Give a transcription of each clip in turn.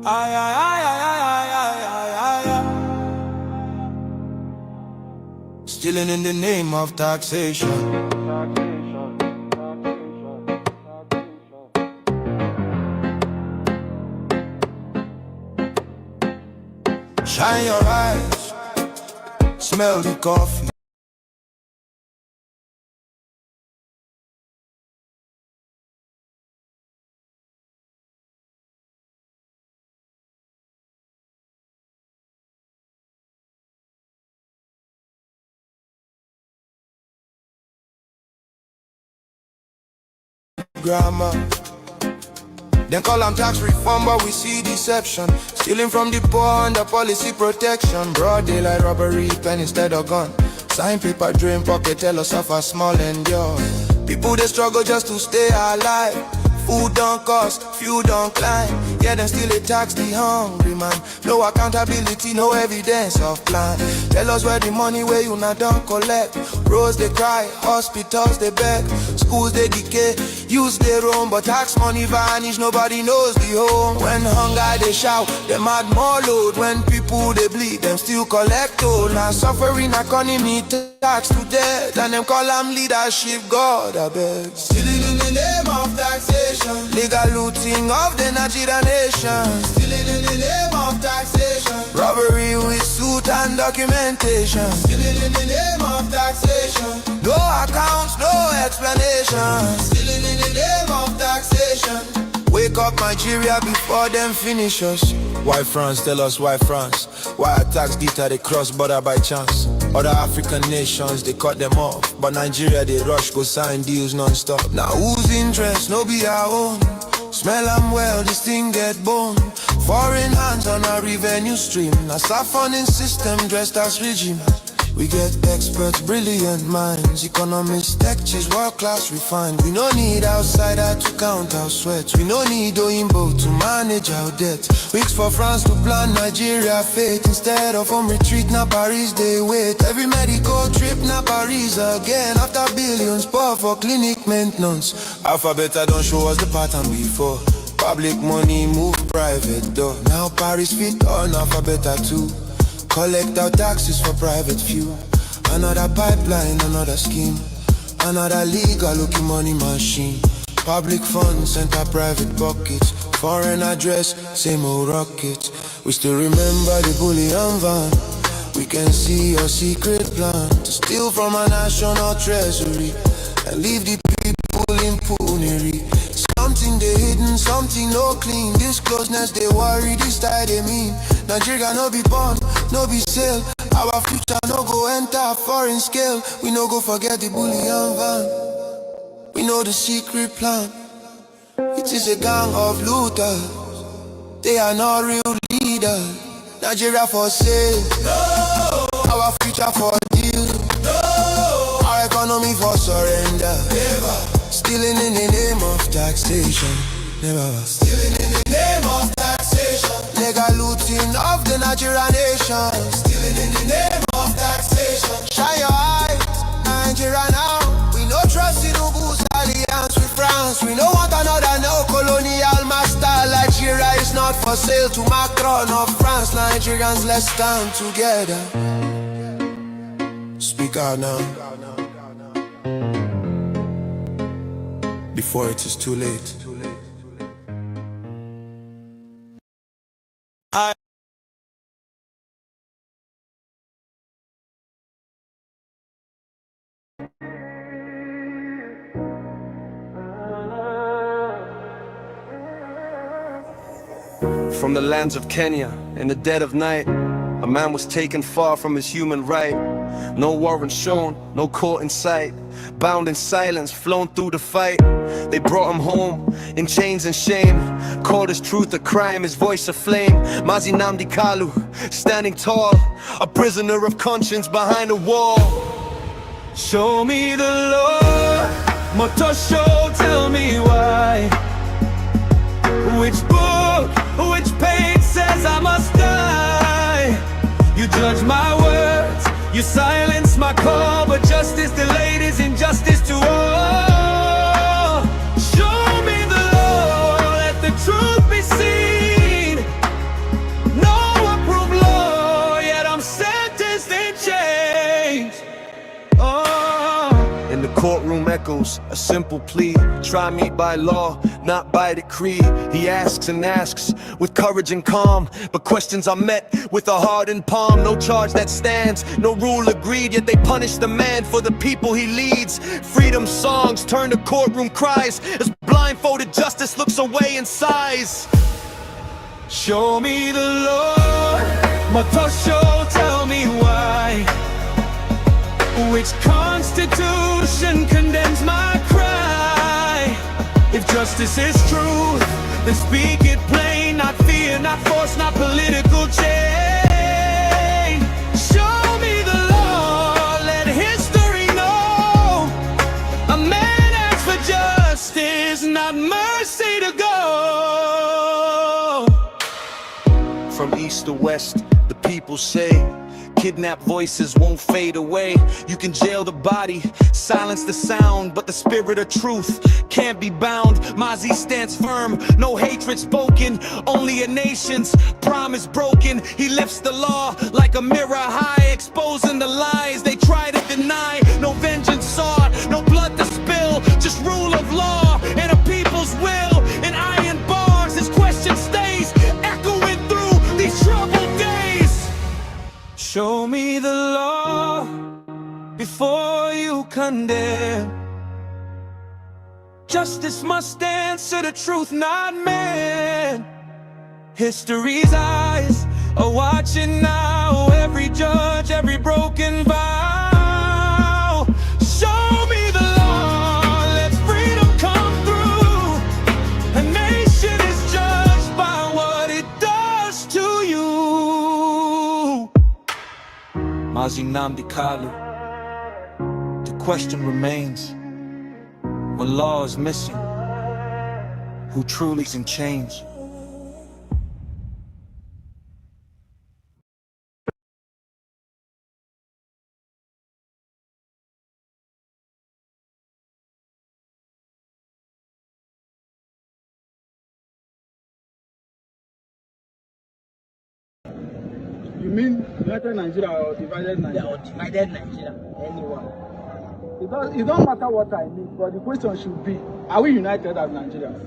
Ay, ay, ay, ay, ay, ay, ay, ay, ay. Stealing in the name of taxation. Shine your eyes, smell the coffee. Grammar. Then call them tax reform, but we see deception. Stealing from the poor under policy protection. Broad daylight robbery, pen instead of gun. Sign paper, drain pocket, tell us suffer small endure. People they struggle just to stay alive. Food don't cost, fuel don't climb. Yeah, then still they tax the hungry man. No accountability, no evidence of plan. Tell us where the money where you not don't collect. Roads they cry, hospitals they beg. Schools they decay, use they roam. But tax money vanish, nobody knows the home. When hunger they shout, them add more load. When people they bleed, them still collect toll. Now suffering economy tax to death. And them call them leadership, God I beg. Stealing in the name of taxation. Legal looting of the Nigerian nation. Stealing in the name of taxation. Robbery with suit and documentation. Stealing in the name of taxation. No accounts, no explanation. Stealing in the name of taxation. Wake up Nigeria before them finish us. Why France? Tell us why France? Why attacks deter they cross border by chance? Other African nations, they cut them off. But Nigeria, they rush, go sign deals non-stop. Now whose interest? No be our own. Smell them well, this thing get bone. Foreign hands on our revenue stream. Now start funding system dressed as regime. We get experts, brilliant minds. Economists, tech cheese, world-class refined. We no need outsider to count our sweat. We no need Oyinbo to manage our debt. Weeks for France to plan Nigeria fate. Instead of home retreat, now Paris they wait. Every medical trip, now Paris again. After billions pour for clinic maintenance. Alphabet don't show us the pattern before. Public money move private door. Now Paris fit on Alphabet too. Collect our taxes for private few. Another pipeline, another scheme. Another legal looking money machine. Public funds enter private pockets. Foreign address, same old rockets. We still remember the bullion van. We can see your secret plan to steal from our national treasury and leave the people in poonery. Something they hidden, something no clean. This closeness they worry, this tie they mean. Nigeria no be bond, no be sale. Our future no go enter foreign scale. We no go forget the bullion van. We know the secret plan. It is a gang of looters. They are not real leaders. Nigeria for sale, no. Our future for deal, no. Our economy for surrender, never. Stealing in the name of taxation, never. Stealing in the name of taxation. Legal looting of the Nigerian nation. Stealing in the name of taxation. Shine your eyes, Nigeria now. We no trust in Ubu's alliance with France. We no want another neo-colonial master. Nigeria is not for sale to Macron of France. Nigerians, let's stand together. Speak out now, before it is too late. From the lands of Kenya, in the dead of night, a man was taken far from his human right. No warrant shown, no court in sight. Bound in silence, flown through the fight. They brought him home, in chains and shame. Called his truth a crime, his voice a flame. Mazi Nnamdi Kalu, standing tall. A prisoner of conscience behind a wall. Show me the Lord, Motosho, tell me why. Which book, which page says I must die? You judge my words, you silence my call, but justice delayed is injustice to all. Show me the Lord, let the truth be seen. courtroom echoes a simple plea. Try me by law, not by decree. He asks and asks with courage and calm, but questions are met with a hardened palm. No charge that stands, no rule agreed, yet they punish the man for the people he leads. Freedom songs turn to courtroom cries as blindfolded justice looks away and sighs. Show me the law, Matosho, tell me why. Which constitution condemns my cry? If justice is true, then speak it plain. Not fear, not force, not political chain. Show me the law, let history know. A man asks for justice, not mercy to go. From east to west, the people say kidnapped voices won't fade away. You can jail the body, silence the sound, but the spirit of truth can't be bound. Mazi stands firm, no hatred spoken, only a nation's promise broken. He lifts the law like a mirror high, exposing the lies they try to deny. No vengeance sought, no blood to spill, just rule of law and a people's will. In iron bars, his question stays echoing through these troubled days. Show me the law before you condemn. Justice must answer the truth, not man. History's eyes are watching now, every judge, every broken vow. Show me the law, let freedom come through. A nation is judged by what it does to you. Mazi Nnamdi Kanu, the question remains, when law is missing, who truly can change? You mean United Nigeria or divided Nigeria? Or divided Nigeria, anyone. It don't matter what I mean, but the question should be, are we united as Nigerians?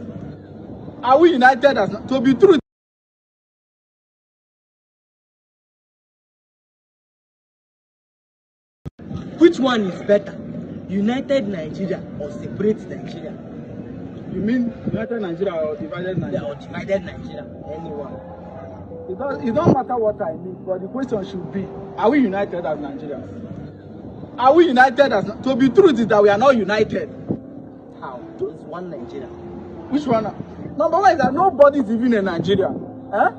Are we united as, to be true? Which one is better? United Nigeria or separate Nigeria? You mean United Nigeria or divided Nigeria? Or divided Nigeria, anyone. It don't matter what I mean, but the question should be, are we united as Nigerians? Are we united as, to be true is that we are not united. How? It's one Nigeria. Which one? Number one is that nobody is even in Nigeria. Eh?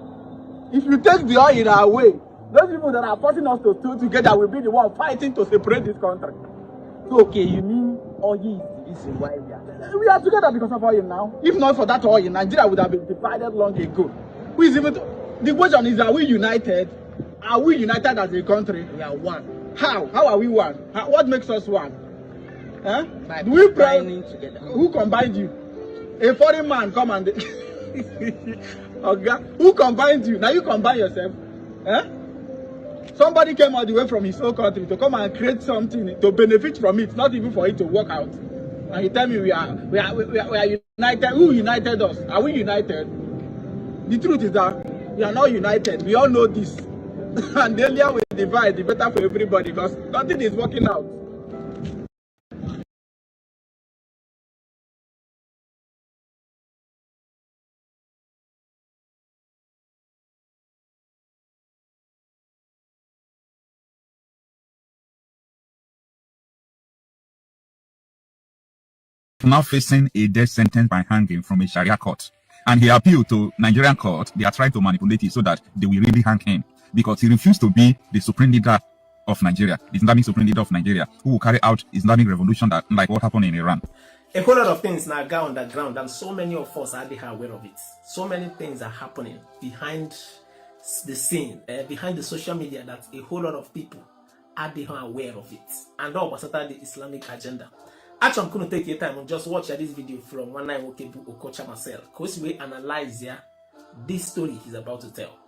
If you take the oil away, those people that are forcing us to stay together will be the one fighting to separate this country. So, okay, you mean oil is the reason why we are together? We are together because of oil now. If not for that oil, Nigeria would have been divided long ago. Who is even the question is, are we united? Are we united as a country? We are one. How? How are we one? What makes us one? Huh? By Do we combining together. Who combined you? A foreign man come and okay. Who combined you? Now you combine yourself. Huh? Somebody came all the way from his own country to come and create something to benefit from it, not even for it to work out. And you tell me we are united. Who united us? Are we united? The truth is that we are not united. We all know this. And the earlier we divide, the better for everybody, because nothing is working out. Now facing a death sentence by hanging from a Sharia court. And he appealed to Nigerian court. They are trying to manipulate it so that they will really hang him, because he refused to be the supreme leader of Nigeria, the Islamic supreme leader of Nigeria, who will carry out Islamic revolution that, like what happened in Iran. A whole lot of things now go underground, and so many of us are aware of it. So many things are happening behind the scene, behind the social media, that a whole lot of people are aware of it. And all about the Islamic agenda. Actually, I'm going to take your time and just watch this video from one night Okocha Marcel, because we analyze this story he's about to tell.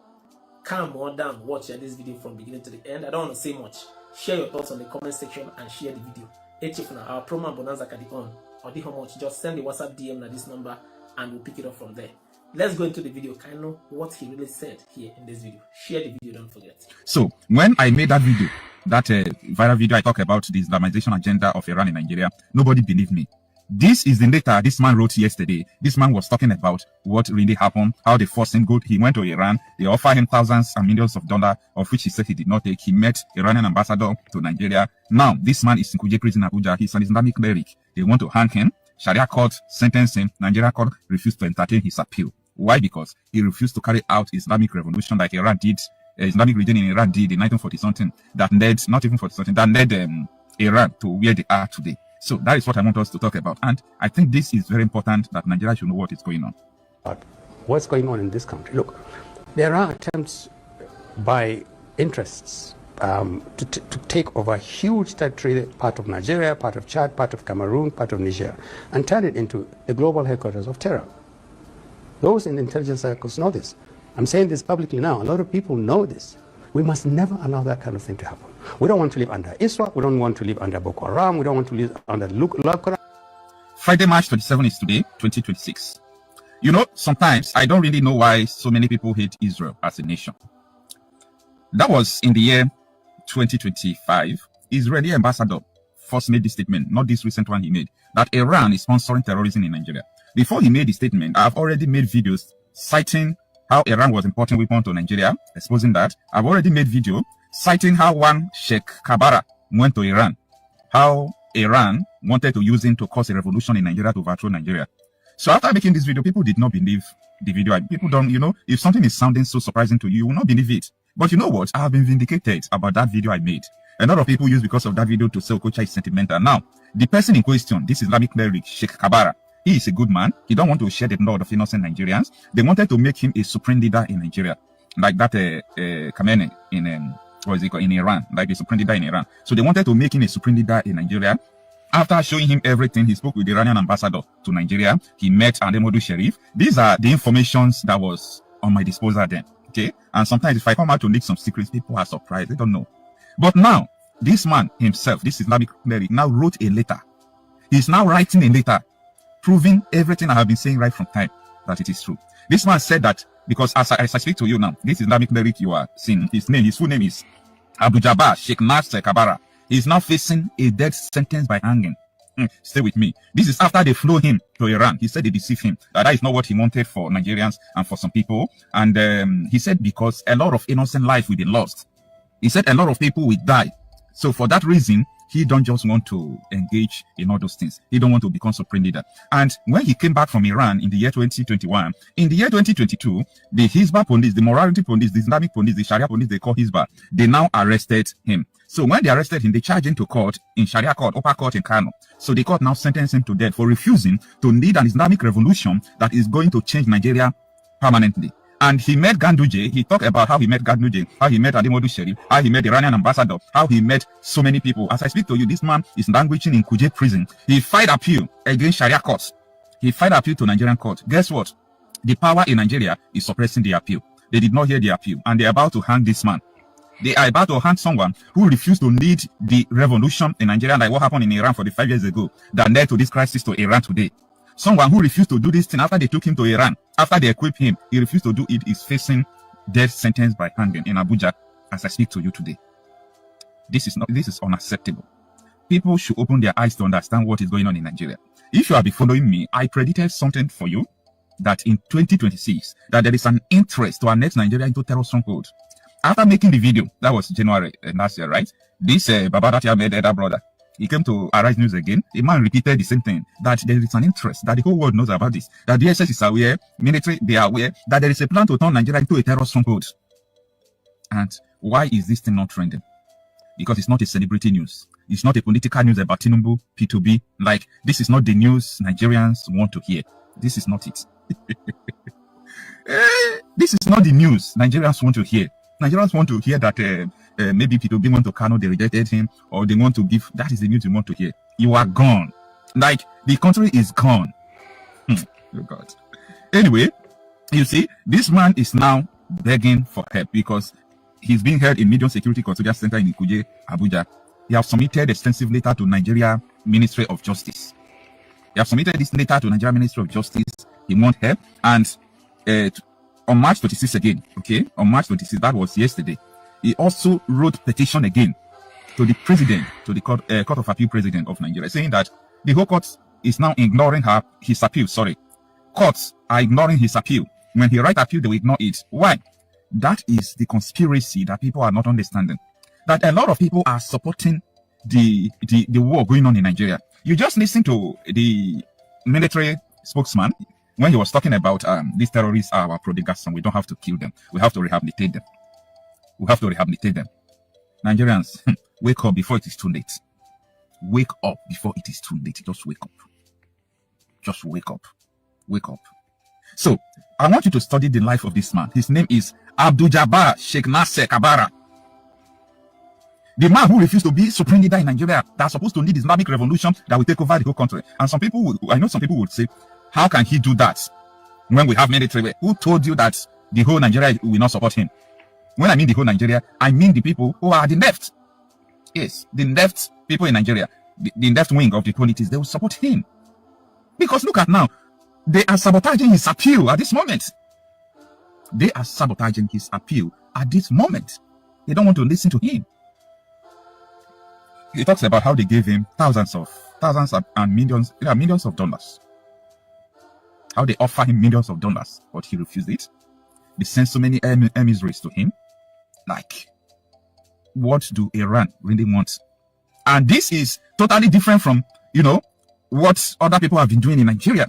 Calm or down, watch this video from beginning to the end. I don't want to say much. Share your thoughts on the comment section and share the video. Echifuna, our promo bonanza can be on. Or the how much, just send the WhatsApp DM at this number and we'll pick it up from there. Let's go into the video, kind of know what he really said here in this video. Share the video, don't forget. So when I made that video, that viral video, I talk about the Islamization agenda of Iran in Nigeria, nobody believed me. This is the letter this man wrote yesterday. This man was talking about what really happened, how they forced him good. He went to Iran. They offered him thousands and millions of dollars, of which he said he did not take. He met Iranian ambassador to Nigeria. Now, this man is in Kuje prison in Abuja. He's an Islamic cleric. They want to hang him. Sharia court sentenced him. Nigeria court refused to entertain his appeal. Why? Because he refused to carry out Islamic revolution like Iran did, Islamic regime in Iran did in 1940-something, that led, not even 40-something, that led Iran to where they are today. So that is what I want us to talk about. And I think this is very important that Nigeria should know what is going on. What's going on in this country? Look, there are attempts by interests to take over huge territory, part of Nigeria, part of Chad, part of Cameroon, part of Niger, and turn it into the global headquarters of terror. Those in the intelligence circles know this. I'm saying this publicly now. A lot of people know this. We must never allow that kind of thing to happen. We don't want to live under ISWAP. We don't want to live under Boko Haram. We don't want to live under Lukura. Friday, March 27 is today, 2026. You know, sometimes I don't really know why so many people hate Israel as a nation. That was in the year 2025. Israeli ambassador first made this statement, not this recent one he made, that Iran is sponsoring terrorism in Nigeria. Before he made the statement, I've already made videos citing how Iran was importing weapons to Nigeria, exposing that. I've already made video citing how one Sheikh Kabara went to Iran, how Iran wanted to use him to cause a revolution in Nigeria to overthrow Nigeria. So after making this video, people did not believe the video. People don't, you know, if something is sounding so surprising to you, you will not believe it. But you know what? I have been vindicated about that video I made. A lot of people use because of that video to say Okocha is sentimental. Now, the person in question, this Islamic cleric, Sheikh Kabara, he is a good man. He don't want to share the blood of innocent Nigerians. They wanted to make him a supreme leader in Nigeria, like that Khamenei in what is it called, in Iran, like the supreme leader in Iran. So they wanted to make him a supreme leader in Nigeria. After showing him everything, he spoke with the Iranian ambassador to Nigeria. He met Ademodu Sharif. These are the informations that was on my disposal then. Okay, and sometimes if I come out to leak some secrets, people are surprised. They don't know. But now, this man himself, this Islamic cleric, now wrote a letter. He's now writing a letter proving everything I have been saying right from time, that it is true. This man said that, because as I speak to you now, this Islamic cleric you are seeing, his full name is Abu Jabbar Sheikh Nasser Kabara. He is now facing a death sentence by hanging. Stay with me. This is after they flew him to Iran. He said they deceived him. That is not what he wanted for Nigerians and for some people. And he said because a lot of innocent life will be lost. He said a lot of people will die. So for that reason, he don't just want to engage in all those things. He don't want to become supreme leader. And when he came back from Iran in the year 2021, in the year 2022, the Hizbah police, the morality police, the Islamic police, the Sharia police, they call Hizbah, they now arrested him. So when they arrested him, they charged him to court in Sharia court, upper court in Kano. So the court now sentenced him to death for refusing to lead an Islamic revolution that is going to change Nigeria permanently. And he met Ganduje. He talked about how he met Ganduje, how he met Ademodu Sharif, how he met the Iranian ambassador, how he met so many people. As I speak to you, this man is languishing in Kuje prison. He filed appeal against Sharia courts. He filed appeal to Nigerian court. Guess what? The power in Nigeria is suppressing the appeal. They did not hear the appeal, and they're about to hang this man. They are about to hang someone who refused to lead the revolution in Nigeria, like what happened in Iran 45 years ago, that led to this crisis to Iran today. Someone who refused to do this thing after they took him to Iran, after they equipped him, he refused to do it, is facing death sentence by hanging in Abuja as I speak to you today. This is unacceptable. People should open their eyes to understand what is going on in Nigeria. If you have been following me, I predicted something for you, that in 2026, that there is an interest to annex Nigeria into terror stronghold. After making the video, that was January last year, right? This Babadatia made elder brother, he came to Arise News again. The man repeated the same thing, that there is an interest, that the whole world knows about this, that the SS is aware, military, they are aware, that there is a plan to turn Nigeria into a terror stronghold. And why is this thing not trending? Because it's not a celebrity news. It's not a political news about Tinubu, P2B. Like, this is not the news Nigerians want to hear. This is not it. This is not the news Nigerians want to hear. Nigerians want to hear that maybe P2B went to Kano, they rejected him, or they want to give. That is the news you want to hear. You are gone. Like, the country is gone. Oh God. Anyway, you see, this man is now begging for help because he's being held in Medium Security Custodial Center in Ikuje, Abuja. He has submitted extensive letter to Nigeria Ministry of Justice. He have submitted this letter to Nigeria Ministry of Justice. He want help. And on March 26 again, okay, on March 26, that was yesterday, he also wrote petition again to the president, to the Court of Appeal president of Nigeria, saying that the whole court is now ignoring his appeal. Sorry, courts are ignoring his appeal. When he write appeal, they will ignore it. Why? That is the conspiracy that people are not understanding. That a lot of people are supporting the war going on in Nigeria. You just listen to the military spokesman when he was talking about these terrorists are our prodigals and we don't have to kill them. We have to rehabilitate them. We have to rehabilitate them. Nigerians, wake up before it is too late. Wake up before it is too late. Just wake up. Just wake up. Wake up. So, I want you to study the life of this man. His name is Abdul Jabbar Sheikh Nasser Kabara. The man who refused to be supreme leader in Nigeria, that's supposed to lead Islamic revolution that will take over the whole country. And some people I know some people would say, how can he do that when we have military? Who told you that the whole Nigeria will not support him? When I mean the whole Nigeria, I mean the people who are the left. Yes, the left people in Nigeria, the left wing of the politics, they will support him. Because look at now, they are sabotaging his appeal at this moment. They are sabotaging his appeal at this moment. They don't want to listen to him. He talks about how they gave him thousands and millions of dollars. How they offer him millions of dollars, but he refused it. They sent so many emissaries to him. Like, what do Iran really want? And this is totally different from, what other people have been doing in Nigeria.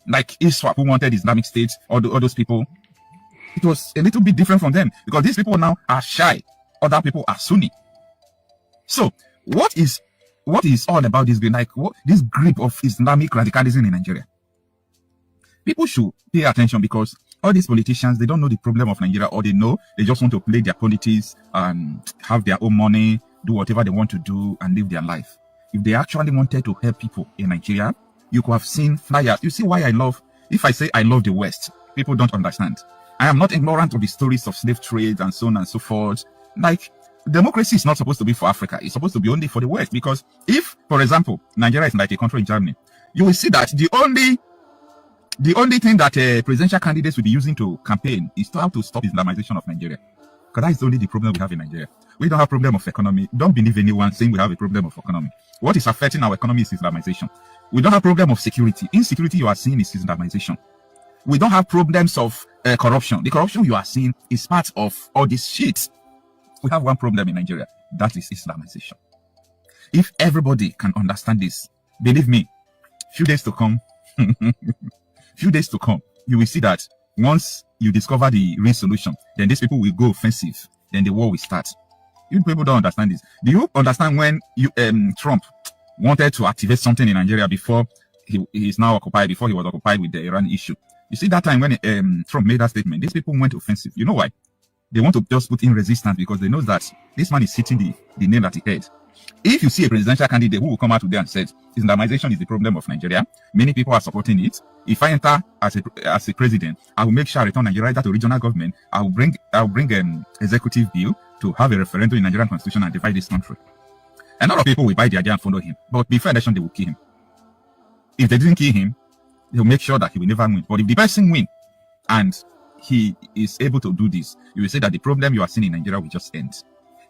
Like ISWAP, who wanted Islamic State, all those people. It was a little bit different from them because these people now are shy. Other people are Sunni. So, what is all about this? This grip of Islamic radicalism in Nigeria? People should pay attention because all these politicians, they don't know the problem of Nigeria, or they just want to play their politics and have their own money, do whatever they want to do and live their life. If they actually wanted to help people in Nigeria, you could have seen flyers. You see why if I say I love the West, people don't understand. I am not ignorant of the stories of slave trade and so on and so forth. Like, democracy is not supposed to be for Africa. It's supposed to be only for the West. Because if, for example, Nigeria is like a country in Germany, you will see that the only thing that presidential candidates will be using to campaign is to how to stop Islamization of Nigeria. Because that is only the problem we have in Nigeria. We don't have a problem of economy. Don't believe anyone saying we have a problem of economy. What is affecting our economy is Islamization. We don't have problem of security. Insecurity you are seeing is Islamization. We don't have problems of corruption. The corruption you are seeing is part of all this shit. We have one problem in Nigeria. That is Islamization. If everybody can understand this, believe me, few days to come, you will see that once you discover the real solution, then these people will go offensive. Then the war will start. You people don't understand this. Do you understand when Trump wanted to activate something in Nigeria before he is now occupied, before he was occupied with the Iran issue? You see that time when Trump made that statement, these people went offensive. You know why? They want to just put in resistance because they know that this man is hitting the nail at the head. If you see a presidential candidate who will come out today and said Islamization is the problem of Nigeria, many people are supporting it. If I enter as a president, I will make sure I return Nigeria to regional government. I will bring an executive bill to have a referendum in Nigerian constitution and divide this country. A lot of people will buy the idea and follow him. But before election, they will kill him. If they didn't kill him, they'll make sure that he will never win. But if the person win and he is able to do this, you will say that the problem you are seeing in Nigeria will just end.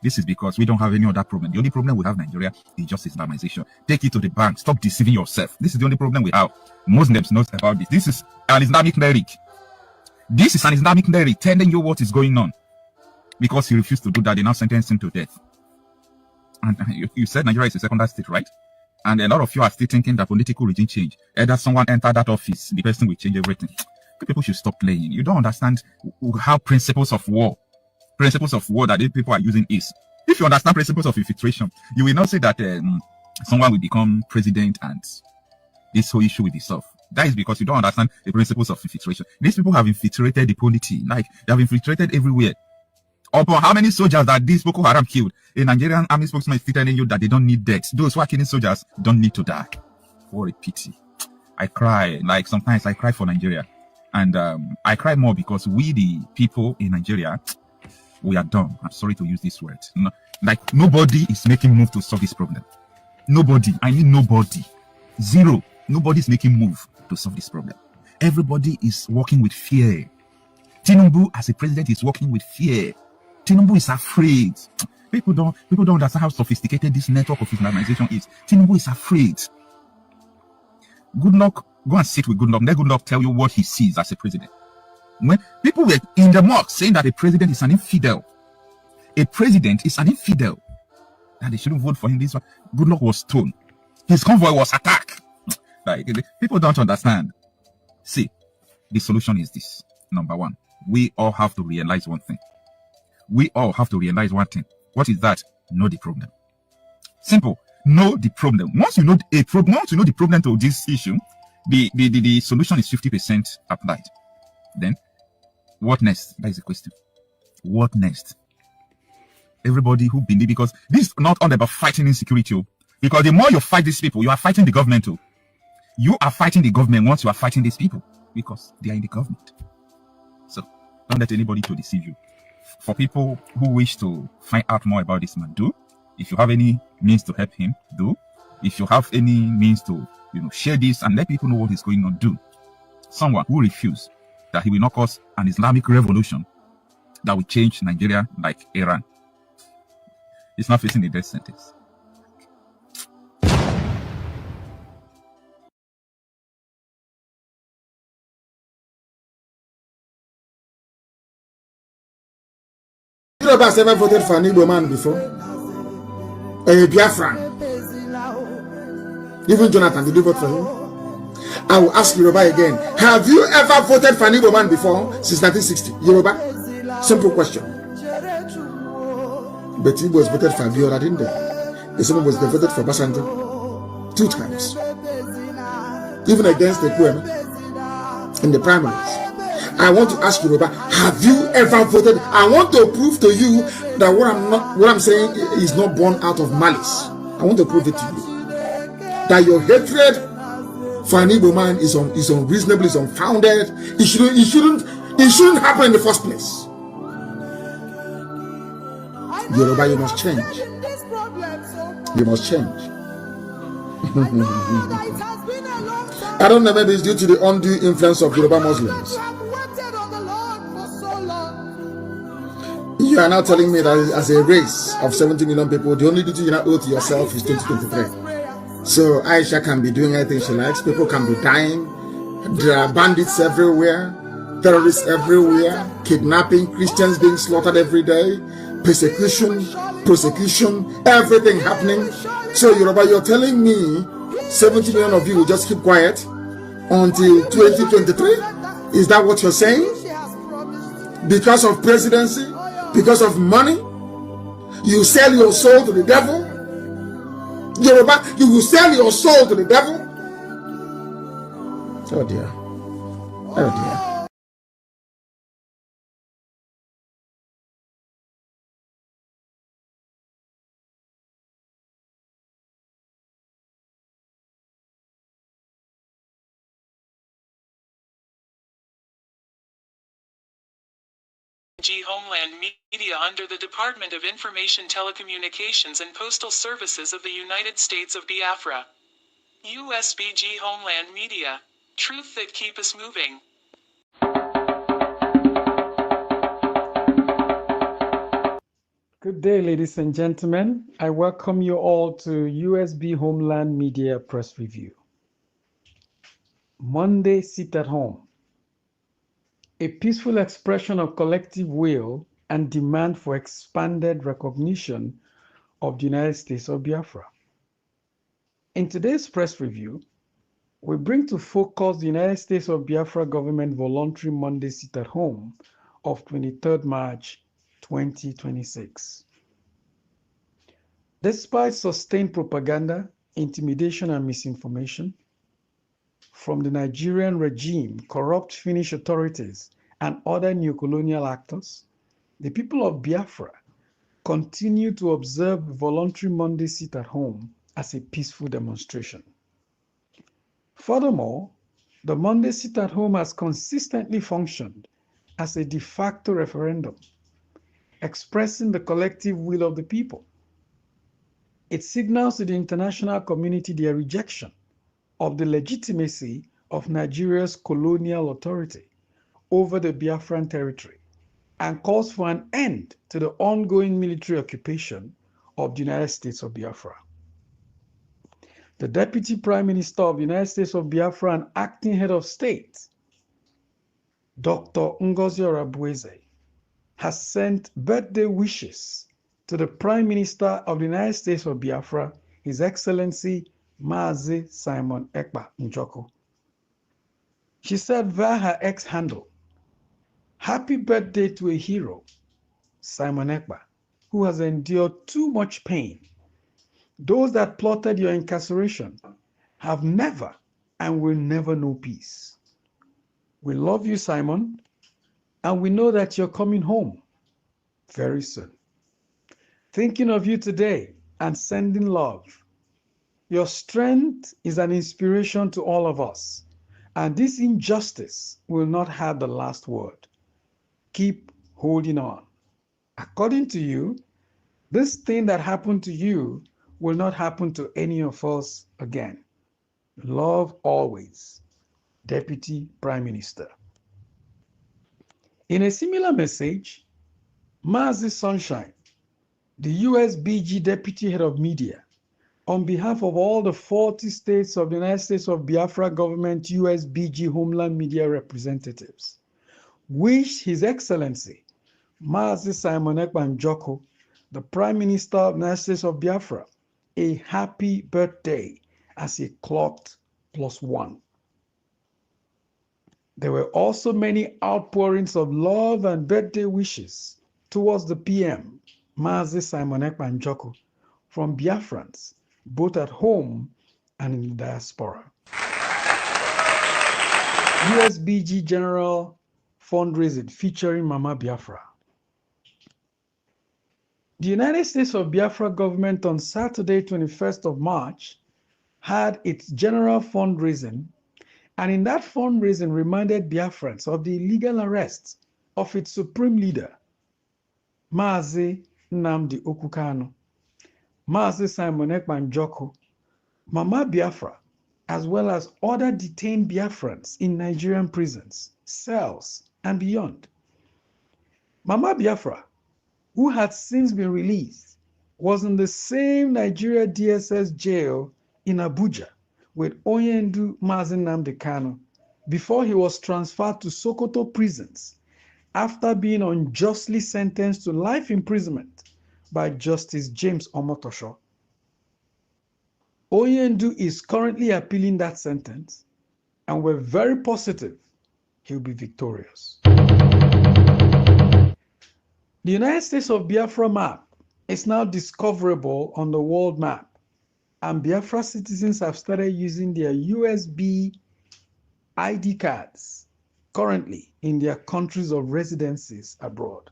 This is because we don't have any other problem. The only problem we have in Nigeria is just Islamization. Take it to the bank. Stop deceiving yourself. This is the only problem we have. Muslims know about this. This is an Islamic cleric. This is an Islamic cleric telling you what is going on. Because he refused to do that, they now sentenced him to death. And you said Nigeria is a secondary state, right? And a lot of you are still thinking that political regime change. Either someone enter that office, the person will change everything. People should stop playing. You don't understand how principles of war that these people are using is. If you understand principles of infiltration, you will not say that someone will become president and this whole issue will be solved. That is because you don't understand the principles of infiltration. These people have infiltrated the polity. Like, they have infiltrated everywhere. Upon how many soldiers that these Boko Haram killed, a Nigerian army spokesman is telling you that they don't need death. Those who are killing soldiers don't need to die. What a pity. I cry. Like, sometimes I cry for Nigeria. And I cry more because we, the people in Nigeria, we are dumb. I'm sorry to use this word. No, like, nobody is making move to solve this problem. Nobody. I mean nobody. Zero. Nobody's making move to solve this problem. Everybody is working with fear. Tinubu as a president is working with fear. Tinubu is afraid. People don't understand how sophisticated this network of Islamization is. Tinubu is afraid. Good luck. Go and sit with Good luck. Let Good luck tell you what he sees as a president. When people were in the mosque saying that a president is an infidel, that they shouldn't vote for him, this one, Good luck was stoned. His convoy was attacked. Like, people don't understand. See, the solution is this. Number one, we all have to realize one thing. What is that? Know the problem. Simple. Know the problem. Once you know the problem to this issue, the solution is 50% applied. Then, what next? That is the question. What next? Everybody who believe, because this is not all about fighting insecurity. Because the more you fight these people, you are fighting the government too. You are fighting the government once you are fighting these people, because they are in the government. So don't let anybody to deceive you. For people who wish to find out more about this man, do. If you have any means to help him, do. If you have any means to, share this and let people know what is going on, do. Someone who refuses that he will not cause an Islamic revolution that will change Nigeria like Iran is not facing a death sentence. Europe has ever voted for an Igbo man before? A Biafra. Even Jonathan, did you vote for him? I will ask Yoruba again. Have you ever voted for an Igbo man before since 1960? Yoruba? Simple question. But Igbos voted for Abiola, didn't they? The same was they voted for Basanjo 2 times. Even against the Kwem in the primaries. I want to ask Yoruba, have you ever voted? I want to prove to you that what I'm saying is not born out of malice. I want to prove it to you. That your hatred for an Igbo man is unreasonable, is unfounded. It shouldn't happen in the first place. Yoruba, you must change. You must change. I don't know, maybe it's due to the undue influence of Yoruba Muslims. You are now telling me that as a race of 70 million people, the only duty you now owe to yourself is 2023. So Aisha can be doing anything she likes. People can be dying. There are bandits everywhere, terrorists everywhere, kidnapping, Christians being slaughtered every day, persecution, everything happening. So Yoruba, you're telling me 70 million of you will just keep quiet until 2023? Is that what you're saying? Because of presidency? Because of money? You sell your soul to the devil? Yoruba, you will sell your soul to the devil? Oh dear. Oh dear. Homeland Media under the Department of Information Telecommunications and Postal Services of the United States of Biafra. USBG Homeland Media. Truth that keep us moving. Good day, ladies and gentlemen. I welcome you all to USB Homeland Media Press Review. Monday, sit at home. A peaceful expression of collective will and demand for expanded recognition of the United States of Biafra. In today's press review, we bring to focus the United States of Biafra government voluntary Monday sit at home of 23rd March 2026. Despite sustained propaganda, intimidation, and misinformation from the Nigerian regime, corrupt Finnish authorities, and other neocolonial actors, the people of Biafra continue to observe the voluntary Monday sit at home as a peaceful demonstration. Furthermore, the Monday sit at home has consistently functioned as a de facto referendum, expressing the collective will of the people. It signals to the international community their rejection of the legitimacy of Nigeria's colonial authority over the Biafran territory and calls for an end to the ongoing military occupation of the United States of Biafra. The Deputy Prime Minister of the United States of Biafra and acting head of state, Dr. Ngozi Orabueze, has sent birthday wishes to the Prime Minister of the United States of Biafra, His Excellency Mazi Simon Ekpa Njoko. She said via her X handle, "Happy birthday to a hero, Simon Ekpa, who has endured too much pain. Those that plotted your incarceration have never and will never know peace. We love you, Simon, and we know that you're coming home very soon. Thinking of you today and sending love. Your strength is an inspiration to all of us, and this injustice will not have the last word. Keep holding on. According to you, this thing that happened to you will not happen to any of us again. Love always, Deputy Prime Minister." In a similar message, Mazi Sunshine, the USBG Deputy Head of Media, on behalf of all the 40 states of the United States of Biafra government USBG Homeland Media representatives, wished His Excellency Mazi Simon Ekpa Njoko, the Prime Minister of the United States of Biafra, a happy birthday as he clocked +1. There were also many outpourings of love and birthday wishes towards the PM, Mazi Simon Ekpa Njoko, from Biafrans, both at home and in the diaspora. USBG General Fundraising featuring Mama Biafra. The United States of Biafra government on Saturday, 21st of March, had its general fundraising, and in that fundraising reminded Biafrans of the illegal arrest of its supreme leader, Mazi Nnamdi Okukano, Mazi Simon Ekpa Njoko, Mama Biafra, as well as other detained Biafrans in Nigerian prisons, cells, and beyond. Mama Biafra, who had since been released, was in the same Nigeria DSS jail in Abuja with Onyendu Mazi Nnamdi Kanu before he was transferred to Sokoto prisons after being unjustly sentenced to life imprisonment by Justice James Omotosho. Onyendu is currently appealing that sentence, and we're very positive he'll be victorious. The United States of Biafra map is now discoverable on the world map, and Biafra citizens have started using their USB ID cards currently in their countries of residencies abroad.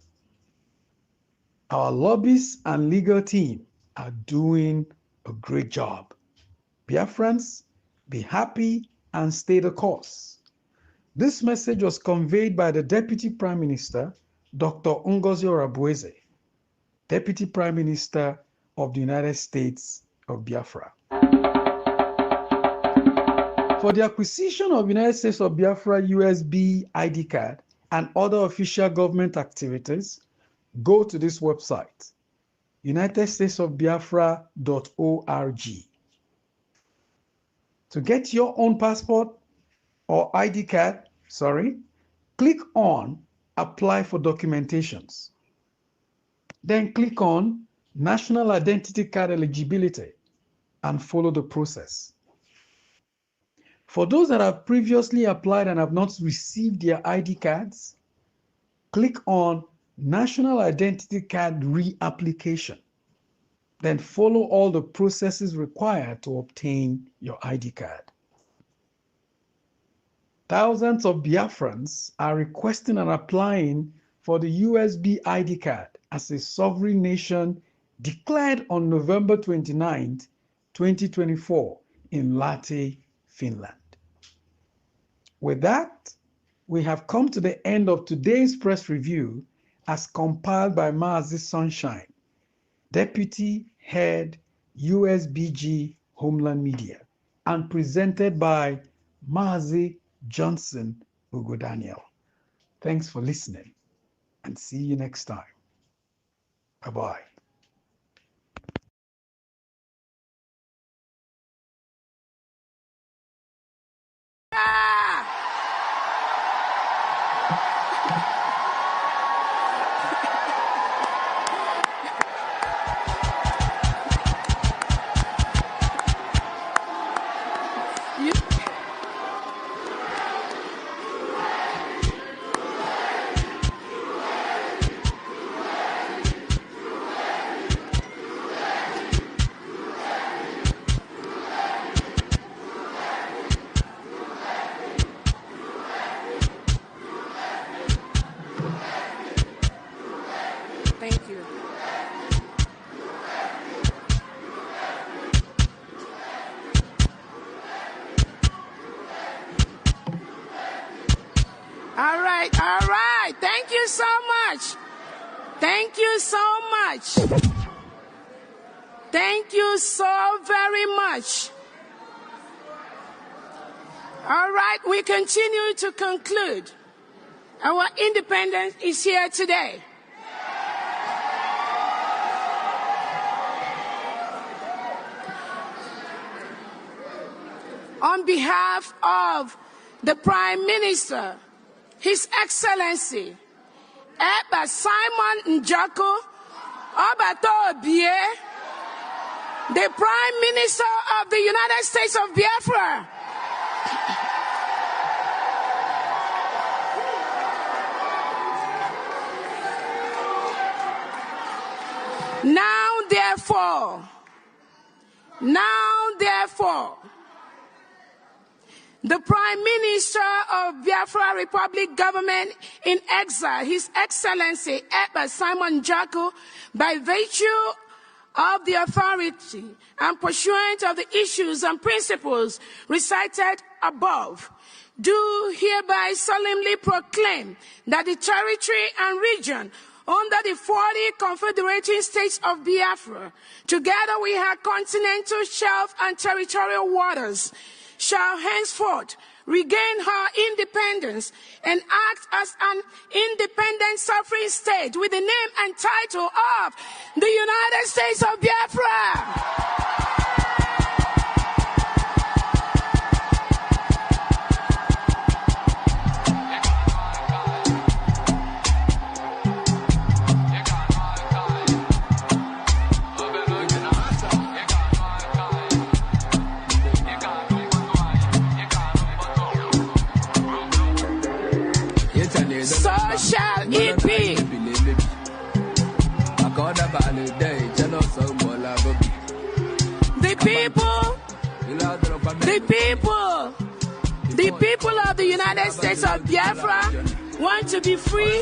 Our lobbyists and legal team are doing a great job. Biafrans, be happy and stay the course. This message was conveyed by the Deputy Prime Minister, Dr. Ngozi Orabueze, Deputy Prime Minister of the United States of Biafra. For the acquisition of United States of Biafra USB ID card and other official government activities, go to this website, unitedstatesofbiafra.org. To get your own passport or ID card, click on Apply for Documentations. Then click on National Identity Card Eligibility and follow the process. For those that have previously applied and have not received their ID cards, click on National Identity Card Reapplication. Then follow all the processes required to obtain your ID card. Thousands of Biafrans are requesting and applying for the USB ID card as a sovereign nation declared on November 29, 2024 in Lahti, Finland. With that, we have come to the end of today's press review as compiled by Mazi Sunshine, Deputy Head USBG Homeland Media, and presented by Mazi Johnson Ugo Daniel. Thanks for listening, and see you next time. Bye-bye. Thank you. All right. Thank you so much. Thank you so much. Thank you so very much. All right, we continue to conclude. Our independence is here today. On behalf of the Prime Minister, His Excellency, Eba Simon Njako Obatobie, the Prime Minister of the United States of Biafra, Now therefore, the Prime Minister of Biafra Republic Government in exile, His Excellency Eba Simon Njako, by virtue of the authority and pursuant of the issues and principles recited above, do hereby solemnly proclaim that the territory and region under the 40 confederating states of Biafra, together with her continental shelf and territorial waters, shall henceforth regain her independence and act as an independent sovereign state with the name and title of the United States of Biafra. So shall it be. The people of the United States of Biafra want to be free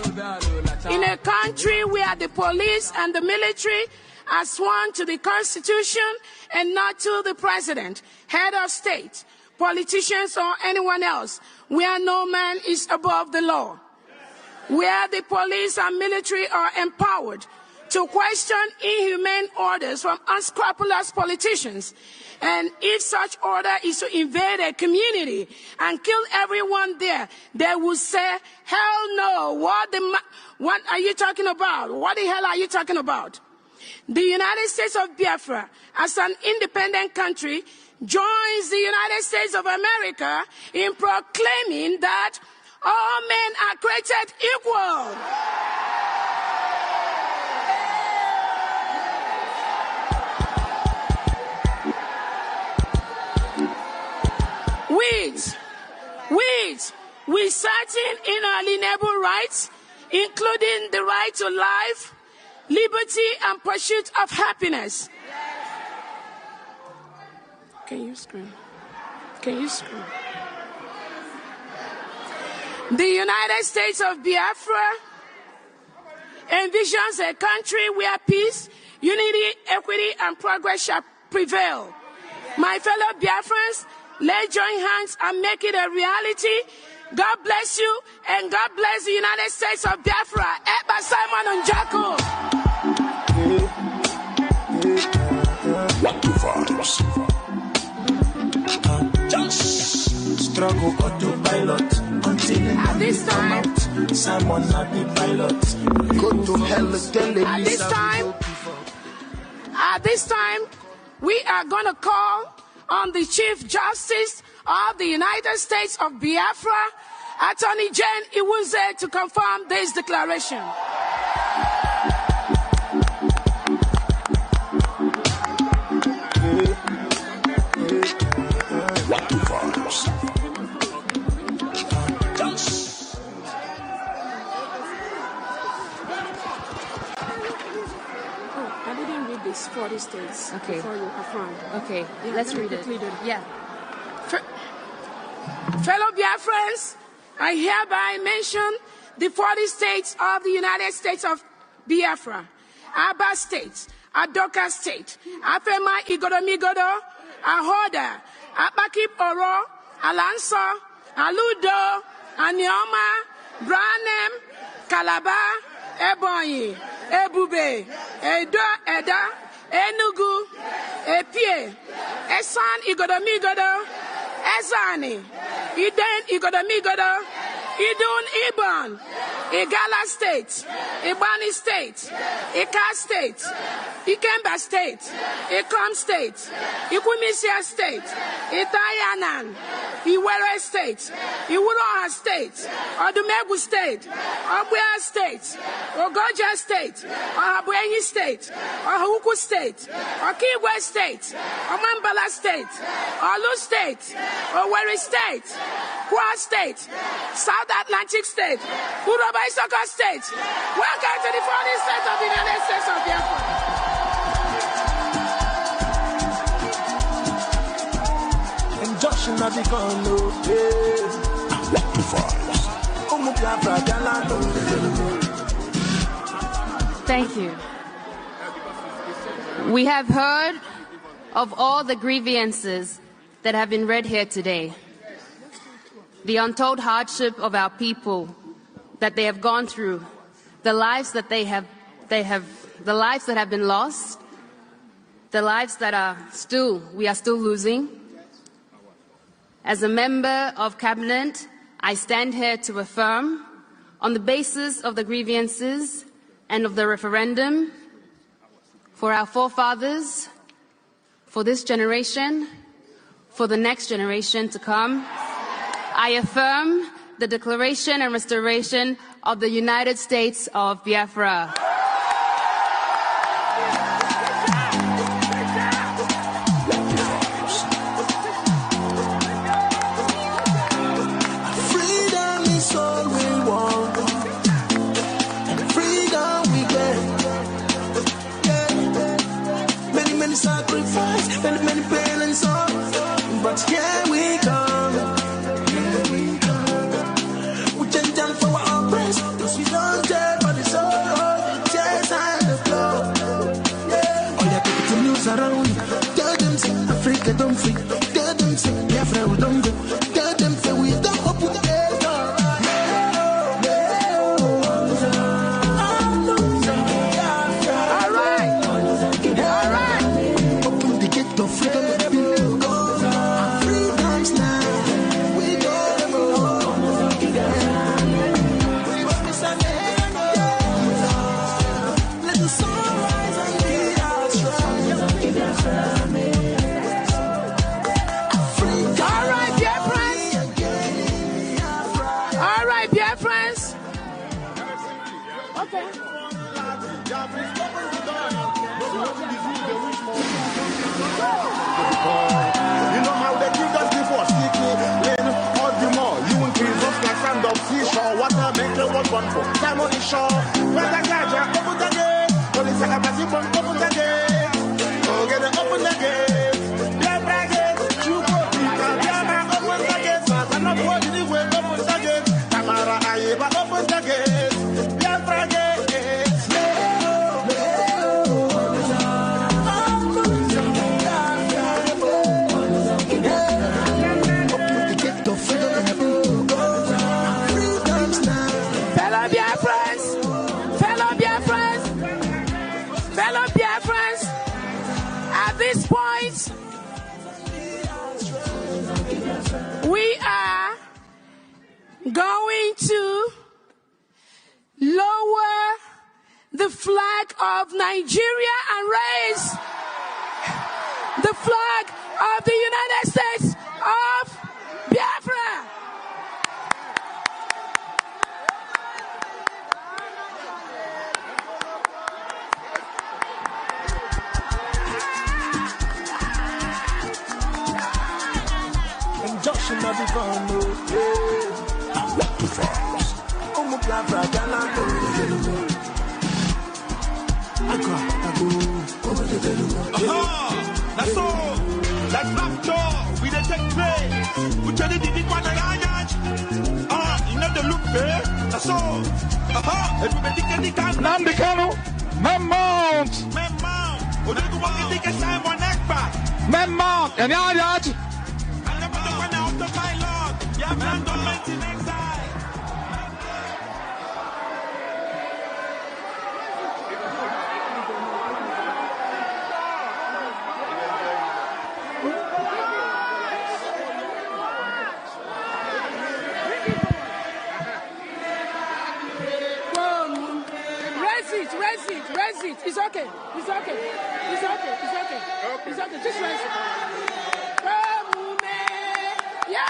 in a country where the police and the military are sworn to the Constitution and not to the president, head of state, politicians, or anyone else, where no man is above the law, where the police and military are empowered to question inhumane orders from unscrupulous politicians. And if such order is to invade a community and kill everyone there, they will say, hell no, what are you talking about? What the hell are you talking about? The United States of Biafra, as an independent country, joins the United States of America in proclaiming that all men are created equal. With certain inalienable rights, including the right to life, liberty, and pursuit of happiness. Can you scream? The United States of Biafra envisions a country where peace, unity, equity, and progress shall prevail. My fellow Biafrans, let's join hands and make it a reality. God bless you, and God bless the United States of Biafra. Eba Simon Njako. struggle autopilot until At this time, Simon not the pilot. Go to hell, tell the at this time, we are going to call on the Chief Justice of the United States of Biafra, Attorney Jane Iwuze, to confirm this declaration. These 40 states before you affirm. Okay, Yeah, let's read it. Yeah. Fellow Biafrans, I hereby mention the 40 states of the United States of Biafra: Aba State, Adoka State, Afema Igodomigodo, Ahoda, Abakip Oro, Alanso, Aludo, Anioma, Branem, Calabar, Ebonyi, Ebube, Eda, Enugu, Epie, Esan Igodomigodo, Ezani, Iden Igodomigodo, Idun Ibon, Igala State, Ibani State, Ika State, Ikemba State, Ikom State, Ikumisia State, Itayanan, Iwere State, Iwuroha State, Odumegu State, Obuya State, Ogoja State, Ohabuenyi State, Ohuku State, Okigwe State, Omambala State, Olu State, Owerri State, Kwa State, South Atlantic State, Uroba Isoko State. Welcome to the 40 states of the United States of Biafra. Injunction of the Congo, Thank you. We have heard of all the grievances that have been read here today. The untold hardship of our people that they have gone through, the lives that the lives that have been lost, the lives that we are still losing. As a member of cabinet, I stand here to affirm, on the basis of the grievances and of the referendum, for our forefathers, for this generation, for the next generation to come, I affirm the declaration and restoration of the United States of Biafra. freedom is all we want, and freedom we get. Many sacrifice, many pain and sorrow, but here we come. We don't care for the sorrow, the tears and the blood. All your people to news around. Tell them say Africa don't free. Tell them say Biafra we don't go. Tell them say we don't open the door. Alright. Open the gate of freedom. Freedom's now. We go. One for time on the shore. When the guys are open the gate, police are passing from open the gate. Oh, get it open the gate. Yeah, bragging. You go deep. Yeah, open the gate. So I'm not going to way. Open the gate. Tamara, I open the gate. Yeah, bragging. Fellow Biafrans, going to lower the flag of Nigeria and raise the flag of the United States of Biafra. Injunction of the Congo. Biafra, that's all. That's laughter. We dey take place. We tell you the big one you know the look there. That's all. Everybody can Nnamdi Kanu, Mount. Odedu won't take a Simon Ekpa. Mount. And now that. And the one out of my Lord. Yeah, man, don't let him exile. Raise it. It's okay. It's okay. Just raise it. Yeah.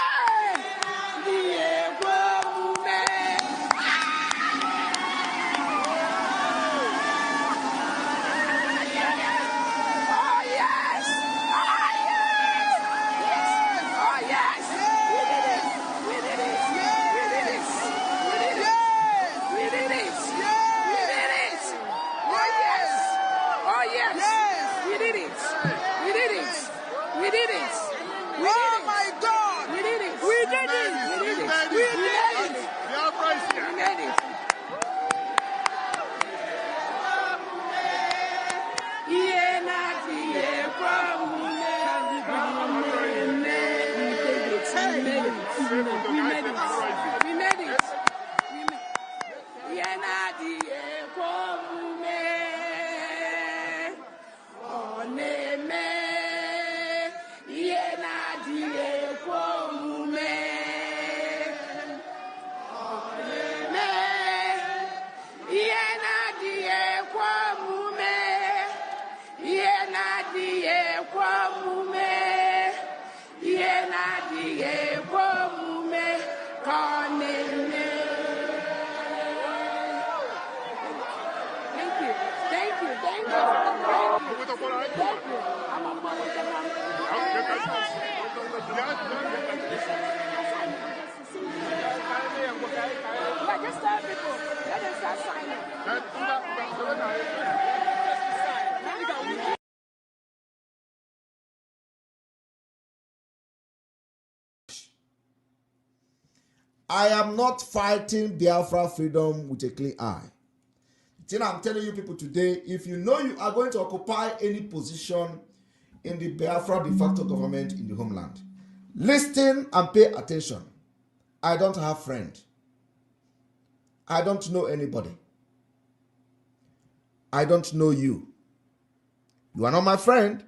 I am not fighting Biafra freedom with a clean eye. The thing I'm telling you people today, if you know you are going to occupy any position in the Biafra de facto government in the homeland, listen and pay attention. I don't have friend. I don't know anybody. I don't know you. You are not my friend.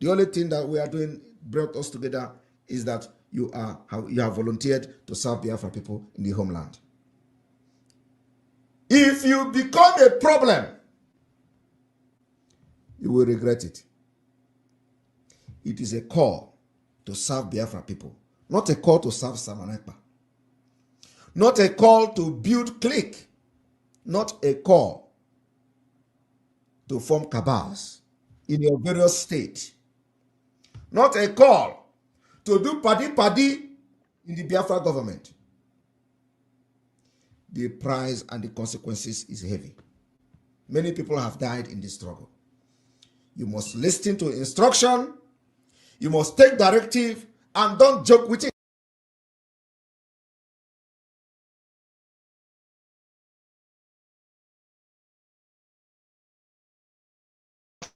The only thing that we are doing brought us together is that you have volunteered to serve Biafra people in the homeland. If you become a problem, you will regret it. It is a call to serve Biafra people, not a call to serve Simon Ekpa. Not a call to build clique, not a call to form cabals in your various states. Not a call to do paddy in the Biafra government. The price and the consequences is heavy. Many people have died in this struggle. You must listen to instruction. You must take directive and don't joke with it.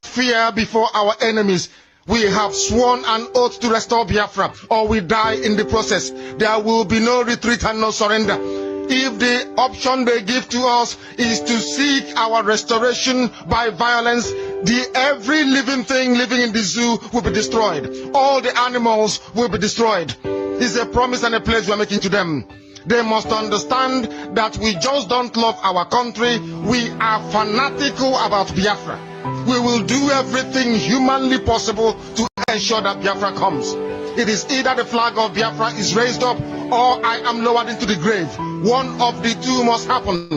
Fear before our enemies. We have sworn an oath to restore Biafra, or we die in the process. There will be no retreat and no surrender. If the option they give to us is to seek our restoration by violence, every living thing living in the zoo will be destroyed. All the animals will be destroyed. It's a promise and a pledge we are making to them. They must understand that we just don't love our country. We are fanatical about Biafra. We will do everything humanly possible to ensure that Biafra comes. It is either the flag of Biafra is raised up or I am lowered into the grave. One of the two must happen.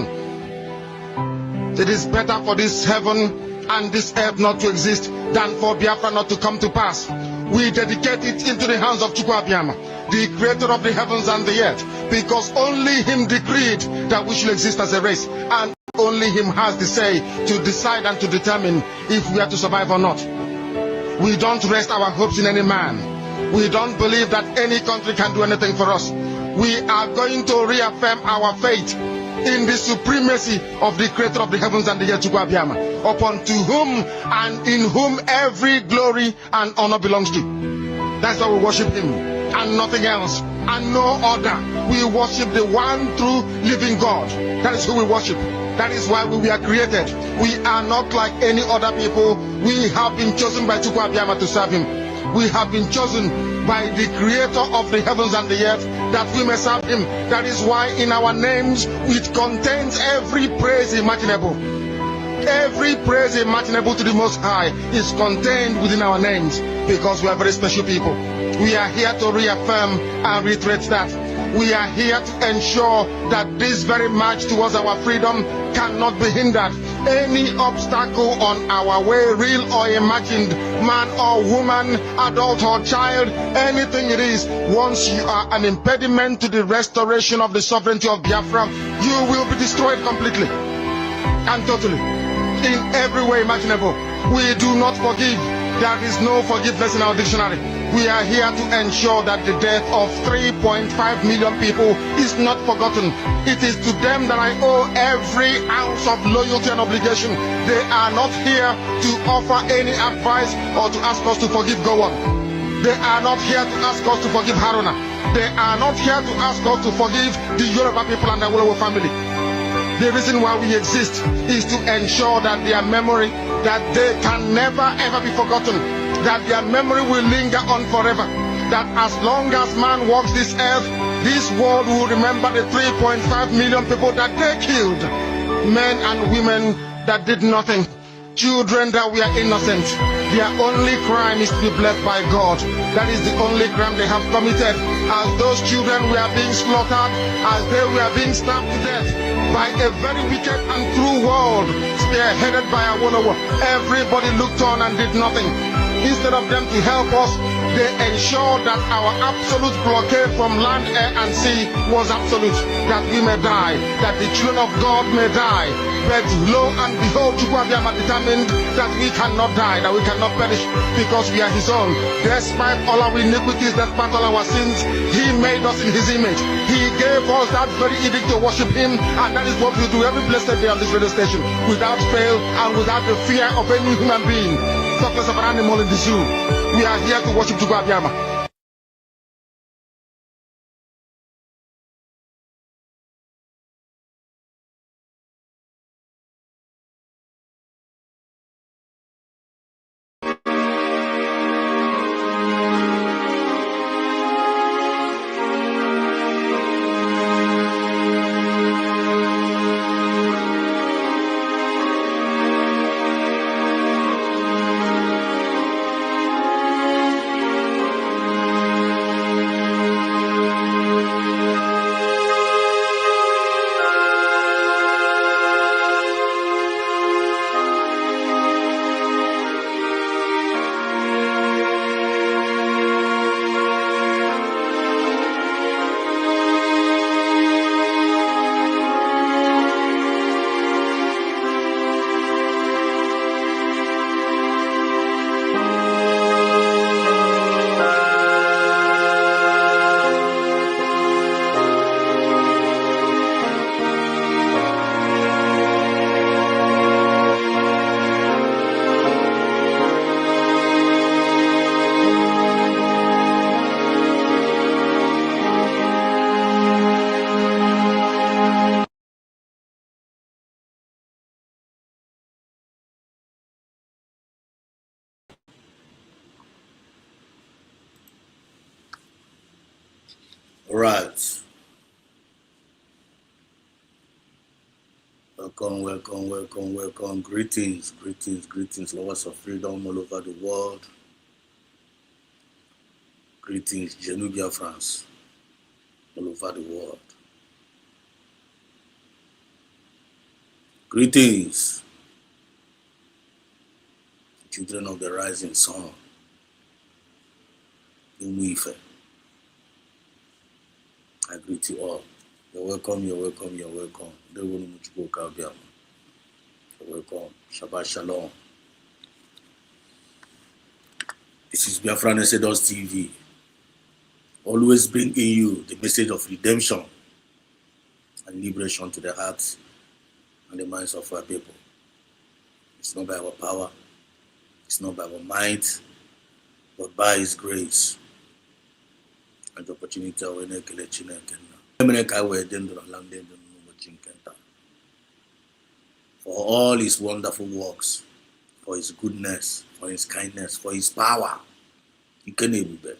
It is better for this heaven and this earth not to exist than for Biafra not to come to pass. We dedicate it into the hands of Chukwu Abiyama, the creator of the heavens and the earth, because only him decreed that we should exist as a race, and only him has the say to decide and to determine if we are to survive or not. We don't rest our hopes in any man. We don't believe that any country can do anything for us. We are going to reaffirm our faith in the supremacy of the creator of the heavens and the earth, Chukwu Abiyama, upon to whom and in whom every glory and honor belongs to. That's why we worship him and nothing else and no other. We worship the one true living God. That is who we worship. That is why we were created. We are not like any other people. We have been chosen by Chukwu Abiyama to serve him. We have been chosen by the creator of the heavens and the earth that we may serve him. That is why in our names it contains every praise imaginable. Every praise imaginable to the Most High is contained within our names, because we are very special people. We are here to reaffirm and reiterate that. We are here to ensure that this very march towards our freedom cannot be hindered. Any obstacle on our way, real or imagined, man or woman, adult or child, anything it is, once you are an impediment to the restoration of the sovereignty of Biafra, you will be destroyed completely and totally, in every way imaginable. We do not forgive. There is no forgiveness in our dictionary. We are here to ensure that the death of 3.5 million people is not forgotten. It is to them that I owe every ounce of loyalty and obligation. They are not here to offer any advice or to ask us to forgive Gowon. They are not here to ask us to forgive Haruna. They are not here to ask us to forgive the Yoruba people and the Wolowo family. The reason why we exist is to ensure that their memory, that they can never ever be forgotten, that their memory will linger on forever, that as long as man walks this earth, this world will remember the 3.5 million people that they killed, men and women that did nothing, children that were innocent. Their only crime is to be blessed by God. That is the only crime they have committed. As those children were being slaughtered, as they were being stabbed to death by a very wicked and cruel world, spearheaded by Awolowo, everybody looked on and did nothing. Instead of them to help us, they ensured that our absolute blockade from land, air, and sea was absolute, that we may die, that the children of God may die. But lo and behold, Chukwu Abiyama determined that we cannot die, that we cannot perish, because we are his own. Despite all our iniquities, despite all our sins, he made us in his image. He gave us that very edict to worship him, and that is what we do every blessed day on this radio station, without fail and without the fear of any human being. Talk less of an animal in the zoo. We are here to worship Chukwu Abiyama. Right. Welcome. Greetings, lovers of freedom all over the world. Greetings, Biafrans all over the world. Greetings, children of the rising sun. Umife. I greet you all. You're welcome. You're welcome. You're welcome. Shabbat Shalom. This is Biafra Nesedos TV. Always bringing you the message of redemption and liberation to the hearts and the minds of our people. It's not by our power, it's not by our might, but by His grace and the opportunity of for all His wonderful works, for His goodness, for His kindness, for His power. You can even be.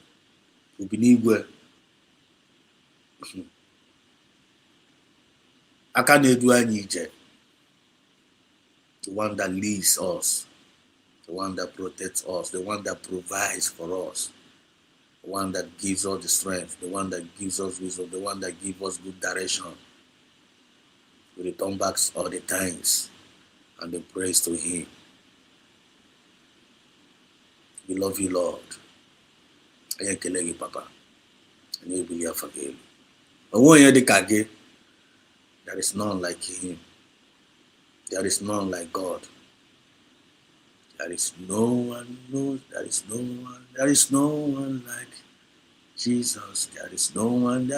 I can't do any. The one that leads us, the one that protects us, the one that provides for us, the one that gives us the strength, the one that gives us wisdom, the one that gives us good direction. We return back all the times and the praise to Him. We love you, Lord. I thank Papa. And you believe forgive. But when you're the Kage, there is none like Him. There is none like God. There is no one, there is no one like Jesus. There is no one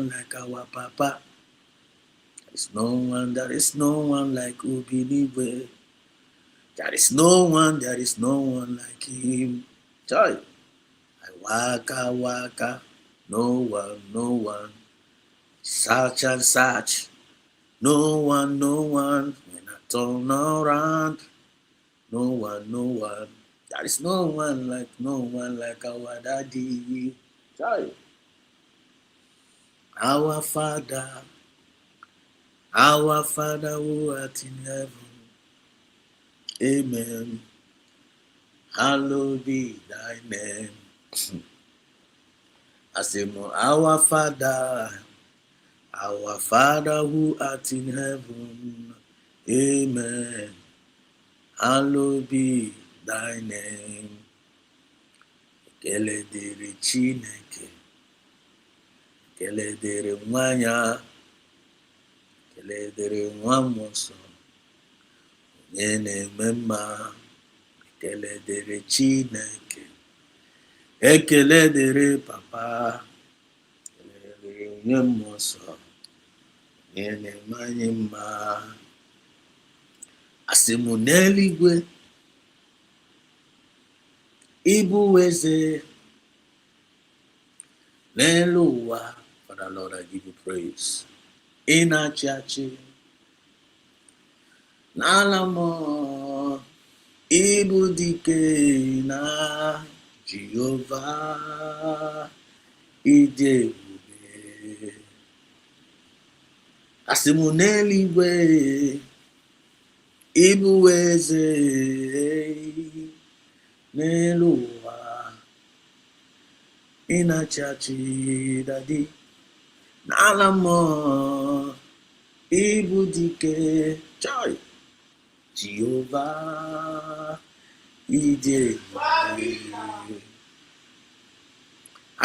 like our Papa. There is no one like Ubiniwe. There is no one like Him. Joy. I waka, no one. Search and search, no one. When I turn around, no one. There is no one like our daddy. Joy. Our Father who art in heaven. Amen. Hallowed be thy name. I say, our Father who art in heaven. Amen. Hallowed be thy name. Ekele dịrị Chineke. Ekele dịrị Nwanya. Ekele dịrị Nwa Mmụọ Nsọ. Onye na-eme mma. Ekele dịrị Chineke. Ekele dịrị Papa. Ekele dịrị Onye Mmụọ Nsọ. Onye na-eme anyị mma. Asị m n'eluigwe, ịbụ eze n'elu ụwa. Father Lord, I give you praise. Ị na-achị achị n'ala mmụọ. Ịbụ dike na Jehova. Ịdị ebube. Asị m n'eluigwe, ịbụ eze n'elu ụwa. Ị na-achị achị dadị n'ala mmụọ. Ịbụ dike joy Jehova. Ịdị ebube.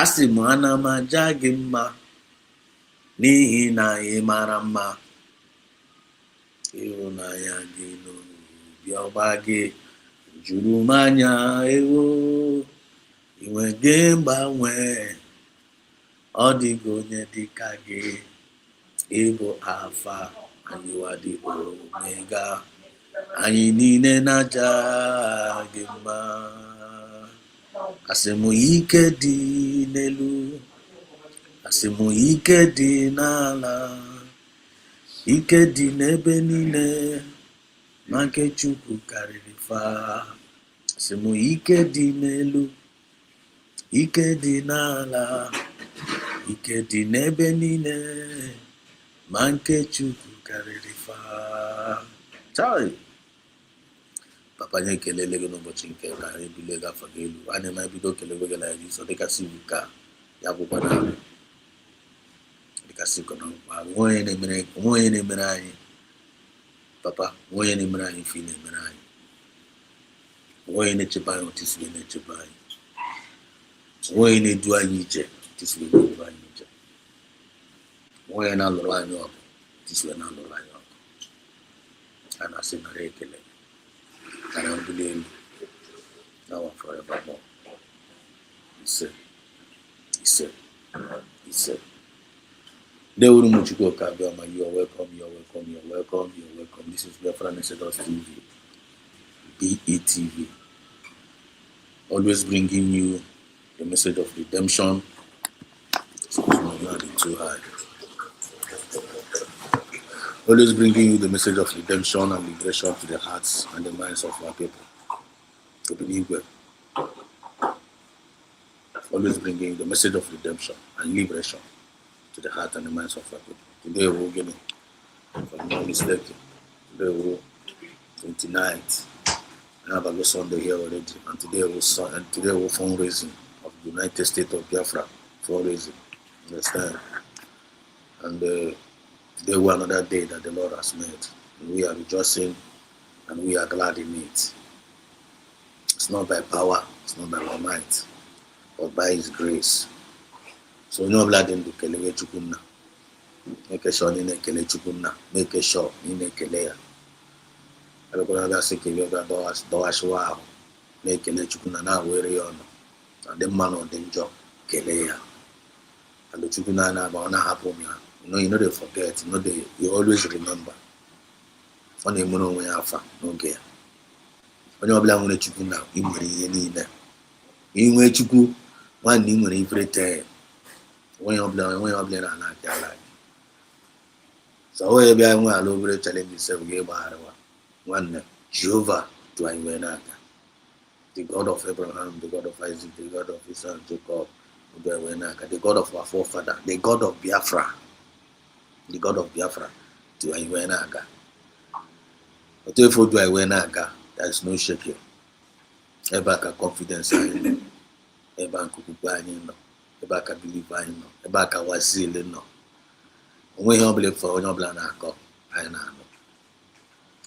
Asị m ana m aja gị mma n'ihi na ị mara mma. Ịhụnanya gị n'obi ọma gị juru m anya. Ewo inweghị mgbanwe. Ọ dịghị onye dịka gị. Ịbụ Alfa and you are the Omega. Anyị niile na-aja gị mma. Asị m ike dị n'elu, asị m ike dị n'ala, ike dị n'ebe niile, ma nke Chukwu karịrị fa. Asị m ike dị n'elu, ike dị n'ala, ike dị n'ebe niile, ma nke Chukwu karịrị fa. Sorry. Papa nye kelele gị n'ụbọchị nke ka anyị bilie gafe gị elu. Anyị ma ebido kelebe gị na ya so dịkasị iwu ka ya bụkwa na dịkasị kọ na mkpa onye na-emere anyị papa onye na-emere anyị ife na-emere anyị onye na-echebe anyị otu isi na-echebe anyị onye na-edu anyị ije otu isi na-edu anyị ije onye na-alụrụ anyị ọgụ otu isi na-alụrụ anyị ọgụ a na-asị nara ekele nara mbuli elu now and forevermore. Ise They will much go Kabiama. You are welcome, you are welcome, you are welcome, you are welcome. This is Biafra Messages TV. BETV. Always bringing you the message of redemption. Not too high. Always bringing you the message of redemption and liberation to the hearts and the minds of our people. To believe well. Always bringing you the message of redemption and liberation to the heart and the minds of our people. Today we're getting from Animalistic. Today we're 29th. I have a good Sunday here already. And today we're fundraising of the United States of Biafra. Fundraising. Understand? And today we're another day that the Lord has made. And we are rejoicing and we are glad in it. It's not by power, it's not by our might, but by His grace. So no blood in the Kele Chukuna. Make sure in the Kele Chukuna. Make sure in the Kelea. I don't know that's the Doashwa. Make Kele Chukuna now where you are. And the man on the job, Kelea. And the Chukuna now about happen. You know they forget. You always remember. On the mono we have no gear. When you are blind Chukuna now, you will inwe Chukwu nwanne ị nwere everything onye ọbụla na-aka ala so onye bịa nwe ala obere challenge self ga-egbagharịwa nwanne Jehovah to anyị wee n'aka the God of Abraham, the God of Isaac, the God of Isaac, Jacob, the God of our forefather, the God of Biafra to anyị wee n'aka otu efu do anyị wee n'aka there is no shaking. Ebe aka confidence anyị nọ, ebe aka okwukwe anyị nọ, ebe aka belief anyị nọ, ebe aka wazili nọ. Onwe ihe ọbụla efu onye ọbụla na-akọ anyị na-anụ.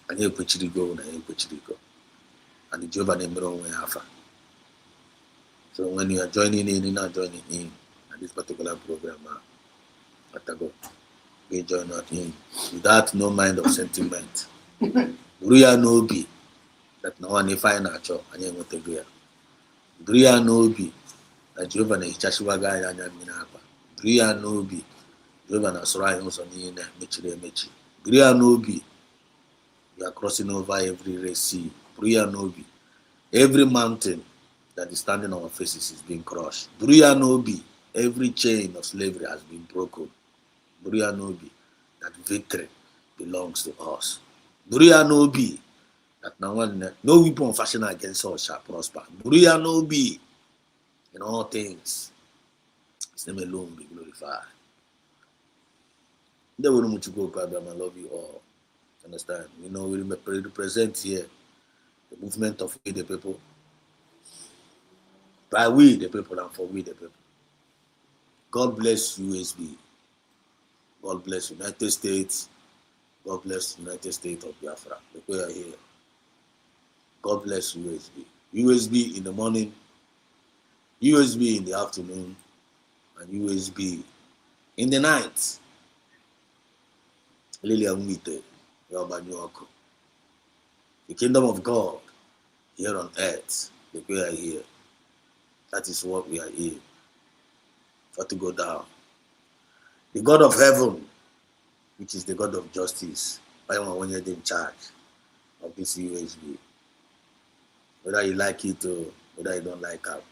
Anyị ekwechirigo na anyị ekwechirigo. And Jehovah na-emere onwe ya afa. So when you are joining in, you're not joining in at this particular program, we join not in without no mind of sentiment. Buru no be. That no one find nacho anya nwetego ya. Buru ya n'obi na Jehova na-ehichasịwaga anyị anya mmiri akwa. Buru ya n'obi Jehova na-asụrụ anyị ụzọ niile mechiri emechi. Buru ya n'obi we are crossing over every Red Sea. Buru ya n'obi every mountain that is standing on our faces is being crushed. Buru ya n'obi every chain of slavery has been broken. Buru ya n'obi that victory belongs to us. Buru ya n'obi that no weapon fashioned against us shall prosper. Buru ya n'obi in all things. His name alone be glorified. They will not go, God, I love you all. Understand? We represent here the movement of we the people. By we the people and for we the people. God bless USB. God bless United States. God bless United States of Biafra. We are here. God bless USB. USB in the morning, USB in the afternoon, and USB in the night. The kingdom of God here on earth, we are here. That is what we are here for, to go down. The God of heaven, which is the God of justice, I am one year in charge of this USB. Whether you like it or whether you don't like it,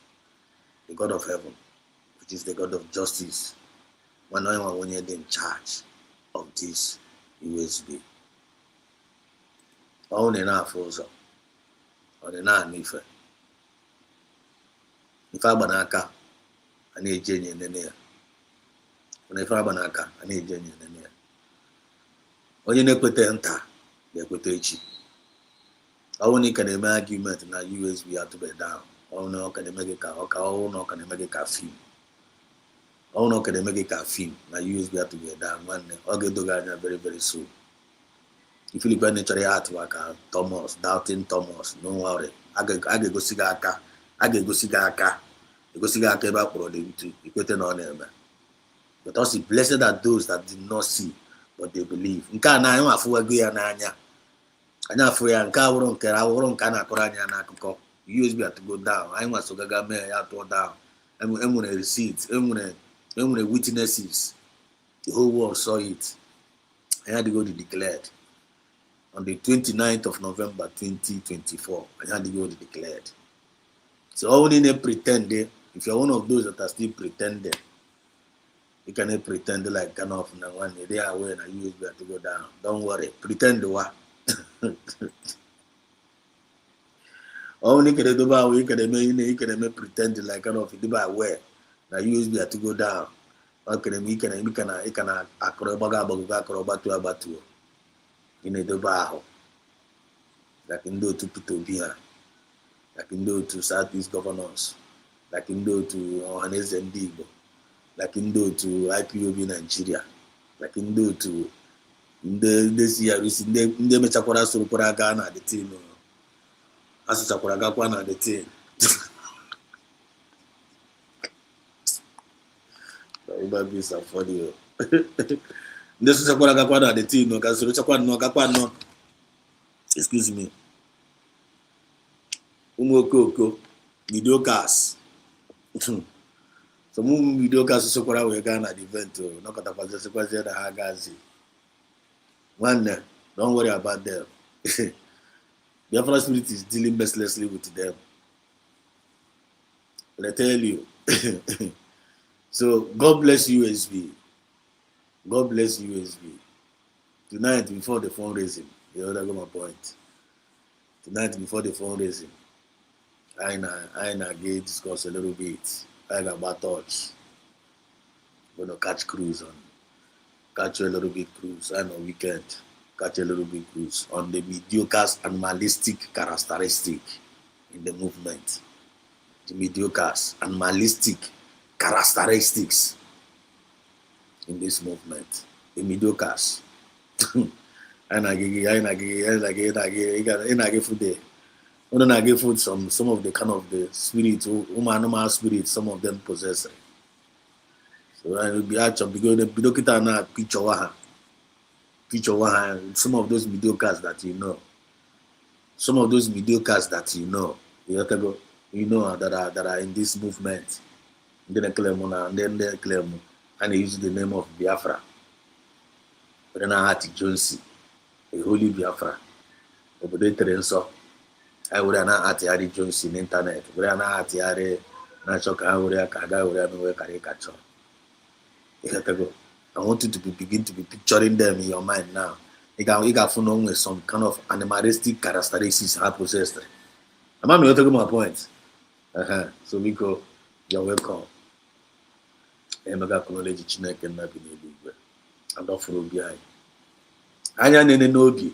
the God of heaven, which is the God of justice, when I am one year in charge of this USB. On and off also. On and on, if I banaka, I need Jenny in the near. When I banaka, I need Jenny in the near. When you never enter, ga-ekweta echi. Ọwụ na ị ka na-eme argument na USB atụbe down. Ọwụ na ọ ka na-eme gị ka ọwụ na ọ ka na-eme gị ka film. Ọwụ na ọ ka na-eme gị ka film na USB atụbe down nwanne ọ ga-edoga anya very very soon. Ifilipe na chọrọ ya atụwa ka Thomas, Doubting Thomas, no worry. A ga-egosi gị aka. A ga-egosi gị aka. Egosi gị aka ebe a kpọrọ dị ntu. Ikwete na ọ na-eme. But also blessed are those that did not see but they believe. Nke a na anyị afụwago ya n'anya. Anyị afụ ya nke awụrụ nke a na-akọrọ anya n'akụkọ. USB had to go down. Anyị nwasogaga mee ya tụọ down. Enwere receipts, enwere witnesses. The whole world saw it. I had to go to declared. On the 29th of November 2024, I had to go to declared. So only they pretend, if you're one of those that are still pretending, you cannot pretend like kind of one they are aware that USB have to go down. Don't worry, pretend what. Only can do about you can pretend like kind of you aware that USB have to go down. Okay, you can akrobaga in a dobaho. Like in do to Putobia, like in do to Southeast governors, like in do to Ohanes and Digo, like in do to IPOB Nigeria, like in do to this year is in the Metaquara Supura Ghana, the team. As Sakuragakwana, the team. Be so funny. This is Sakuragakwana, the team. No, Kakwan, excuse me. Umokoko, Mediocres. So, Mediocres is Sakura, we're gonna at the event. No, Katapaza, the Hagazi. One, don't worry about them. Biafra spirit is dealing mercilessly with them. I tell you. So, God bless USB. God bless USB. Tonight, before the fundraising, you know my point. Tonight, before the fundraising, I get discuss a little bit. I about touch. Gonna catch cruise on. Catch a little bit cruise. I know weekend. Catch a little bit cruise on the mediocres animalistic characteristic in the movement. The mediocres animalistic characteristics in this movement. The mediocres. And I give food some of the kind of the spirit, human spirit, some of them possess. So I will be actually because the Bidokita na picture some of those mediocres that you know. Some of those mediocres that you know that are in this movement. Then they claim and then they claim and they use the name of Biafra. But then I had to Jonesy, a holy Biafra. But they train so I would not at Harry Jones in internet. We are not at Harry Nachoka, Kaga, we are no caricature. I want you to begin to be picturing them in your mind now. You got phone with some kind of animalistic characteristics I possessed. I'm not talking my point. So we go, you're welcome. I'm going to acknowledge Chineke and not be able and not follow behind. I didn't know you.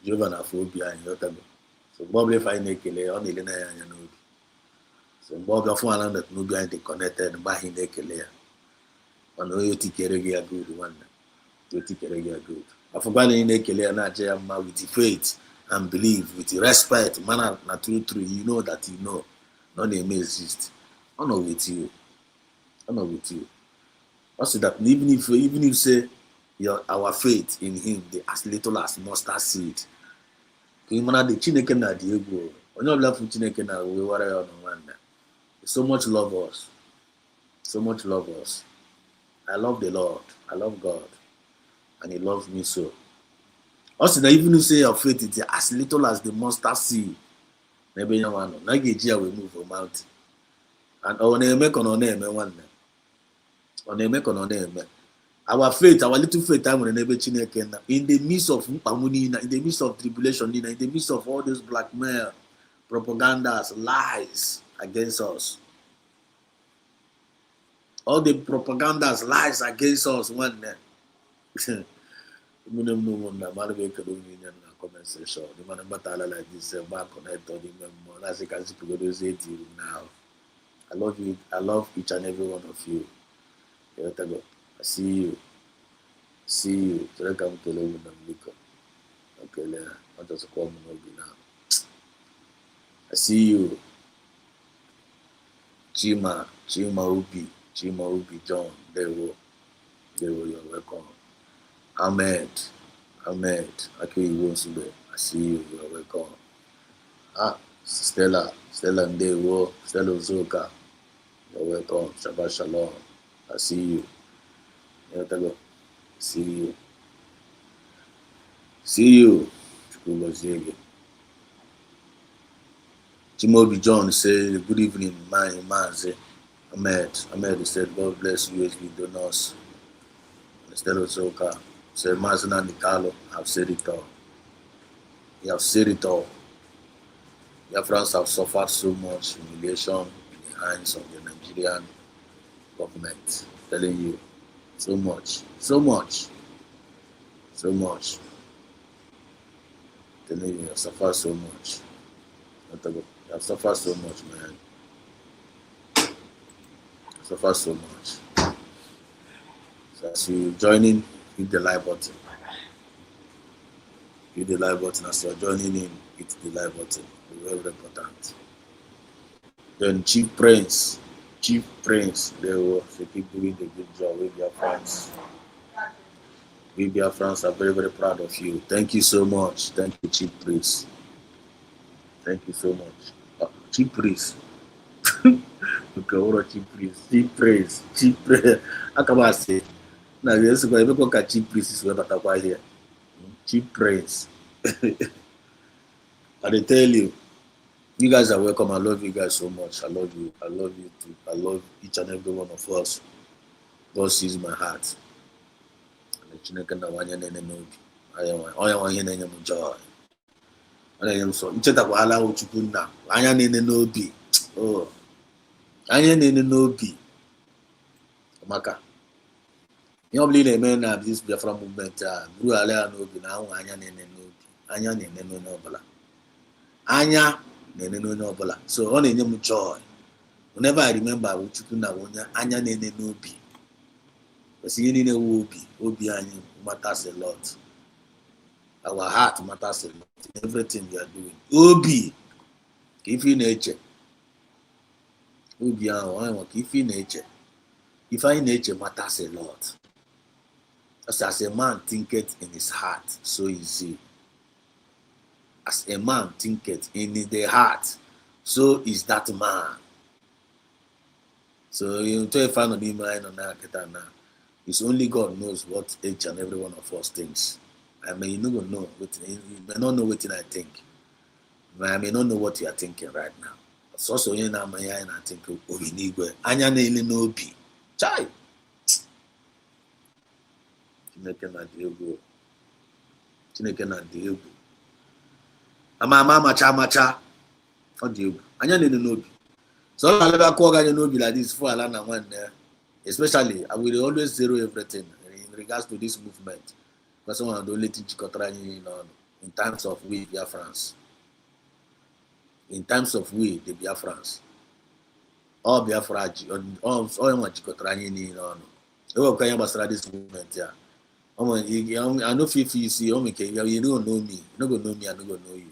You're going to follow behind your table. So Bob if I make a on the Lena and Nobi. So Bob of one that no behind the connected by him make a layer. On no you take a good one. You take a good. I forgot in a layer not with faith and belief, with respect, manner, not true, you know that you know. None may exist. I'm not with you. I'm not with you. Also that even if say our faith in him, they as little as mustard seed. The Chineke na the ego. Onye ọbụla fu Chineke na we wara ya ọnụ nwanne. So much love us. So much love us. I love the Lord. I love God. And he loves me so. Also that even if say your faith is as little as the mustard seed. Maybe you want to. Now get here we move from mountain. And on a make on name one. On a make on name. Our faith, our little faith, time when Chineke in the midst of Pamunina, in the midst of tribulation, in the midst of all this blackmail, propagandas, lies against us. All the propagandas, lies against us, one day. comment section. The man battle like this, back connect or the member. That's it. Can people go say to you now? I love you. I love each and every one of you. I see you. See you. So come to live with them. Okay, I just call me now. I see you. Chima Ubi, John. There you you're welcome. Ahmed, okay, you won't see I see you. You're welcome. Stella Ndewo, Stella Zoka. You're welcome. Shabbat Shalom. I see you. See you. See you. Chimobi John said, good evening, my Mazi. Ahmed said, God bless USB donors. Stella Zoka said, Mazina Nicalo, I've said it all. You have said it all. Biafrans have suffered so much humiliation in the hands of the Nigerian government. I'm telling you, so much. I'm telling you, you have suffered so much. You have suffered so much, man. Suffered so much. So as you joining, hit the like button. Hit the like button as you're joining in. Hit the like button. Very, very important. Then Chief Prince, they will keep doing the good job with your friends. We Biafrans are very, very proud of you. Thank you so much. Thank you, Chief Prince. Thank you so much. Chief Prince. Chief Prince. How come I say? Now, yes, I look at Chief Prince is what here. Chief Prince. I tell you, you guys are welcome. I love you guys so much. I love you. I love you too. I love each and every one of us. God sees my heart. Maka. You don't believe amen na this Biafra movement. Guru ala n'obi na ahụ anya na-ene n'obi. Anya na-ene n'onye ọbụla. Anya na-ene n'onye ọbụla. So ọ na-enye m joy. Whenever I remember Chukwu na onye anya na-ene n'obi. Because ihe niile wu obi anyị matters a lot. Our heart matters a lot in everything we are doing. Obi ka ife na-eche. Obi ahụ ọ ka ife na-eche. If I nature matters a lot. As a man thinketh in his heart, so is he. As a man thinketh in the heart, so is that man. So you tell if I know now, it's only God knows what each and every one of us thinks. I may not know what you may not know what I think. I may not know what you are thinking right now. So you know my and I think anya na-ele n'obi. Chai. Chineke na dị egwu. Ama macha. Ọ dị egwu. Anya na-ele n'obi. So I never call anya n'obi like this for ala na nwanne. Especially, I will always zero everything in regards to this movement. Because someone don't let it chikotara in terms of we Biafrans. In terms of we, the Biafrans. All Biafra, all chikotara anyị n'ọnụ. Ewe kwa ya gbasara this movement ya. I know if you see, you don't know me. You don't know me, I don't know you.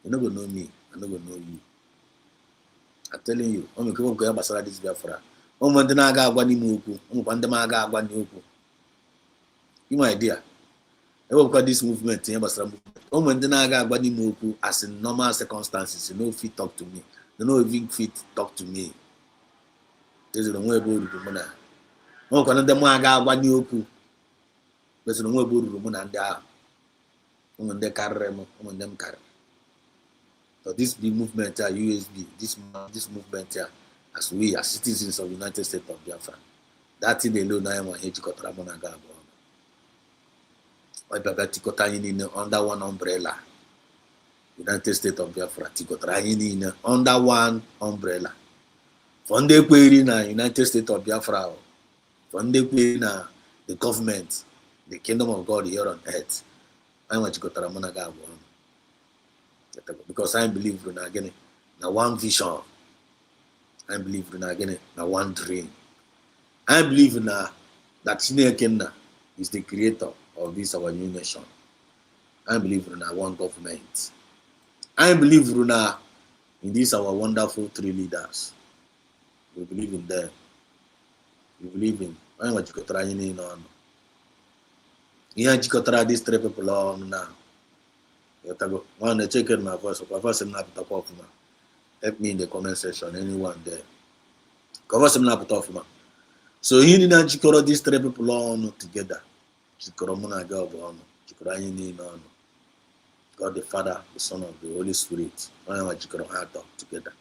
You don't know me, I don't know you. I'm telling you, I'm going to basara this Biafra. I'm going to go I'm going to go you idea. I work with this movement. I'm going to go as in normal circumstances. You know if you talk to me. You know if you fit talk to me. This is the way we do it. I'm going to go but no more room and down. So this big movement USB, this movement as we as citizens of the United States of Biafra, that thing alone I am a Hechikotramonaga. I better Tikotayin under one umbrella. United States of Biafra, Tikotrayin under one umbrella. Fonde Querina, United States of Biafra, Fonde Querina, the government. The kingdom of God here on earth. anyị nwachikọtara mụ na gị abụọ ọnụ. Because I believe na gịnị na one vision. I believe na gịnị na one dream. I believe na that Chineke Nna is the creator of this our new nation. I believe na one government. I believe na in these our wonderful three leaders. We believe in them. We believe in anyị nwachikọtara anyị niile ọnụ. Ihe jikọtara these three people ọnụ na one check in my voice. Voice m na-apụtakwa ọfụma. Help me in the comment section, anyone there. Voice m na-apụta ọfụma. So ihe niile jikọrọ these three people ọnụ together. Jikọrọ mụ na gị ọbụ ọnụ. Jikọrọ anyị niile ọnụ. God the Father, the Son of the Holy Spirit. Onye nwa jikọrọ ha atọ together.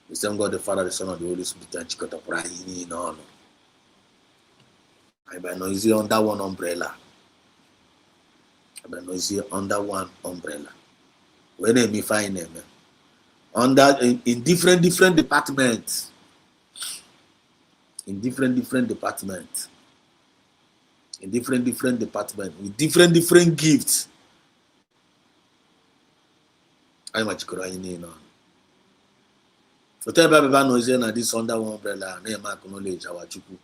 The same God the Father, the Son of the Holy Spirit, and jikọtakwara anyị niile ọnụ. I by noisy under one umbrella. Under one umbrella. When they find them under in different departments. In different departments. In different departments with different gifts. I'm a chikorani no. So tell me noisy na this under one umbrella. Name acknowledge our chuku.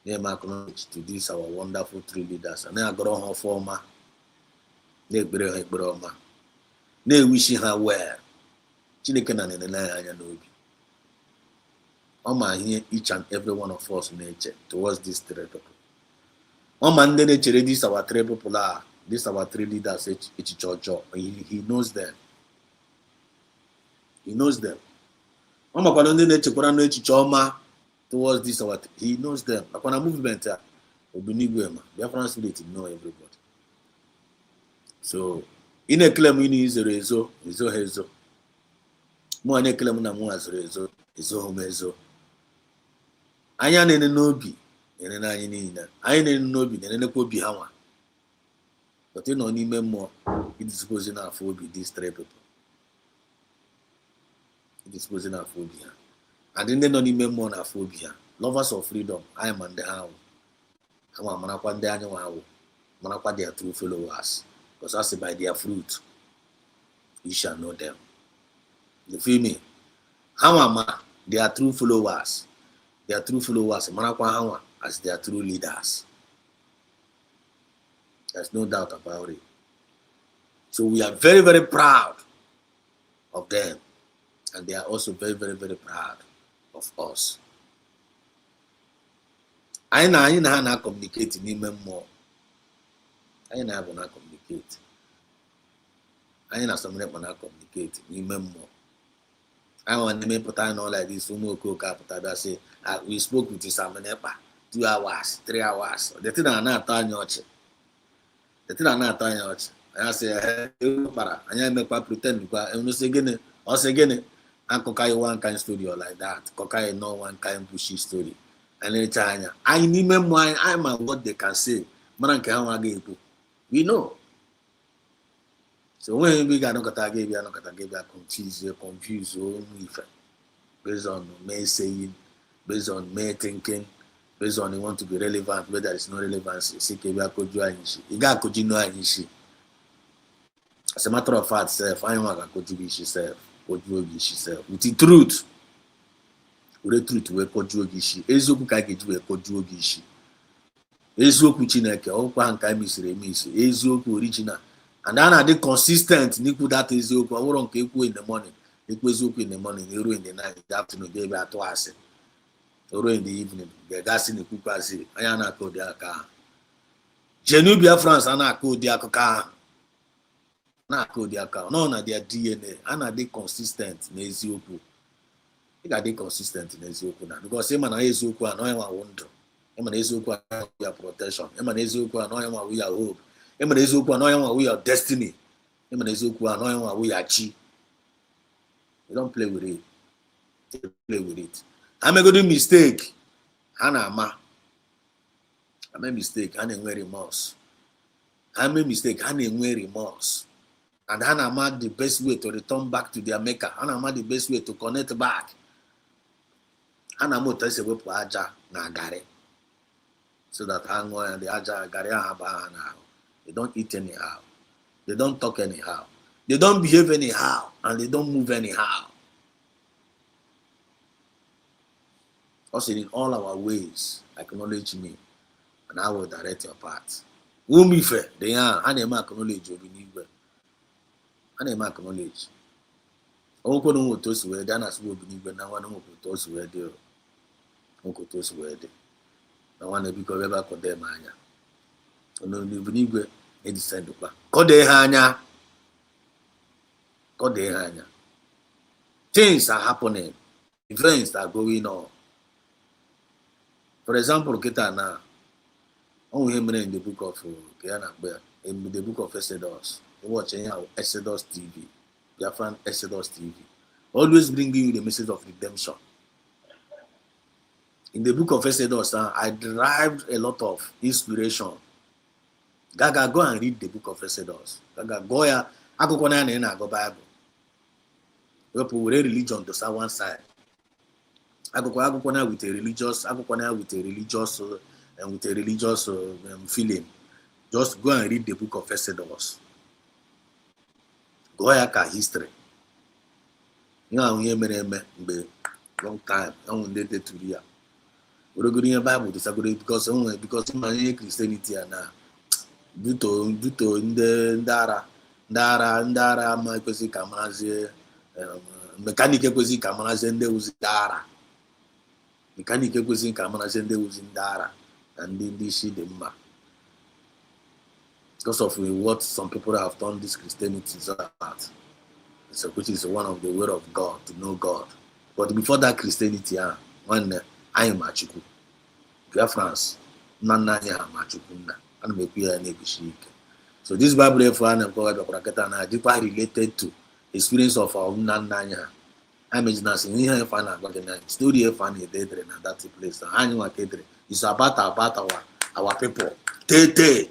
Name acknowledge to this our wonderful three leaders. And I grow her former. Na-ewishi ha well. Chineke na nene anya n'obi. Ọ ma ihe each and every one of us na-eche towards these three people. Ọ ma ndị na-echere these our three people are, these our three leaders echiche ọjọọ. He knows them. He knows them. Ọ makwana ndị na-echekwara n'echiche ọma towards this our, he knows them. Akwana movement a Obinigwe ma Biafra spirit know everybody. So, in a claim in Israel, Ezo. More than a claim na more Ezo Homezo. I am in a nobi, and an ayina. I am in a nobi, and a pobi hawa. But you know, any more, it is supposing our phobia, these three people. It is supposing our phobia. And then only more our phobia. Lovers of freedom, I am on the house. I am Manakwan Daniel, Manakwa, their true followers. Because I say by their fruit, you shall know them. You feel me? Hawama, they are true followers. They are true followers. Manakwa Hawa as their true leaders. There's no doubt about it. So we are very, very proud of them. And they are also very, very, very proud of us. I know communicate even more. I na have not communicate. I na some people not communicate. Even more. I want to make put on all like this. Say we spoke with this Amanepa 2 hours, 3 hours. The thing I not telling you. The thing I not telling you. I say, para. I make pretend because I say again. Also again, and Kokai one kind studio like that. Kokai no one kind pushy story. And then China. I need them why I'm what they can say. Man can we know. So when we got no confused, based on me saying, based on me thinking, based on they want to be relevant, whether it's not relevance, as a matter of fact, self, I am a self, with the truth. With the truth, we kojuogishi. Ezoku kageju we kojuogishi. Ezoku Chineke, okwa hanka misiri emisi. Ezoku original. And then are they consistent? Niku that Ezoku. I won't keep in the morning. Niku Ezoku in the morning. Euro in the night. In the afternoon. They be at twice. Euro in the evening. The gas in the kukazi. Ayana ko diaka. Genubia France. Ana ko diaka. Na ko diaka. No na their DNA. Ana they consistent. Na Ezoku. They got they consistent in Ezoku now because him and Ezoku are not wonder. Him and Ezoku are we are protection. Him and Ezoku are not we are hope. Him and Ezoku are not we are destiny. Him and Ezoku are not we are chi. You don't play with it. You play with it. I'm a good mistake. Hanama. I made mistake. I didn't wear remorse. I made mistake. I didn't wear remorse. And Hanama the best way to return back to their maker. Hanama the best way to connect back. Hanamo tells a whip aja na gare. So that hang on the aja gare now. They don't eat anyhow. They don't talk anyhow. They don't behave anyhow, and they don't move anyhow. Also, in all our ways, acknowledge me, and I will direct your path. Whom if they are, and they acknowledge you, and they acknowledge. Oko no to so we dan as we obinigbe na wan no to so we dey. Oko to so we dey. Na wan e bi ko be ba ko dem anya. Ono ni obinigbe e decide pa. Ko dey ha anya. Ko dey ha anya. Things are happening. Events are going on. For example, kita na on him in the book of in the book of Exodus. Watching our Exodus TV. Biafra Exodus TV. Always bringing you the message of redemption. In the book of Exodus, I derived a lot of inspiration. Gaga, go and read the book of Exodus. Gaga, go ya. I go Bible. We read religion to one side. I go with a religious, feeling. Just go and read the book of Exodus. Go ya history. You know, long time. I won't date to the we're going to Bible because my Christianity now. Due to in the Ndara, my kwesi kamanaze, mechanic kwesi kamanaze and there was Dara. Mechanic kwesi kamanaze and there was in Dara, and then this shit the because of what some people have done this Christianity is about. So which is one of the word of God, to know God. But before that Christianity, when I am Machuku, Biafrans, Nananya Machuku, and maybe a Nebishik. So this Bible for Anna deeply related to experience of our Nananya. I imagine us in here fan about the studio fan a dead and that's the place. Annual catering is about our people. Tete.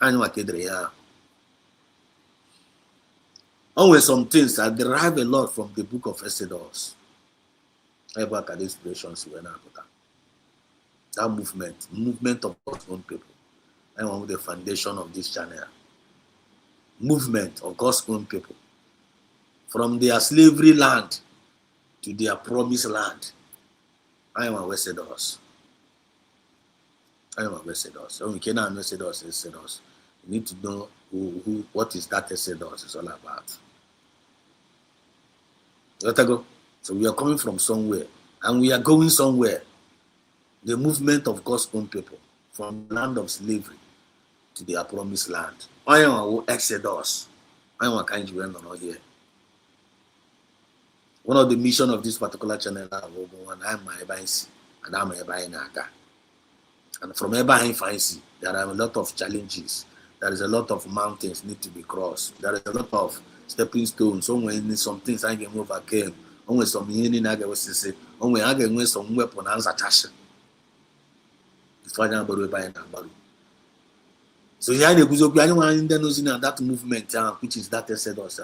Annual catering, yeah. Always some things I derive a lot from the book of Exodus. Back at inspirations we now put that movement of God's own people. And one of the foundation of this channel. Movement of God's own people. From their slavery land to their promised land. I am a Exodus. So we cannot know Exodus. You need to know what is that Exodus is all about. Let us go. So we are coming from somewhere and we are going somewhere. The movement of God's own people from the land of slavery to their promised land. I am Exodus. I am a kind of here. One of the mission of this particular channel, I am my Ebansi and I'm Ebanaka. And from Ebansi, there are a lot of challenges. There is a lot of mountains need to be crossed. There is a lot of stepping stones. Some things I can overcome. Only some meaning I can say. Only I can win some weapon and attach. So here the Buzoku, anyone in that movement, which is that Exodus,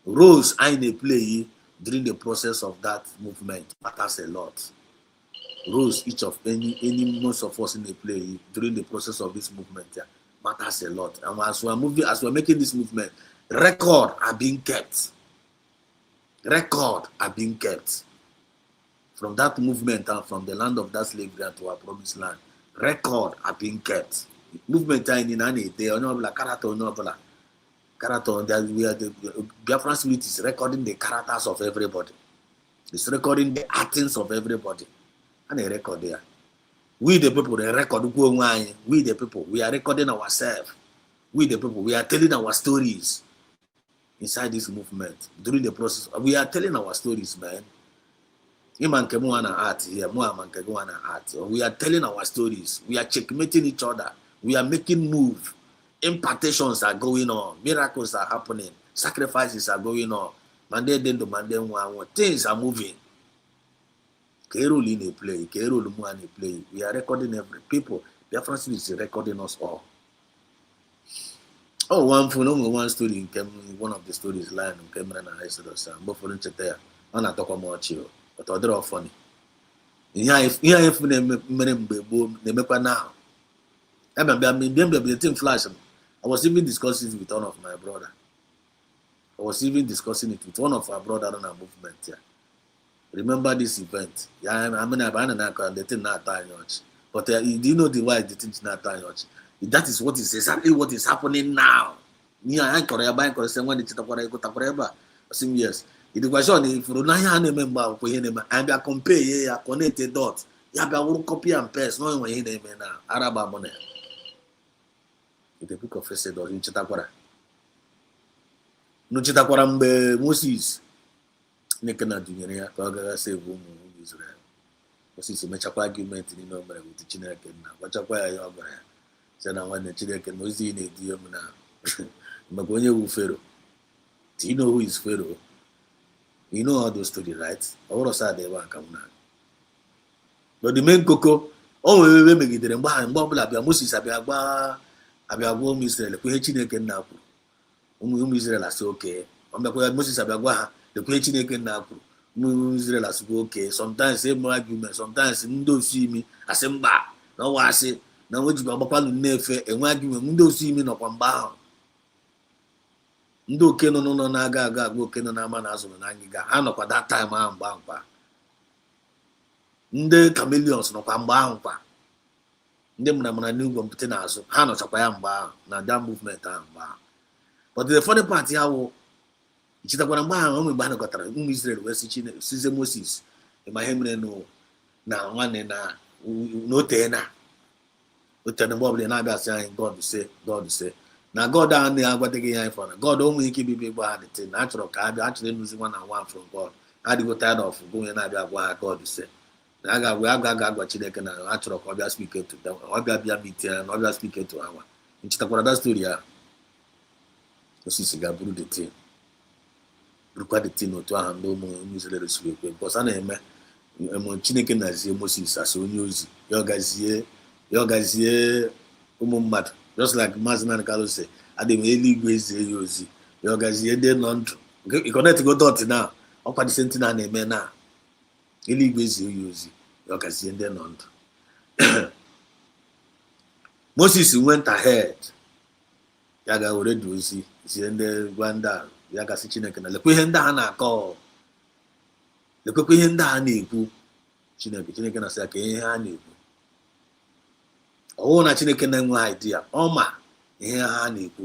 roles are in a play during the process of that movement matters a lot. Roles each of any most of us in a play during the process of this movement matters a lot. And as we're making this movement, records are being kept. From that movement and from the land of that slavery to our promised land. Records are being kept. Movement in any day, character, that we are the Biafran Spirit is recording the characters of everybody. It's recording the actions of everybody. And a record there. We the people, the record we the people, we are recording ourselves. We the people, we are telling our stories inside this movement. During the process, we are telling our stories, man. We are telling our stories. We are checkmating each other. We are making moves. Impartations are going on. Miracles are happening. Sacrifices are going on. Things are moving. Kerol in a play. Kerol in a play. We are recording every people. Biafran is recording us all. Oh, one story came. One of the stories line came and I said, "But for there, I'm not talking about you, but other are funny." If they make now. I remember the thing flash. I was even discussing it with one of my brother. I was even discussing it with one of our brother on our movement here. Remember this event? Yeah, I mean, the thing not much. But do you know the why the thing is not much? That is what is exactly what is happening now. Me, I say when it's the yes. The question if you don't remember, and I compare here, connect the dots. Yeah, but I will copy and paste. No one here now. Araba money. The book of First Edward in Chitakwara. No Chitakwara mbe Moses. Nekana dunyere ya ka ọ gaghị save ụmụ Israel. Moses mechakwa argument n'ime o mere with Chineke na gwachakwa ya ya ọ gwara ya sị na nwanne Chineke na ozi na-edu ya m na maka onye wu Pharaoh. Do you know who is Pharaoh? You know all those stories, right? Ọ bụrụ sa dị ebe a ka m na. But the main koko o nwere ebe megidere mgbe ọbụla abịa Moses abịa gwa ụmụ Israel kwe ihe Chineke nna kwuru. Ụmụ Israel asị oke. Ọ bịakwa Moses abịa gwa ha the way Chineke na kwuru ụmụ Israel asị okay. Sometimes same argument, sometimes ndị osi imi asị mba na ọwa asị na nwejiba ọgbakwanụ na-efe enwe argument ndị osi imi nọkwa mgbe ahụ. Ndị oke nọ na-aga agwa oke nọ na-ama na azụrụ na ngịga ha nọkwa that time ahụ mgbe ahụ kwa. Ndị chameleons nọkwa mgbe ahụ kwa. Ndị mara n'ugwu mpụta n'azụ ha nọchakwa ya mgbe ahụ na that movement ahụ mgbe ahụ. But the funny part ya wụ chitakwara mgbe ahụ ụmụ Igbo anọkọtara ụmụ Israel wee sizie Moses ịma ihe mere na nwanne na otee mgbe ọbụla na-abịa asị anyị God say na God ahụ na-agwateghị ya ifọ na God o nwere ike ibibi ịgba ha dịte na achọrọ ka abịa achọrọ ịnụzi nwa na nwa from God adịgo tired of onye na-abịa agwa ha God say na a ga-agwa Chineke na achọrọ ka ọ bịa speak to them ọ bịa meet ya na ọ bịa speak to ha. Nchetakwara that story ya Moses ga-abụrụ the thing bụrụkwa the thing otu ahụ ndị ụmụ Israel siri ekwe because a na-eme Chineke na-azie Moses asị onye ozi ya ọgazie ụmụ mmadụ just like Maazị Nankalụ si adị m eluigwe ezie ya ozi ya ọgazie ndị nọ ndụ connect go dot na ọkwa dị senti na-eme na eluigwe ezie ya ozi ya ọgazie ndị nọ ndụ. Moses went ahead ya ga were dị ozi zie ndị gwa ndị a ya gasị Chineke na lekwa ihe ndị a na-akọ lekwekwa ihe ndị a na-ekwu Chineke na-asị ya ka ihe ha na-ekwu ọwụ na Chineke na-enwe idea ọ ma ihe ha na-ekwu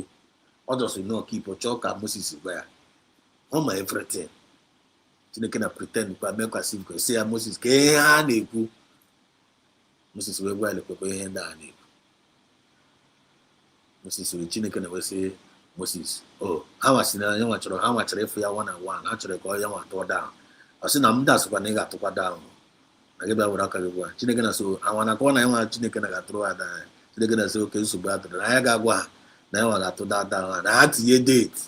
ọ jọsị n'ọkipụ chọọ ka Moses gwa ya ọ ma everything. Chineke na pretend kwa mekwasị kwa sị ya Moses ka ihe ha na-ekwu Moses wee gwa ya lekwekwa ihe ndị a na-ekwu. Moses wee Chineke na wesị Moses ha nwasị na ya nwachọrọ ha nwachara ịfụ ya one on one ha chọrọ ka ọ ya nwa atụọ down ọ sị na m dasịkwa na ị ga-atụkwa down na gị bịa were aka gị gwa Chineke na so awa na akọwa na ya nwa Chineke na ga-atụrụ ada ya. Chineke na sị oke nsogbu atụrụ na ya ga-agwa ha na ya nwa ga-atụ down na ha tinye date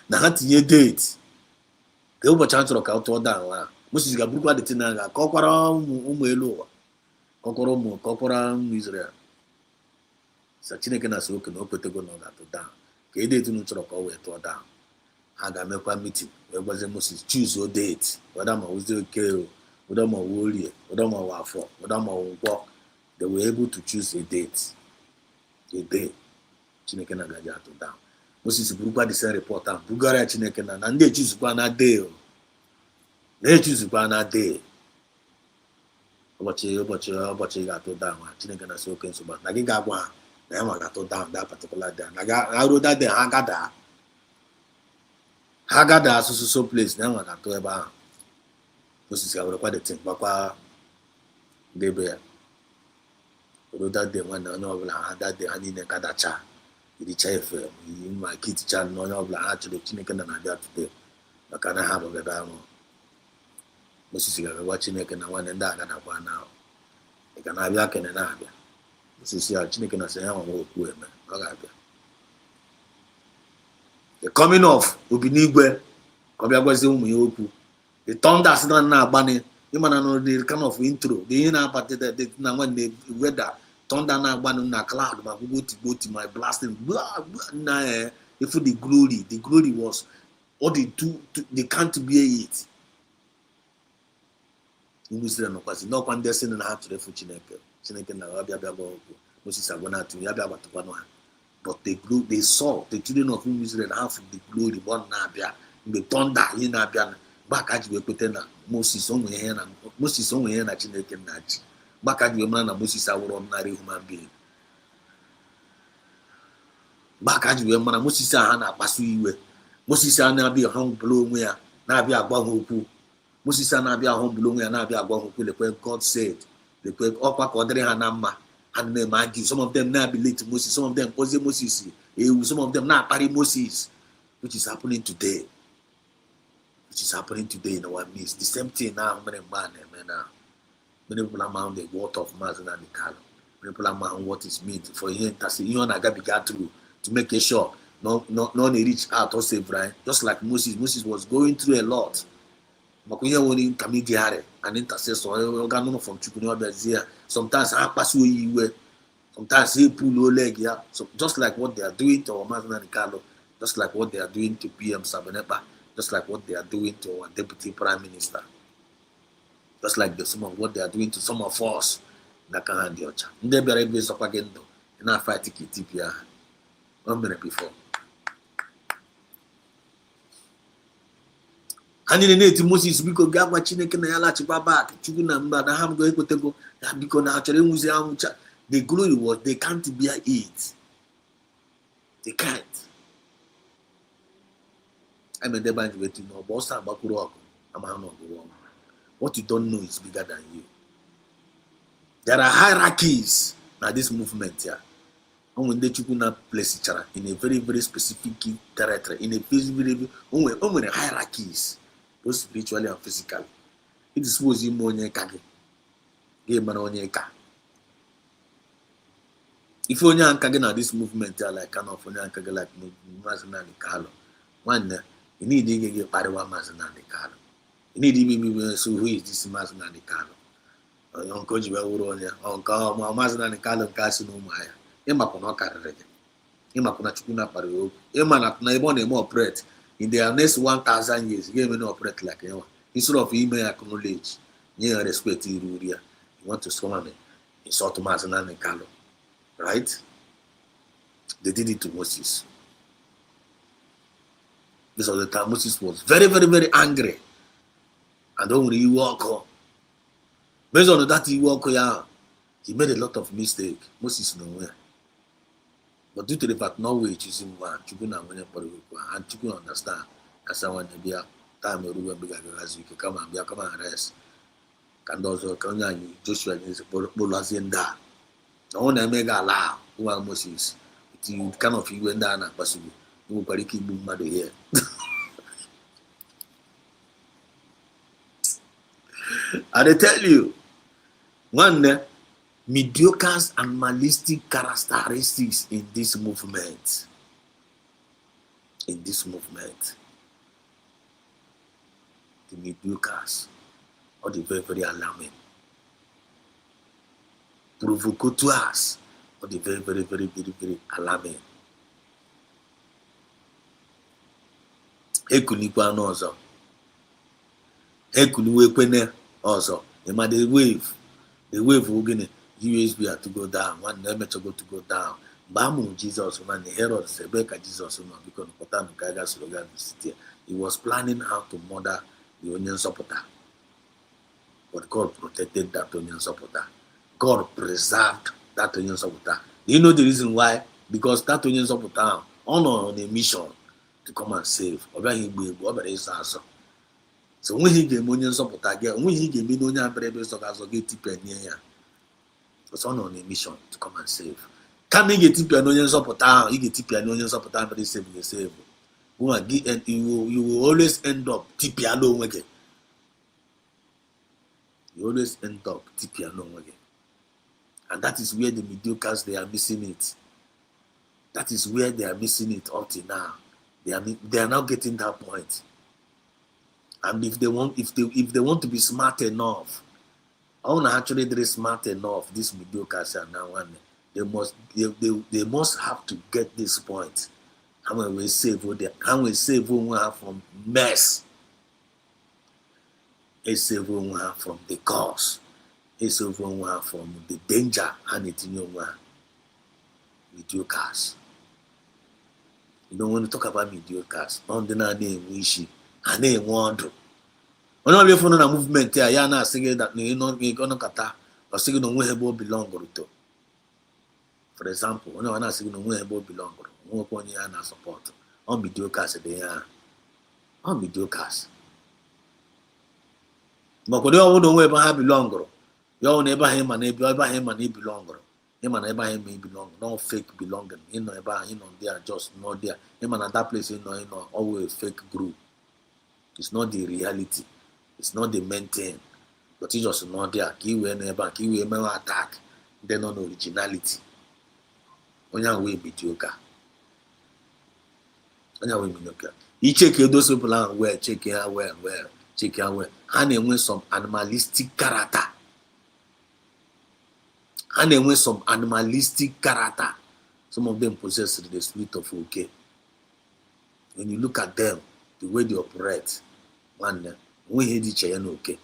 na ha tinye date ka ụbọchị ha chọrọ ka ọ tụọ down ha. Moses ga-abụrụkwa dịtị na ga ka ọ kwara ụmụ elu ụwa ka ọ kwara ụmụ Israel sa Chineke na-asị oke na o kwetego na ọ ga-atụ down ka edetu na chọrọ ka ọ wee tụọ down. Ha ga-emekwa meeting wee gwazie Moses choose o date whether ma ozi oke whether ma ọwụ orie whether ma ọwụ afọ whether ma ọwụ nkwọ. They were able to choose a date a day Chineke na-agaji atụ down. Moses burukwa the same report ahụ bugara ya Chineke na ndị echuzukwa na day na-echuzukwa na day ụbọchị ga-atụ down ha. Chineke na-asị oke nsogbu na gị ga-agwa ha na ya nwa ga-atụ down that particular day na ga-arụ that day ha gada asụsụ so place na ya nwa ga-atụ ebe ahụ. Moses ga-werekwa the thing gbakwa ndị ebe ya oru that day nwanne onye ọbụla ha that day ha niile kadacha iricha efe iyi mma kiticha na onye ọbụla ha chọrọ Chineke na na-abịa today maka na ha bụ ebe ahụ. Moses ga-agwa Chineke na nwanne ndị agadakwa na ị ga na-abịa kene na-abịa. Moses ya Chineke na sị ya nwa okwu eme ọ ga-abịa. The coming of Obinigwe ka ọ bịa gwazie ụmụ ya okwu. The thunder sị na-agbani ịmana na the kind of intro the ihe na-abata na nwanne weather thunder na-agbani na cloud ma gboti my blasting na if the glory was all they can't bear it. Ụmụ Israel nọkwasị n'ọkwa ndị sị na ha chọrọ efu Chineke na ọ bịa gwa okwu Moses agwana to Yabia Batukwana. But they saw the children of Israel have the glory one Nabia, the thunder in Nabian, back at you put Moses only here and Moses only here at Chineke Natch. Back at your man and Moses are ordinary human being. Back at you, man, Moses Hana Pasu, Moses Nabi a home below where Nabia Bahu, Moses Nabia home below where Nabia Bahu, the God said, the quick Opa Kodre Hanama. And they might give some of them now believe to Moses, some of them pose Moses, some of them now parry Moses, which is happening today. Which is happening today in our midst. The same thing now, many people are around the water of Mazan and the Kalo. Many people are around what is meant for you to say, you and I got to make sure no they reach out or save, right? Just like Moses was going through a lot. Makunya woni kamidiare an intercessor organ from Chukuno Bezia. Sometimes I pass you sometimes he pull leg, yeah. So just like what they are doing to our Mazan and Carlo, just like what they are doing to PM Sabanepa, just like what they are doing to our Deputy Prime Minister, just like some of what they are doing to some of us. Nakahan Diocha. They be based up again though. And I fight TPA 1 minute before. And in the native Moses, we could get what Chineke na yala chiba back. Chuguna mba na ham go ekotego. Because na actually the glory was they can't bear it. They can't. I mean, the band waiting no boss and bakuro. What you don't know is bigger than you. There are hierarchies now this movement here. And when they chukuna place each other in a very, very specific territory, in a very, very hierarchies. Both spiritually and physically. It is supposed to be more kage. Game man on ka. If you only kage na this movement, like kind of only kage like Mazana de Carlo, one you need to get Padawa Mazana de Carlo. You need to be so who is this Mazana de Carlo? Uncle Jiba Uncle Mazana de Carlo Casino Maya. Emma Konoka Reg. Emma Konachuna Pario. Emma not Naibon more bread. In the next 1,000 years, you may not operate like you know. Instead of you may acknowledge, you respect you want to summon me. Insult Mazana and Carlo. Right? They did it to Moses. This was the time Moses was very, very, very angry. And then when he walk on, based on that he walk on, he made a lot of mistakes. Moses nowhere. But due to the fact no way choosing one, Chukuna and Chukuna understand as someone to be a time or bigger as you can come and rest. Can also come Joshua is a Bolazenda. The one mega allow who are Moses. It kind of you went down and possible. You will keep boom mother here. And I tell you, one day. Mediocres and animalistic characteristics in this movement. In this movement. The mediocres are the very, very alarming. Provocateurs are the very, very, very, very, very alarming. Ekunikwa n'ọzọ. Ekuniwekwene ọzọ. Ema the wave. The wave ogene. USB had to go down, one never to go down. Bamu Jesus, man, the Herod Sebeka Jesus, because Potano Kaga slogan he was planning how to murder the onion supporter. But God protected that onion supporter. God preserved that onion supporter. You know the reason why? Because that onion supporter on a mission to come and save. So when he gave onion supporter again, when he gave me onion baby so get tip was on a mission to come and save. Come and get an onion support town, you get an onion support town for the save you save. Go and get and you will always end up tippy alone again. You always end up tippy alone again. And that is where the mediocres they are missing it. That is where they are missing it up till now. They are now getting that point. And if they want to be smart enough, actually they're smart enough, these mediocres are now one. They must have to get this point. How we save who have from mess. A save who have from the cause. A save who have from the danger and it in your one. Mediocres. You don't want to talk about mediocres. On the name Wishi, and name Wandro. When all your phone a movement here, Yana saying that you know you're gonna kata or saying no one belong to. For example, when I'm saying no one belong to, one yana support. On mediocres they are. On mediocres. But when you don't know where belong, you never him and he belong. Him and him may belong, no fake belonging. You know about him on there, just not there. Him and that place, you know, always fake group. It's not the reality. It's not the main thing. But it's just not there. Kiwi never attack. Then on originality. On your way mediocre. On your way mediocre. You check those people and well, check here well. Check here well. And they win some animalistic character. And they win some animalistic character. Some of them possess the spirit of okay. When you look at them, the way they operate, man, we hate each other okay.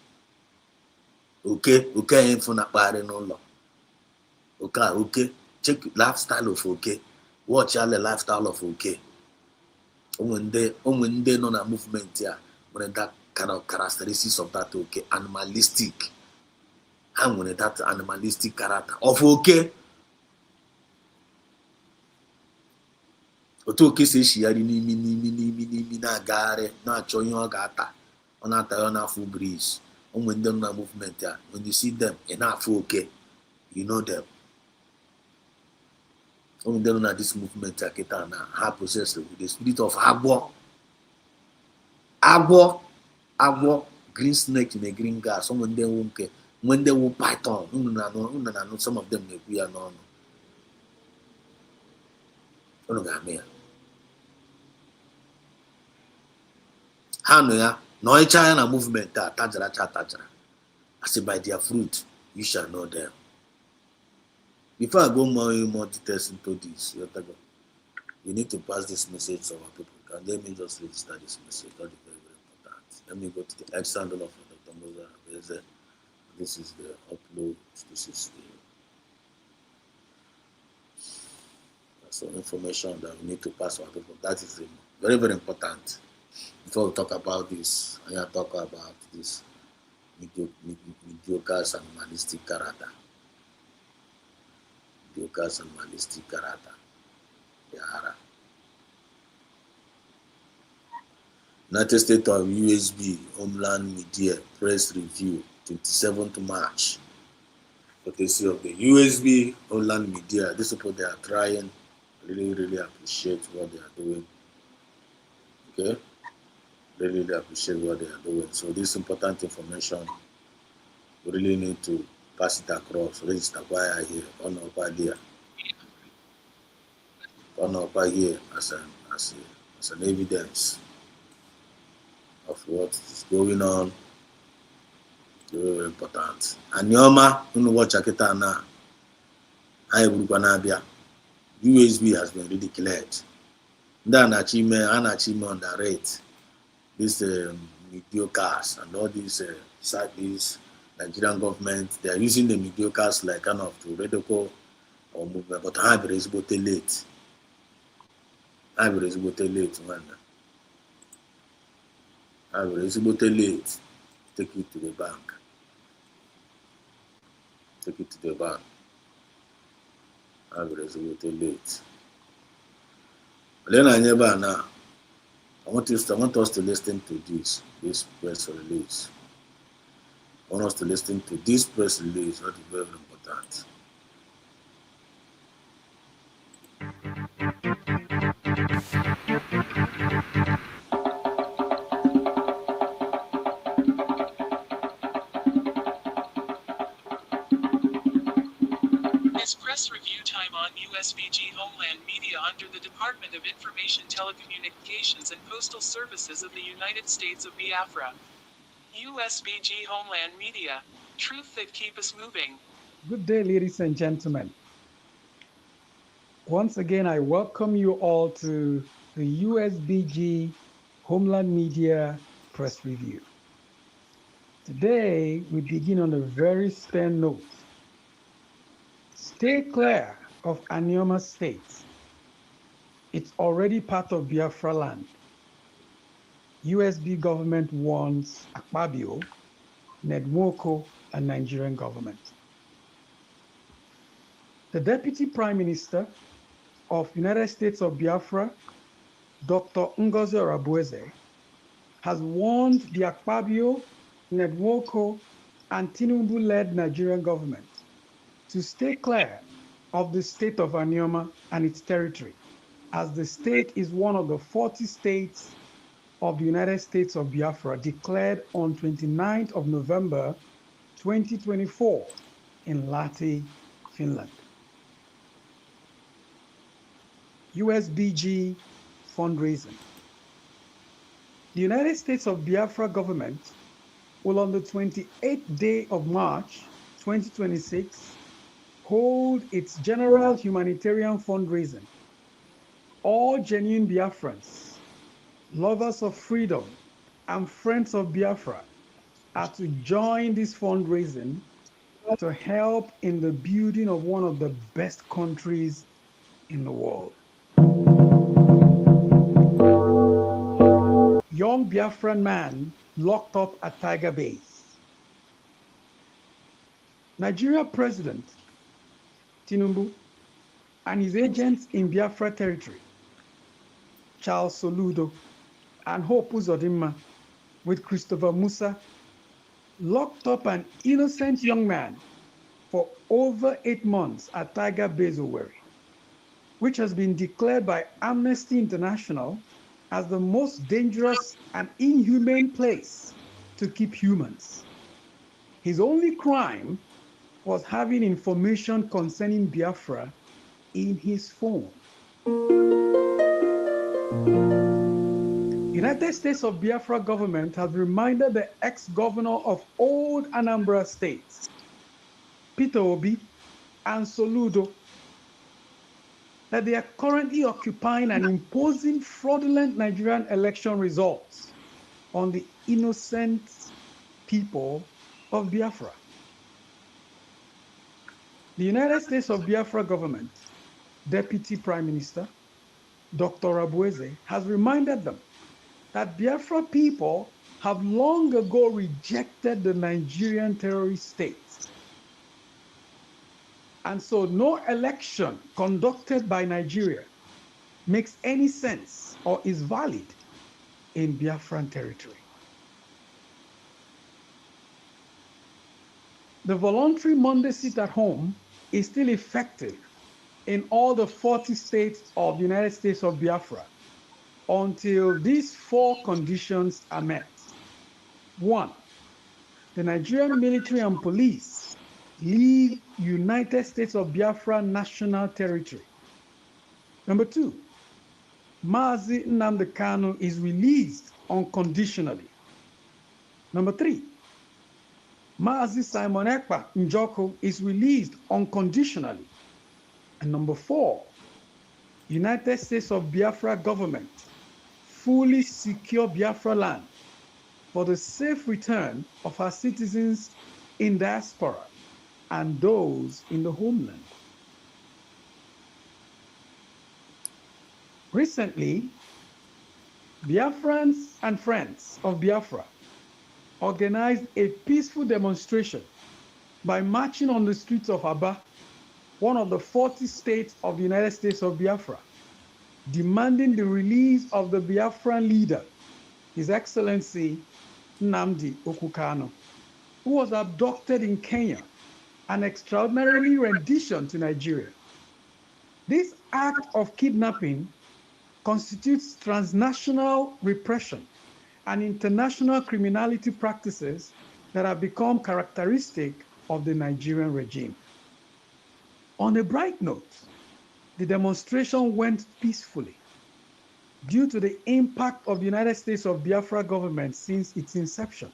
Okay, ain't for not bad no law. Okay. Check lifestyle of okay. Watch all the lifestyle of okay. When they non a movement here, when that kind of characteristics of that okay, animalistic. And when that animalistic character of okay. Otu oke si eshigharị n'imi na-agagharị na-achọ ihe ọ ga-ata ọ na-ata ya na-afụ breeze ụmụ ndị na movement ya when you see them ị na-afụ oke you know them ụmụ ndị na this movement ya kịta na ha possess with the spirit of agwọ green snake na green gas ụmụ ndị nwu nke nwe ndị wu python unu na-anụ some of them na-ekwu ya n'ọnụ unu ga-amị ya ha nọ ya na ọịcha ya na movement a tajara as by their fruit you shall know them. Before I go more details into this, we need to pass this message to our people. Can let me just register this message? That is very, very important. Let me go to the X handle of Dr. Moza. This is the upload. This is the information that we need to pass to our people. That is very, very important. Before we talk about this, I want to talk about this mediocres and animalistic character. Mediocres and animalistic character. Biafra. United States of USB Homeland Media Press Review, 27th March. Courtesy of the USB Homeland Media. These people, they are trying. Really, really appreciate what they are doing. Okay? Really appreciate what they are doing. So this important information, we really need to pass it across. Register wire here, on over here. On over here as an evidence of what is going on. Very, very important. And Yoma, you know what Chakita now. I will USB has been really declared. Then achievement on the rate. These mediocres and all these these Nigerian government, they are using the mediocres like kind of to radical or movement, but I be late. I be late, man. I be late. Take it to the bank. Take it to the bank. I be late. But then I never know. I want us to listen to this press release. I want us to listen to this press release. That is very important. Is press review time on USBG Homeland Media under the Department of Information Telecommunications and Postal Services of the United States of Biafra. USBG Homeland Media. Truth that keep us moving. Good day, ladies and gentlemen. Once again, I welcome you all to the USBG Homeland Media Press Review. Today, we begin on a very stern note. Stay clear of Anioma State. It's already part of Biafra land. USB government warns Akpabio, Nedwoko, and Nigerian government. The Deputy Prime Minister of United States of Biafra, Dr. Ngozi Orabueze, has warned the Akpabio, Nedwoko, and Tinubu-led Nigerian government to stay clear of the state of Anioma and its territory, as the state is one of the 40 states of the United States of Biafra declared on 29th of November 2024 in Lahti, Finland. USBG fundraising. The United States of Biafra government will on the 28th day of March 2026 hold its general humanitarian fundraising. All genuine Biafrans, lovers of freedom, and friends of Biafra are to join this fundraising to help in the building of one of the best countries in the world. Young Biafran man locked up at Tiger Base. Nigeria President Tinubu and his agents in Biafra territory, Charles Soludo and Hope Uzodinma, with Christopher Musa, locked up an innocent young man for over 8 months at Tiger Base, Owerri, which has been declared by Amnesty International as the most dangerous and inhumane place to keep humans. His only crime was having information concerning Biafra in his phone. United States of Biafra government has reminded the ex-governor of old Anambra State, Peter Obi, and Soludo, that they are currently occupying and imposing fraudulent Nigerian election results on the innocent people of Biafra. The United States of Biafra government, Deputy Prime Minister, Dr. Orabueze, has reminded them that Biafra people have long ago rejected the Nigerian terrorist state. And so no election conducted by Nigeria makes any sense or is valid in Biafran territory. The voluntary Monday sit at home is still effective in all the 40 states of the United States of Biafra until these 4 conditions are met. 1, the Nigerian military and police leave United States of Biafra national territory. Number 2, Mazi Nnamdi Kanu is released unconditionally. Number 3, Mazi Simon Ekpa Njoko is released unconditionally. And number 4, United States of Biafra government fully secure Biafra land for the safe return of our citizens in diaspora and those in the homeland. Recently, Biafrans and friends of Biafra organized a peaceful demonstration by marching on the streets of Aba, one of the 40 states of the United States of Biafra, demanding the release of the Biafran leader, His Excellency Nnamdi Kanu, who was abducted in Kenya and extraordinarily renditioned to Nigeria. This act of kidnapping constitutes transnational repression and international criminality practices that have become characteristic of the Nigerian regime. On a bright note, the demonstration went peacefully due to the impact of the United States of Biafra government since its inception.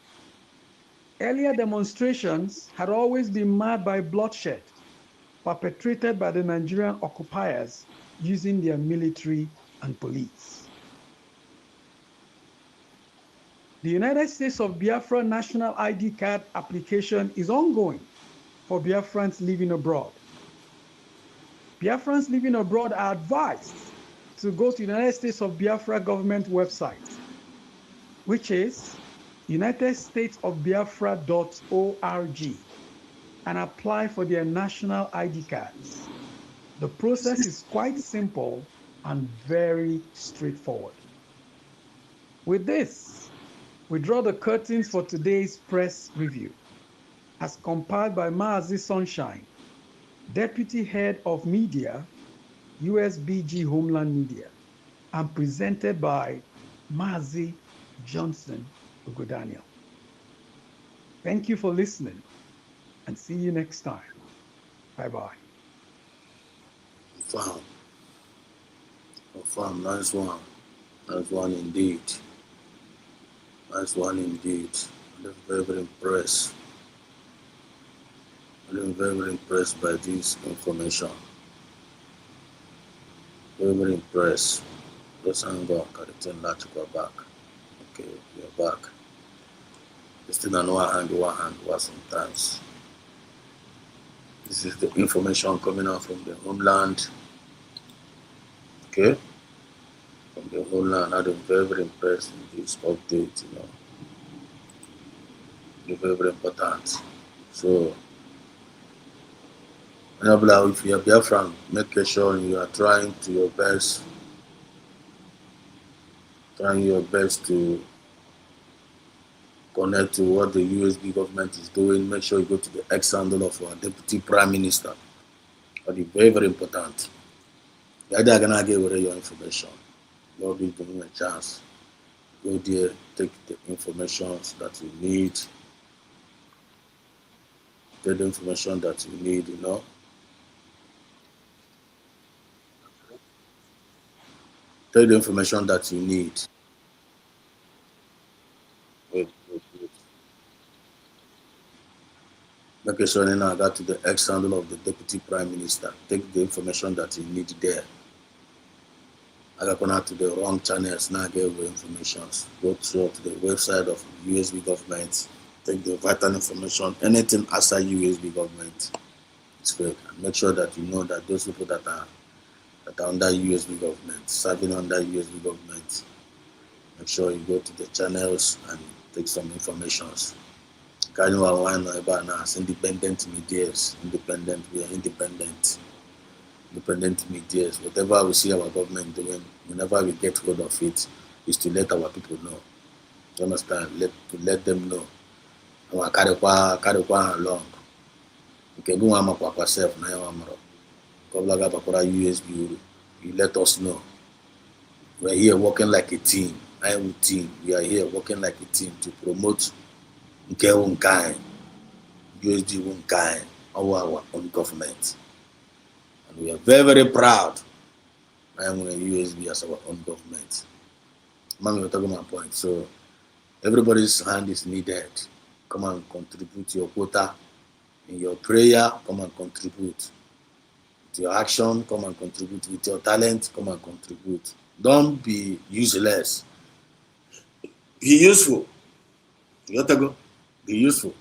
Earlier demonstrations had always been marred by bloodshed perpetrated by the Nigerian occupiers using their military and police. The United States of Biafra national ID card application is ongoing for Biafrans living abroad. Biafrans living abroad are advised to go to the United States of Biafra government website, which is unitedstatesofbiafra.org, and apply for their national ID cards. The process is quite simple and very straightforward. With this, we draw the curtains for today's press review, as compiled by Maazi Sunshine, Deputy Head of Media, USBG Homeland Media, and presented by Maazi Johnson Ugodaniel. Thank you for listening, and see you next time. Bye-bye. Confirm. Nice one. Nice one indeed. Nice one indeed. I'm very, very impressed. I'm very, very impressed by this information. Very, very impressed. Let's hang on. Can you turn that to go back? Okay, you're back. It's still on one hand, sometimes. This is the information coming out from the homeland. Okay? From the homeland. I'm very, very impressed with this update, you know. Very, very important. So, if you are Biafran, make sure you are trying your best to connect to what the USB government is doing. Make sure you go to the ex-handle of our Deputy Prime Minister. That is very, very important. The idea gonna give away your information. Lord, give them a chance. Go there, take the information that you need. Take the information that you need, you know. Take the information that you need. Wait. Make sure you now got to the ex-handle of the Deputy Prime Minister. Take the information that you need there. I got connect to the wrong channels, now get away information. Go to the website of USB government. Take the vital information. Anything outside USB government, it's fake. And make sure that you know that those people that are under USB government, serving under USB government, make sure you go to the channels and take some information. Can you align about us? Independent medias, we are independent. Independent medias. Whatever we see our government doing, whenever we get hold of it, is to let our people know. You understand? To let them know. Carry along. Okay, go on yourself now. USB, you let us know. We are here working like a team. I am a team. We are here working like a team to promote USG our own government. And we are very, very proud. I am going to USB as our own government. Man, you're talking my point. So everybody's hand is needed. Come and contribute your quota. In your prayer, come and contribute. With your action, come and contribute. With your talent, come and contribute. Don't be useless. Be useful. You got to go. Be useful.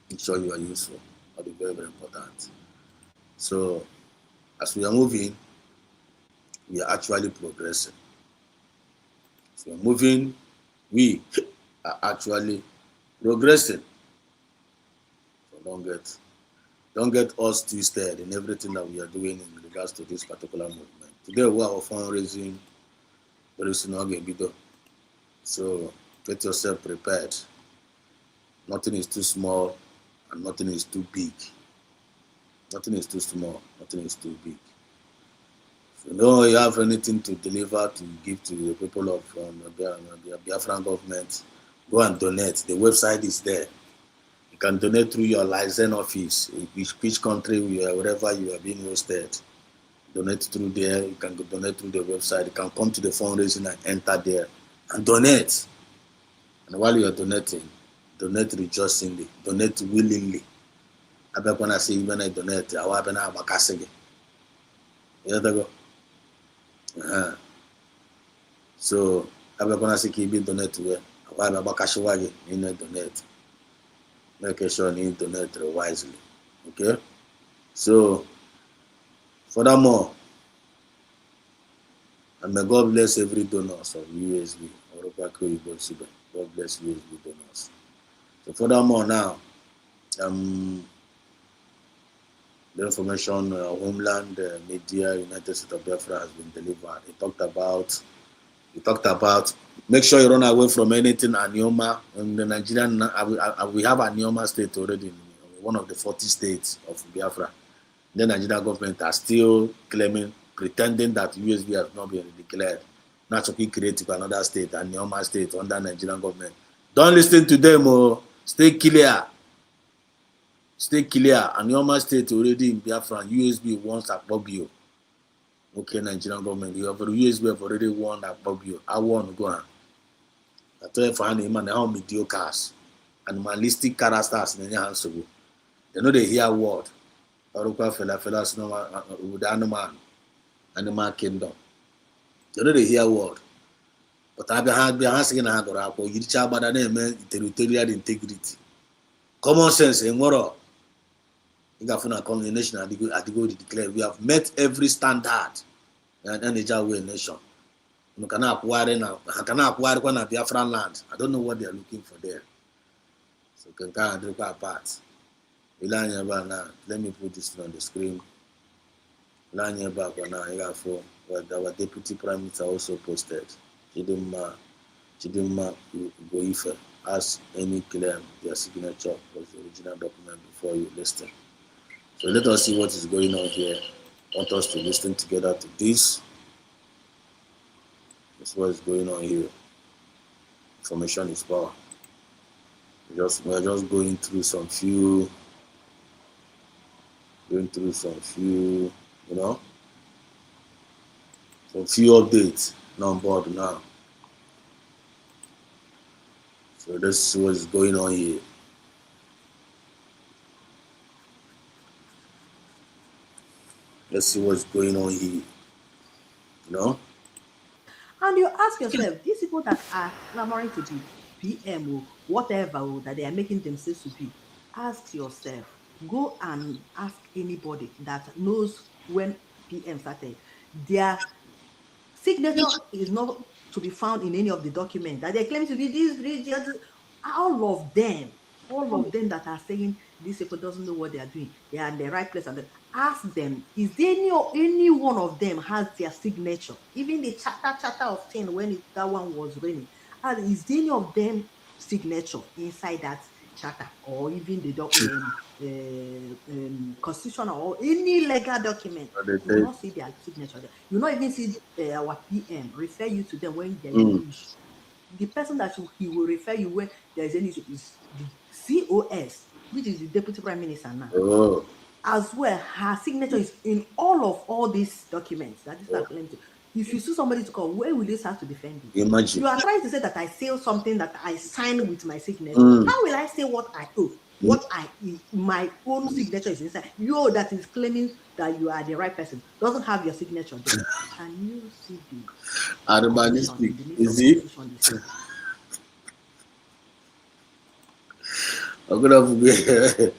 Make sure you are useful. That is very, very important. So, as we are moving, we are actually progressing. As we are moving, we are actually progressing. So don't get us twisted in everything that we are doing in regards to this particular movement. Today we are fundraising, very soon again. So get yourself prepared. Nothing is too small and nothing is too big. Nothing is too small, nothing is too big. If you know you have anything to deliver, to give to the people of the Biafran government, go and donate. The website is there. You can donate through your license office, which country, wherever you are being hosted. Donate through there. You can donate through the website. You can come to the fundraising and enter there and donate. And while you are donating, donate rejoicingly, donate willingly. I bet when I say when I donate, I will have a cassette. You go. So I bet when I say keep donate to where I will have a cassette. You need donate. Make sure you donate wisely. Okay. So Furthermore, and may God bless every donor of USB. God bless USB donors. So furthermore now, the information Homeland Media United States of Biafra has been delivered. He talked about make sure you run away from anything Anioma. In the Nigerian, we have Anioma state already, one of the 40 states of Biafra. The Nigerian government are still claiming, pretending that USB has not been declared. Not to create another state, Anioma state under Nigerian government. Don't listen to them. Oh. Stay clear. Stay clear. Anioma state already in Biafra. USB wants Akpobio. Okay, Nigerian government. You have USB have already warned Akpobio. I want to go on. I tell you for him and how mediocres, animalistic characters in your hands. They know they hear word. Oruka fellas with animal kingdom. They know they hear word. But I be asking a hand or a you reach out by the name territorial integrity. Common sense in moral. You got a combination at the go to declare we have met every standard and a nation. You cannot acquire now. I cannot acquire one at Biafra land. I don't know what they are looking for there. So can kind of apart. Let me put this on the screen. Our deputy prime minister also posted. Chidinma Goife asked any claim their signature was the original document before you listen. So let us see what is going on here. I want us to listen together to this. This is what is going on here. Information is power. We're just going through some few, you know, some few updates. Now on board now. So this is what is going on here. Let's see what's going on here. You know? And you ask yourself, these people that are clamoring to be PM or whatever that they are making themselves to be, ask yourself, go and ask anybody that knows when PM started. Their signature is not to be found in any of the documents that they claim to be these regions. All of them that are saying these people doesn't know what they are doing, they are in the right place. And ask them, is there any one of them has their signature? Even the charter of 10 when that one was running, is there any of them signature inside that charter, or even the constitution or any legal document? You will not see their signature there. You will not even see our PM refer you to them when there is any issue. The person that he will refer you when there is any issue is the COS, which is the deputy prime minister now. Oh. As well, her signature is in all these documents that is claiming to. If you sue somebody to call, where will they start to defend you? Imagine. You are trying to say that I seal something that I sign with my signature. How will I say what I owe? What my own signature is inside. You that is claiming that you are the right person doesn't have your signature there. Can you see the Animalistic? Is it? I'm gonna forget.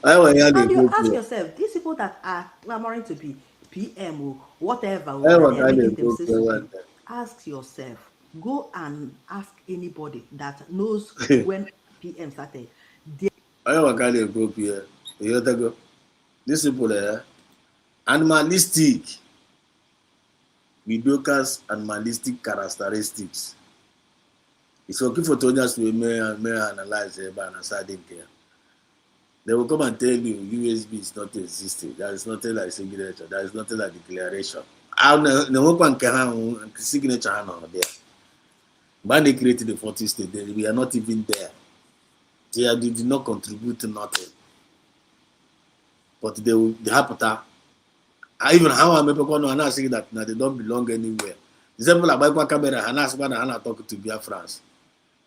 And you ask yourself, these people that are clamoring to be PM or whatever, they are making themselves to be, ask yourself, go and ask anybody that knows when PM started. These people animalistic, mediocres, animalistic characteristics. It's okay for Tonyas to may analyze and aside care. They will come and tell you USB is not existing. There is nothing like signature. There is nothing like declaration. No one can have signature there. When they created the 40 state, we are not even there. They did not contribute to nothing. But they have to. Even how I'm going to say that they don't belong anywhere. Example, I buy camera and ask when I talk to Biafrans.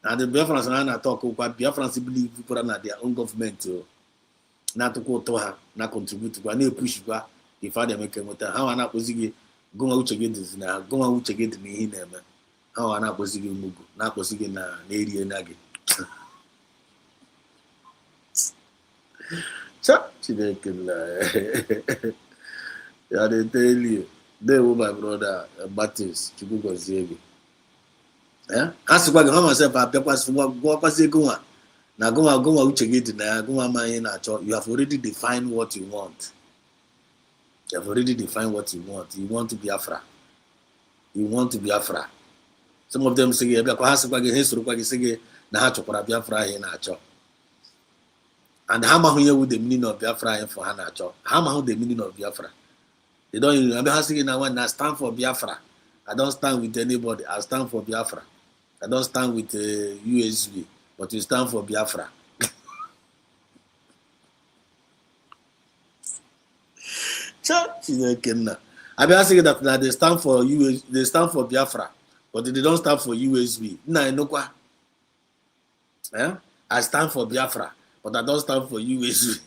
And the Biafrans and I talk about Biafrans believe people are their own government. Not to go to her, not contribute to any push back. If I make a motor, how I'm not possible go out again this now, go out again to me in them. How I'm not possible move, not possible in an area nugget. Yeah, they tell you. They were my brother, Baptist, Chukwugoziegi. Yeah? Ask what the myself, I purpose what was it going? Now go out, check it now, go on, you have already defined what you want. You have already defined what you want. You want to be Biafra. You want to be Biafra. Some of them say, "Yeah, because Biafra here na-achọ." And how much here with the meaning of Biafra for Hanacho? How much the meaning of Biafra? They don't even. I'm asking now when I stand for Biafra. I don't stand with anybody. I stand for Biafra. I don't stand with USB, but you stand for Biafra. I be asking that now they stand for US, they stand for Biafra, but they don't stand for USB. Nah, no kwa. Eh? I stand for Biafra, but I don't stand for USB.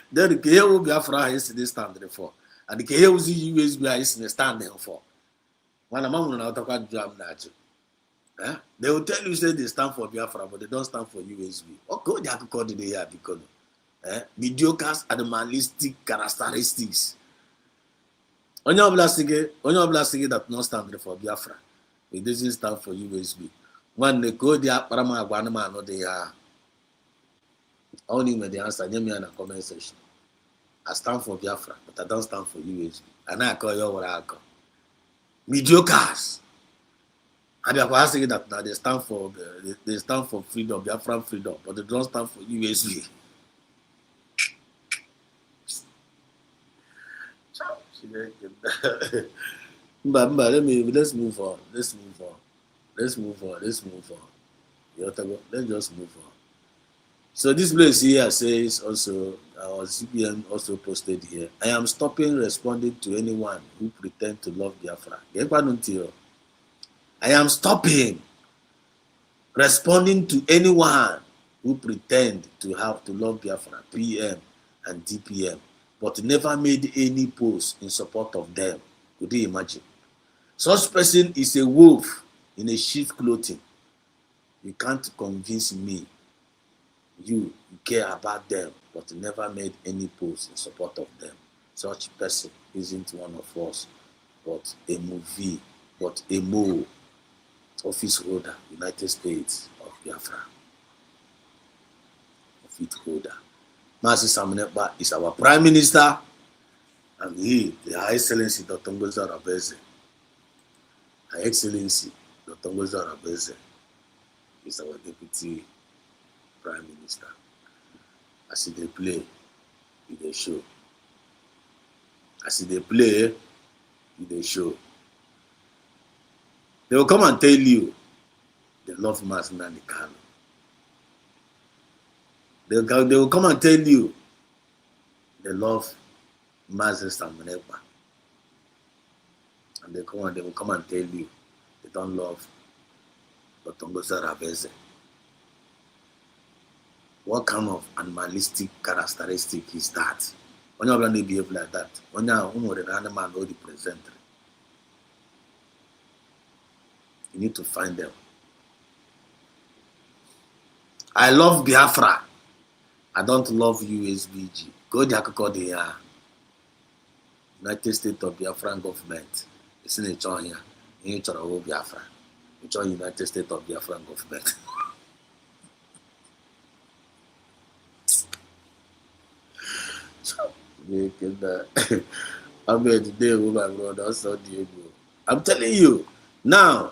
Then the Kenya Biafra is the stand for, and the Kenya USB is the stand for. When I'm on an autocrat job, they will tell you say they stand for Biafra, but they don't stand for USB. Oh, God, they have to call it here because mediocres animalistic characteristics. Onye ọbụla sị that not stand for Biafra, it doesn't stand for USB. Nwanne ka o dị akpara m agwa anụmanụ dị ya. I only know the answer. Nye me in the comment section. I stand for Biafra, but I don't stand for USB. And I call you what I call mediocres. And they are saying that now they stand for freedom, Biafran freedom, but they don't stand for USB. But let's move on. Let's move on. Let's just move on. So this place here says also, our CPM also posted here, I am stopping responding to anyone who pretend to love Biafra. I am stopping responding to anyone who pretend to love Biafra, PM and DPM, but never made any post in support of them. Could you imagine? Such person is a wolf in a sheep's clothing. You can't convince me you care about them, but never made any post in support of them. Such person isn't one of us, but a movie, but a mole. Office holder, United States of Biafra. Office holder. Mazi Samunekpa is our Prime Minister, and he, the High Excellency Dr. Ngozi Arabeze. High Excellency Dr. Ngozi Arabeze is our Deputy Prime Minister. As they play, they show. As they play, they show. They will come and tell you they love Mazi Nnamdi Kanu. They will come and tell you they love Mazi Samunekpa. And they will come and tell you they don't love Dr. Ngozi Arabeze. What kind of animalistic characteristic is that? When you behave like that, when you are an animal or the present, you need to find them. I love Biafra. I don't love USBG. Go there, the United States of Biafran government. It's in a joint here. You need to Biafra. You join United States of Biafran government. I'm here today with my brother. I'm telling you. Now,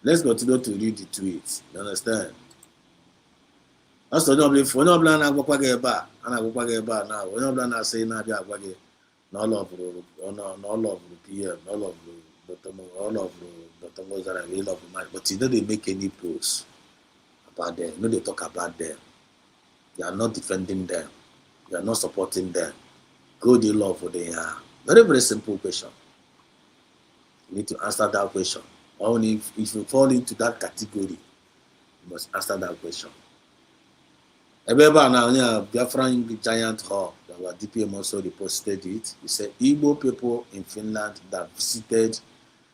let's continue to read the tweets. You understand? That's the only for no plan. I'm going to now. When no plan, I say now. No love, no love, PM, no love, all of Dr. Mozart. We love man, but you know they make any posts about them. You know they talk about them. You are not defending them. You are not supporting them. Go the love for them. Very, very simple question. You need to answer that question. Only if you fall into that category, you must answer that question. Remember now, Biafran Giant Hall, our DPM also reposted it. He said, Igbo people in Finland that visited,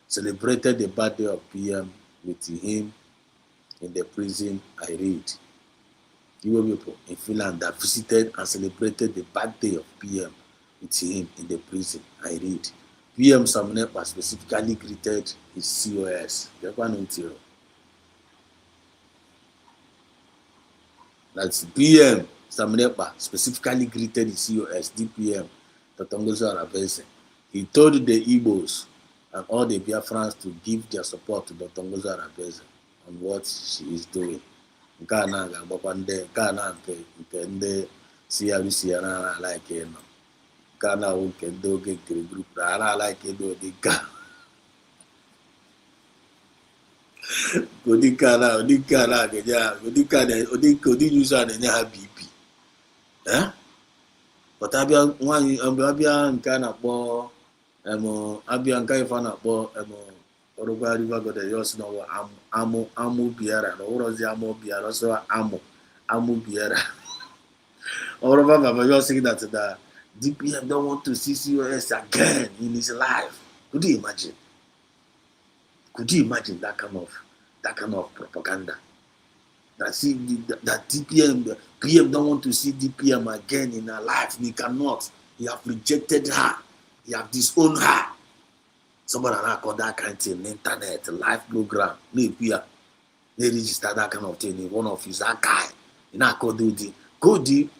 celebrated the birthday of PM with him in the prison, I read. Igbo people in Finland that visited and celebrated the birthday of PM with him in the prison. I read. PM Samunepa specifically greeted his COS. That's PM Samunepa specifically greeted his COS, DPM, Tatongozo Arabese. He told the Igbos and all the Biafrans to give their support to Tatongozo Arabese on what she is doing. Nke a na-agbakwa ndị nke a na nke ndị CRC ya na-ala ike nọ. Nke a na-awụ nke ndị oge nkiri grup na ala ike dị ụdị nke a na-enye ha ụdị yuzu a na-enye ha BP. Pụta abịa nwaanyị abịa nke a na-akpọ abịa nke ife a na-akpọ Orugwa River Goddess yosi n'ọwa amụ biara na ụrọzi amụ biara ọsọ amụ biara. Orugwa Baba yosi that the DPM don't want to see COS again in his life. Could you imagine? Could you imagine that kind of propaganda? That PM don't want to see DPM again in her life. He cannot. He have rejected her. He have disowned her. Somebody now call that kind of thing on the internet, live program. Maybe they register that kind of thing in one of his archive. You know, call the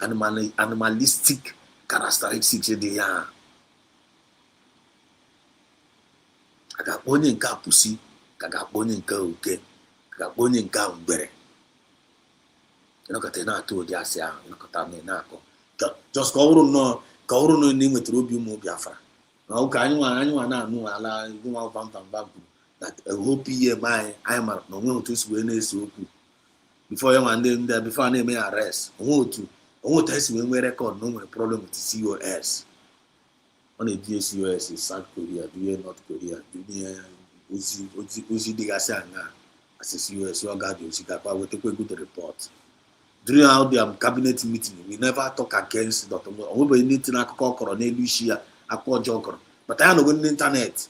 animalistic characteristics in the yarn. I got one in pussy, I got one in okay, I got one in better. You know, got a to the Asia, you know, just go no name with Ruby Biafra. Now, can you know ala that a whole PM I'm no one to swing so before you and then there before I name arrest. I want to when we record no problem with the COS. On a COS is South Korea, North Korea, Uzi Digasanga as a COS, your guardian, Sikapa will take a good report. During our cabinet meeting, we never talk against Dr. Mo. We need to call Coronel Lucia. But I know on the internet.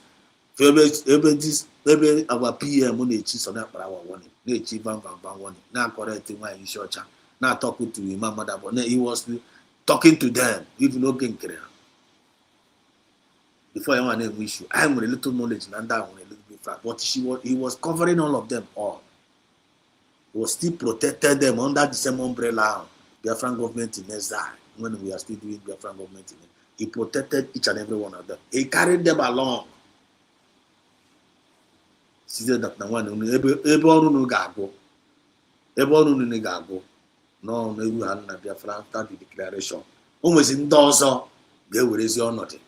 Maybe our PM on the cheese on that for our warning. They achieve one warning. Now correcting why you short. Now talking to him, mother, but he was talking to them, even no game career. Before I name issue, I am with a little knowledge and that one a little bit flat. But he was covering all of them all. He was still protected them under the same umbrella. Biafran government in exile when we are still doing Biafran government in exile. He protected each and every one of them. He carried them along. She said that no one no gago. Everyone no gago. No, we had na Biafra after the declaration. Almost in dozo, they were raise your nothing.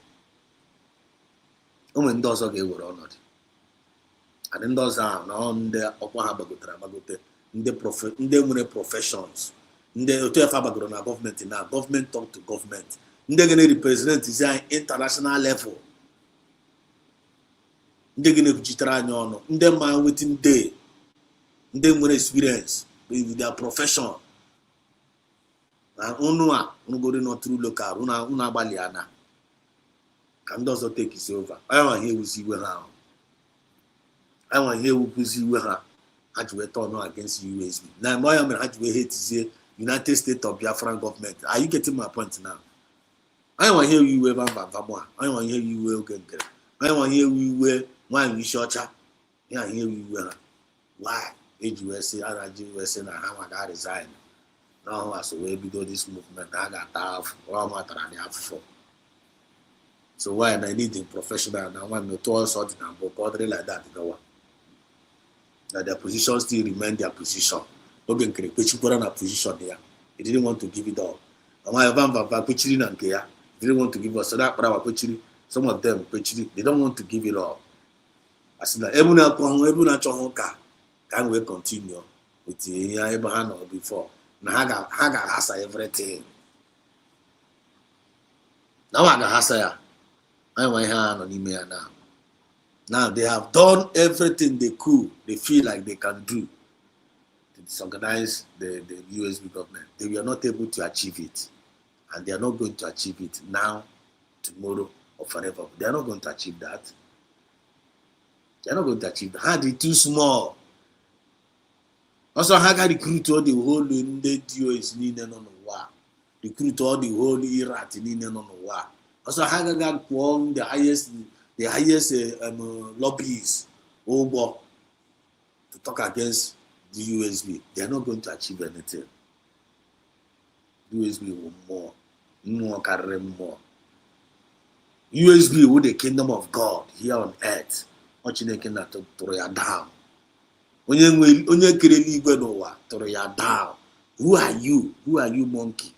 Almost in dozo, they were honored. And in dozo, now on the upper Habagote, in the professions, in the hotel Fabagona government now, government talk to government. They're going to represent is an international level. They're going to try on them man within day. They will experience with their profession. And unua go not through local una baliana. Can also take it over. I want here we see where now. I want here we see where her had to turn against USB. Now my had to hate to say United States of Biafran government. Are you getting my point now? I want to hear you wear Bamba. I want to hear you wear Genker. I want to hear you wear wine with shorter. Yeah, hear you wear. Why? AUSA, RGUSA, and how I got resigned. Now, as a way below this movement, I got half, raw matter and half for. So, why I need a professional and I want to toil something and bother like that. You know, that their position still remain their position. Logan can put you on a position there. He didn't want to give it up. And I have they didn't want to give us so that some of them they don't want to give it up. I said that everyone can we continue with the Abraham or before. Now Haga has everything. Now Haga has I want hand on email now. Now they have done everything they could, they feel like they can do to disorganize the USB government. They were not able to achieve it. And they are not going to achieve it now, tomorrow, or forever. They are not going to achieve that. They are not going to achieve that. Hand is too small. Also, ha ga recruit all the whole ndị DOS niile nọ n'ụwa. Recruit all the whole Iraq niile nọ n'ụwa. Also, ha ga kwụọ the highest lobbyists ụgwọ to talk against the USB. They are not going to achieve anything. USB will more carry more. USB with the kingdom of God here on earth. Chineke na tụrụ ya down. Onye kere eluigwe n'ụwa tụrụ ya down. Who are you? Who are you, monkey?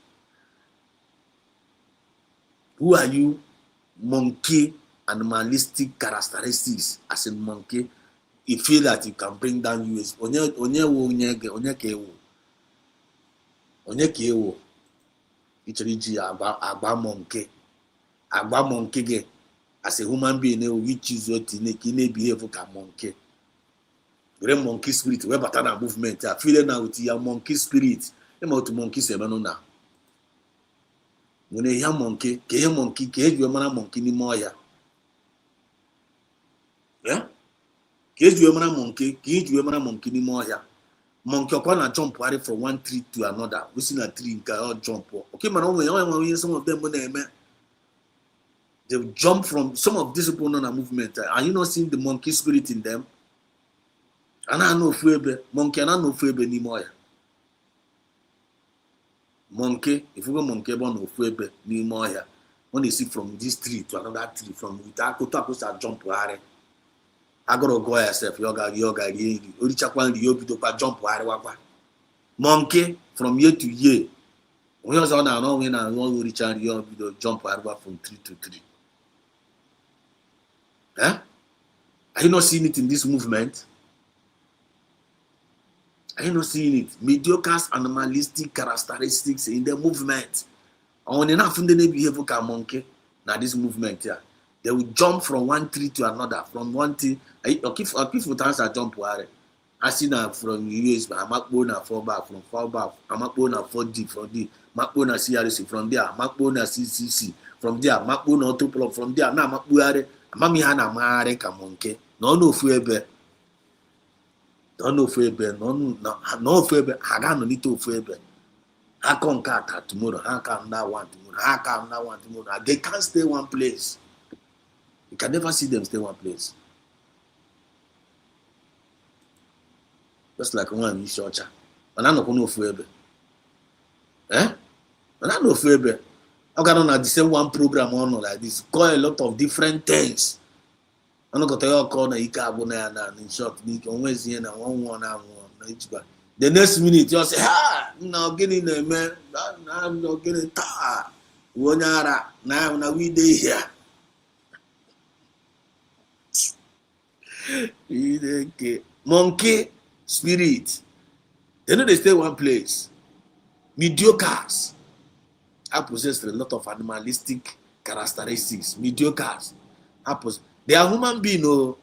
Who are you? Monkey animalistic characteristics as a monkey. You feel that you can bring down USB. Onye ka ewu. Ịchọrọ iji agba monkey gị as a human being which is what ka ị na-ebehave ka monkey. Were monkey spirit wee bata na movement a feel na with your monkey spirit ịma otu monkey si emenụ na nwere ihe monkey ka ihe monkey ka eji mara monkey n'ime ọhịa ka eji mara monkey n'ime ọhịa. Monkey ọkwa na jump harry from one tree to another. We see na tree nke ọ jump. Okay, mana onwe some of them na-eme. They jump from some of these people on a movement. Are you not seeing the monkey spirit in them? Ana no fuebe. Monkey ana no fuebe n'ime ọhịa. Monkey, if you go monkey born no fuebe n'ime ọhịa. When you see from this tree to another tree, from without to jump harry. I gotta go yourself, yoga, orichakwan yoga, jump, monkey from year to year. We also know when I want Richard yoga, jump from tree to tree. Are you not seeing it in this movement? Are you not seeing it? Mediocres animalistic characteristics in the movement. On enough they behave like a monkey. Now this movement here. They will jump from one tree to another. From one tree, I keep times I jump where I see now from US, I'm not going to fall back from fall back. I'm not going to 4D from D. I'm going to CRC from there. I'm not going to CCC from there. I'm not going to Autoplug from there. Now I'm not going to Mami Hana Mare Kamonke. No Fuebe. No Fuebe. No Fuebe. Hagano Nito Fuebe. How come Kata tomorrow? How come that one tomorrow? How come that one tomorrow? They can't stay one place. You can never see them stay one place. Just like one in church. And I don't know Fuebe. And I know Fuebe. I got on the same one program on like this. Call a lot of different things. I'm not going to tell you call Ika in short. Always here and one. The next minute you say, now getting the man. I'm not getting tired. Now we day here. Monkey spirit. They know they stay one place. Mediocres. I possess a lot of animalistic characteristics. Mediocres. They are human beings,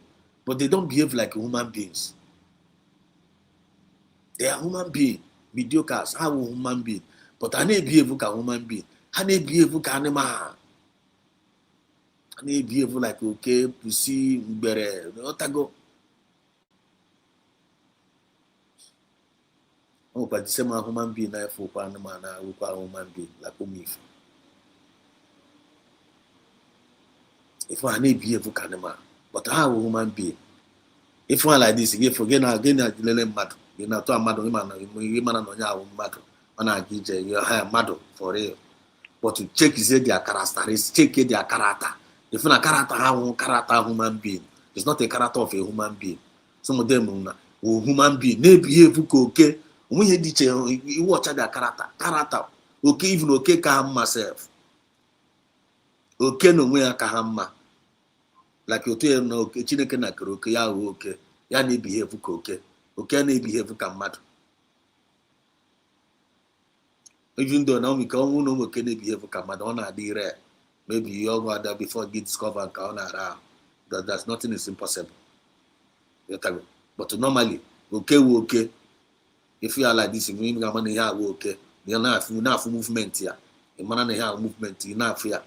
but they don't behave like human beings. They are human beings. Mediocres. How human being? But I need behave like a human being. I need behave like an animal. I need behave like okay, pussy, bere. Otago. Oh, but the same human being na for animal na we call human being like umif. If I need behave like animal, but how human being? If one like this, if again lele mad, you know to a mad woman no nya mad. Ona gije you hire mad for real. But to check is their characteristics, check their character. If na character human being, it's not a character of a human being. Some of them human being, they behave okay. When you watch their character, okay, even okay can myself. Okay, no way kahama. Like you tell no okay, chineke na okay, ya okay. Ya na behave okay. Okay, na behave kamad. Even though now we come no okay na behave kamad, on a dire. Maybe you're going there before get discovered that's nothing is impossible. But normally, okay. If you are like this, if you have money here, okay. You're not movement here. You man have movement, you not fear.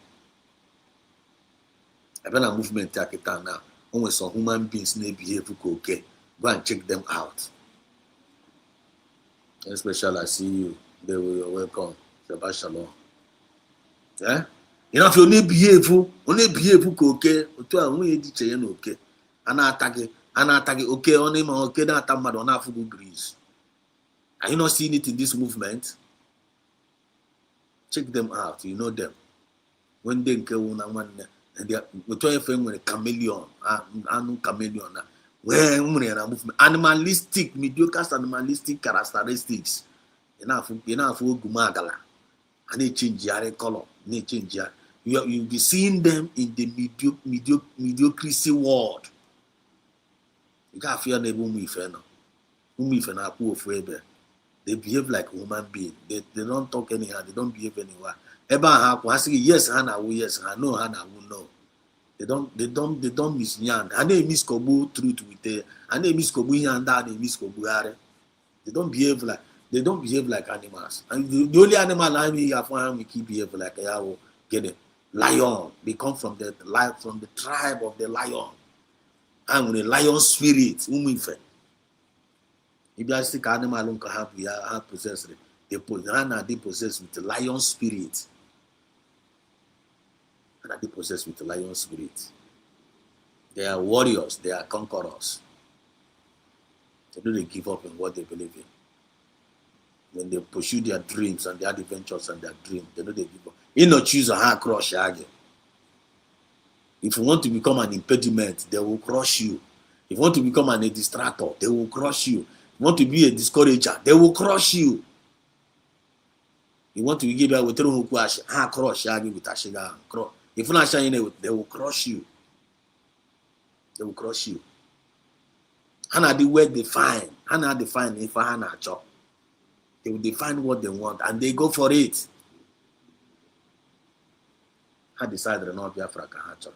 I been a movement here now. Almost some human beings may behave okay. Go and check them out. Especially I see you. They will welcome. Shabbat shalom. Yeah? You know, if you only behave okay. Otu a nwunye dị iche ya na oke. A na-ata gị oke ọ na-eme oke na-ata mmadụ ọ na-afụ gị grease. Are you not seeing it in this movement? Check them out. You know them. When they nke wụ na nwanne otu efe nwere chameleon anụ chameleon na wee nwere na movement animalistic mediocres animalistic characteristics ị na-afụ ogumagala a na-echenjigharị color na-echenjigharị you'll be seeing them in the mediocracy world. You can't feel na ebe ụmụ ife na-akwụ ofu ebe. They behave like human being. They don't talk anyhow. They don't behave anywhere. Ebe ha kwụ ha sị yes ha na-awụ yes ha no ha na-awụ no. They don't misyan. Ha na-emiskogbu truth with ha na-emiskogbu ihe ndị a na-emiskogbugharị. They don't behave like animals. And the only animal I mean we keep behave like a lion. They come from the tribe of the lion. I'm a lion spirit. Umife. If you see animal have possessed they possess with the lion spirit. And they possess with the lion spirit. They are warriors, they are conquerors. They don't give up in what they believe in. When they pursue their dreams and their adventures and their dreams, they know they give up. You know, choose a hard crush again. If you want to become an impediment, they will crush you. If you want to become a distractor, they will crush you. If you want to be a discourager, they will crush you. You want to give out with a crush with a crush. If you're not shining, they will crush you. They will crush you. Hana the word define. Hana define if Hana chop. They will define what they want and they go for it. I decided not Biafra Kahacho.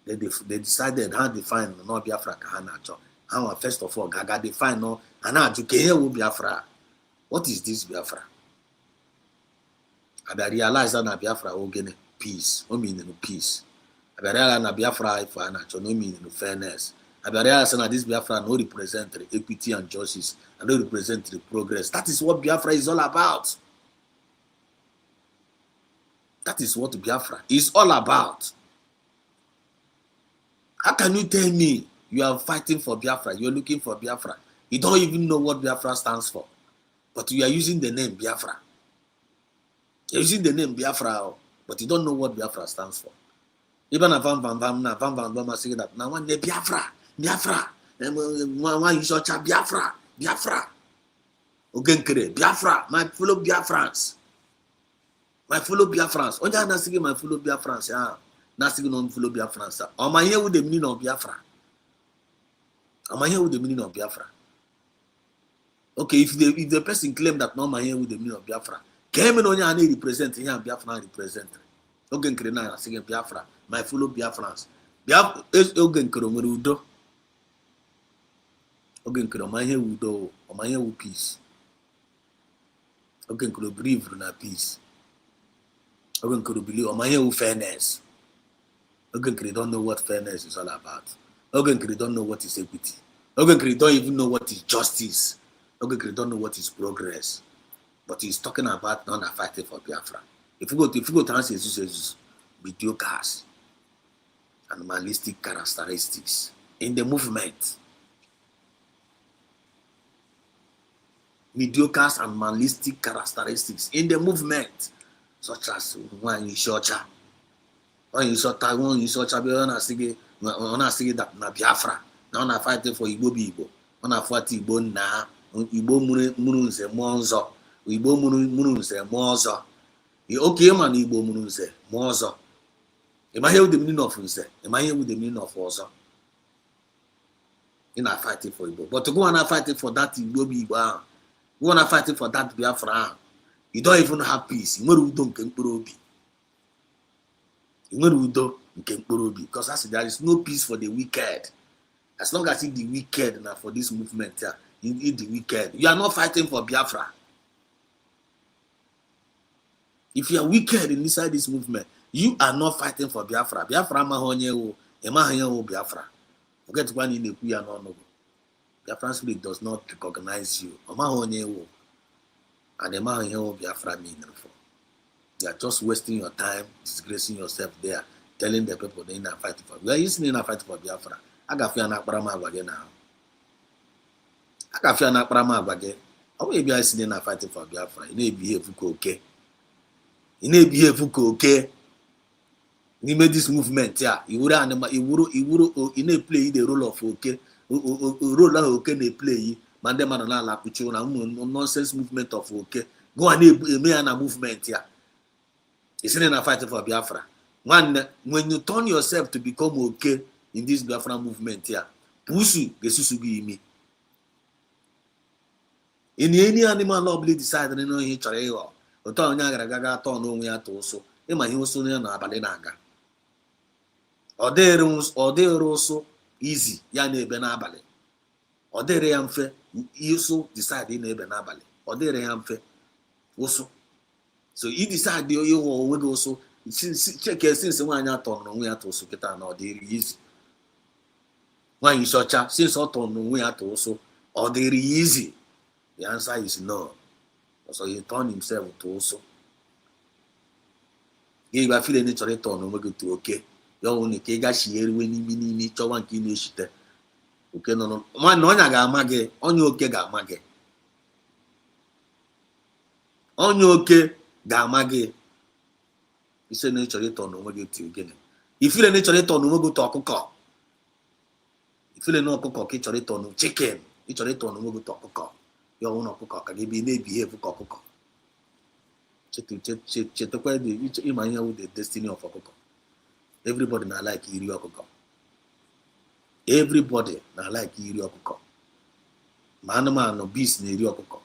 They decided how define not Biafra Kahanacho. How first of all, Gaga define no and how to Biafra. What is this Biafra? And I realized that Biafra will gain peace. No meaning peace. I realized that Biafra if I no meaning fairness. I realized that this Biafra no represent the equity and justice and no represent the progress. That is what Biafra is all about. That is what Biafra is all about. How can you tell me you are fighting for Biafra, you are looking for Biafra, you don't even know what Biafra stands for, but you are using the name Biafra. You are using the name Biafra, but you don't know what Biafra stands for. Even a Van saying that now one day Biafra, one you shall Biafra. Ogenkere, Biafra, my fellow Biafrans. My fellow Biafrans. Oja na sige my fellow Biafrans. Yeah. Na sige no fellow Biafrans. Am I here with the meaning of Biafra? Am I here with the meaning of Biafra? Okay, if the person claim that no am I here with the meaning of Biafra, came in on your represent here Biafra represent. Ogenkere na sige Biafra, my fellow Biafrans. Biafra is Ogenkere nwere udo. Ogenkere am I here with udo? Am I here with peace? Ogenkere believe in peace. Ogenkere believe am I here with fairness? Ogenkere don't know what fairness is all about. Ogenkere don't know what is equity. Ogenkere don't even know what is justice. Ogenkere don't know what is progress. But he's talking about not fighting for Biafra. If you go to answer Jesus, mediocres, animalistic characteristics in the movement. Mediocres and animalistic characteristics in the movement, such as one you shorter. When you saw Taiwan, you saw Chabiana Sige, on say that na Biafra, now na fighting for Igbo, on a fighting Igbo na, Igbo Mununze Monzo, Igbo Mununze Monzo. You okay, man, Igbo Mununze Monzo. Am I here with the meaning of Unze? Am I here with the meaning of Ozo? You're not fighting for Igbo. But to go and fighting for that Igbo, go and fighting for that Biafra, you don't even have peace. You don't because there is no peace for the wicked. As long as it's the wicked now for this movement, you eat the wicked. You are not fighting for Biafra. If you are wicked inside this movement, you are not fighting for Biafra. Biafra mahonye o, emahanyo Biafra. Forget one in the kuya no. Biafran spirit does not recognize you. And Biafra mean for. You are just wasting your time, disgracing yourself there, telling the people they're not fighting for. We are using in a fight for Biafra. I got fear not again now. I got fear not again. How will you be sitting and fighting for Biafra? You need behave okay. You need behave okay. You made this movement, yeah. You would play the role of okay. Role of okay they play. Mandemana la kuchona nonsense movement of okay. Go and me and a movement, yeah. It's in a fight for Biafra. When you turn yourself to become okay in this Biafra movement, yeah. Pusu gesusugi me. In any animal lovely decided to know each other. Otonyaga turn on we at also. Emma he was soon na Balinaga. Or there also easy, Yane Benabale. Or there am fair, you so decide in Benabale. Or there am fair also. So you decide you will also check since one ya turn on we at also get an or there easy. When you search since all turn on we at also, or there easy. The answer is no. So he turned himself to also. He was feeling it to to okay. You only kega share when you mean chowan kini shite. Okay, no. One no ga mage, on you okay ga mage. On you okay ga mage. He said nature to no to again. If you nature to no go to okuko. If you no okuko ki chore to no chicken, you chore to no go to okuko. Your own okuko ka be behave okuko. With the destiny of okuko. Everybody na like iri okuko. Everybody na like iri okuko. Man no beast na iri okuko.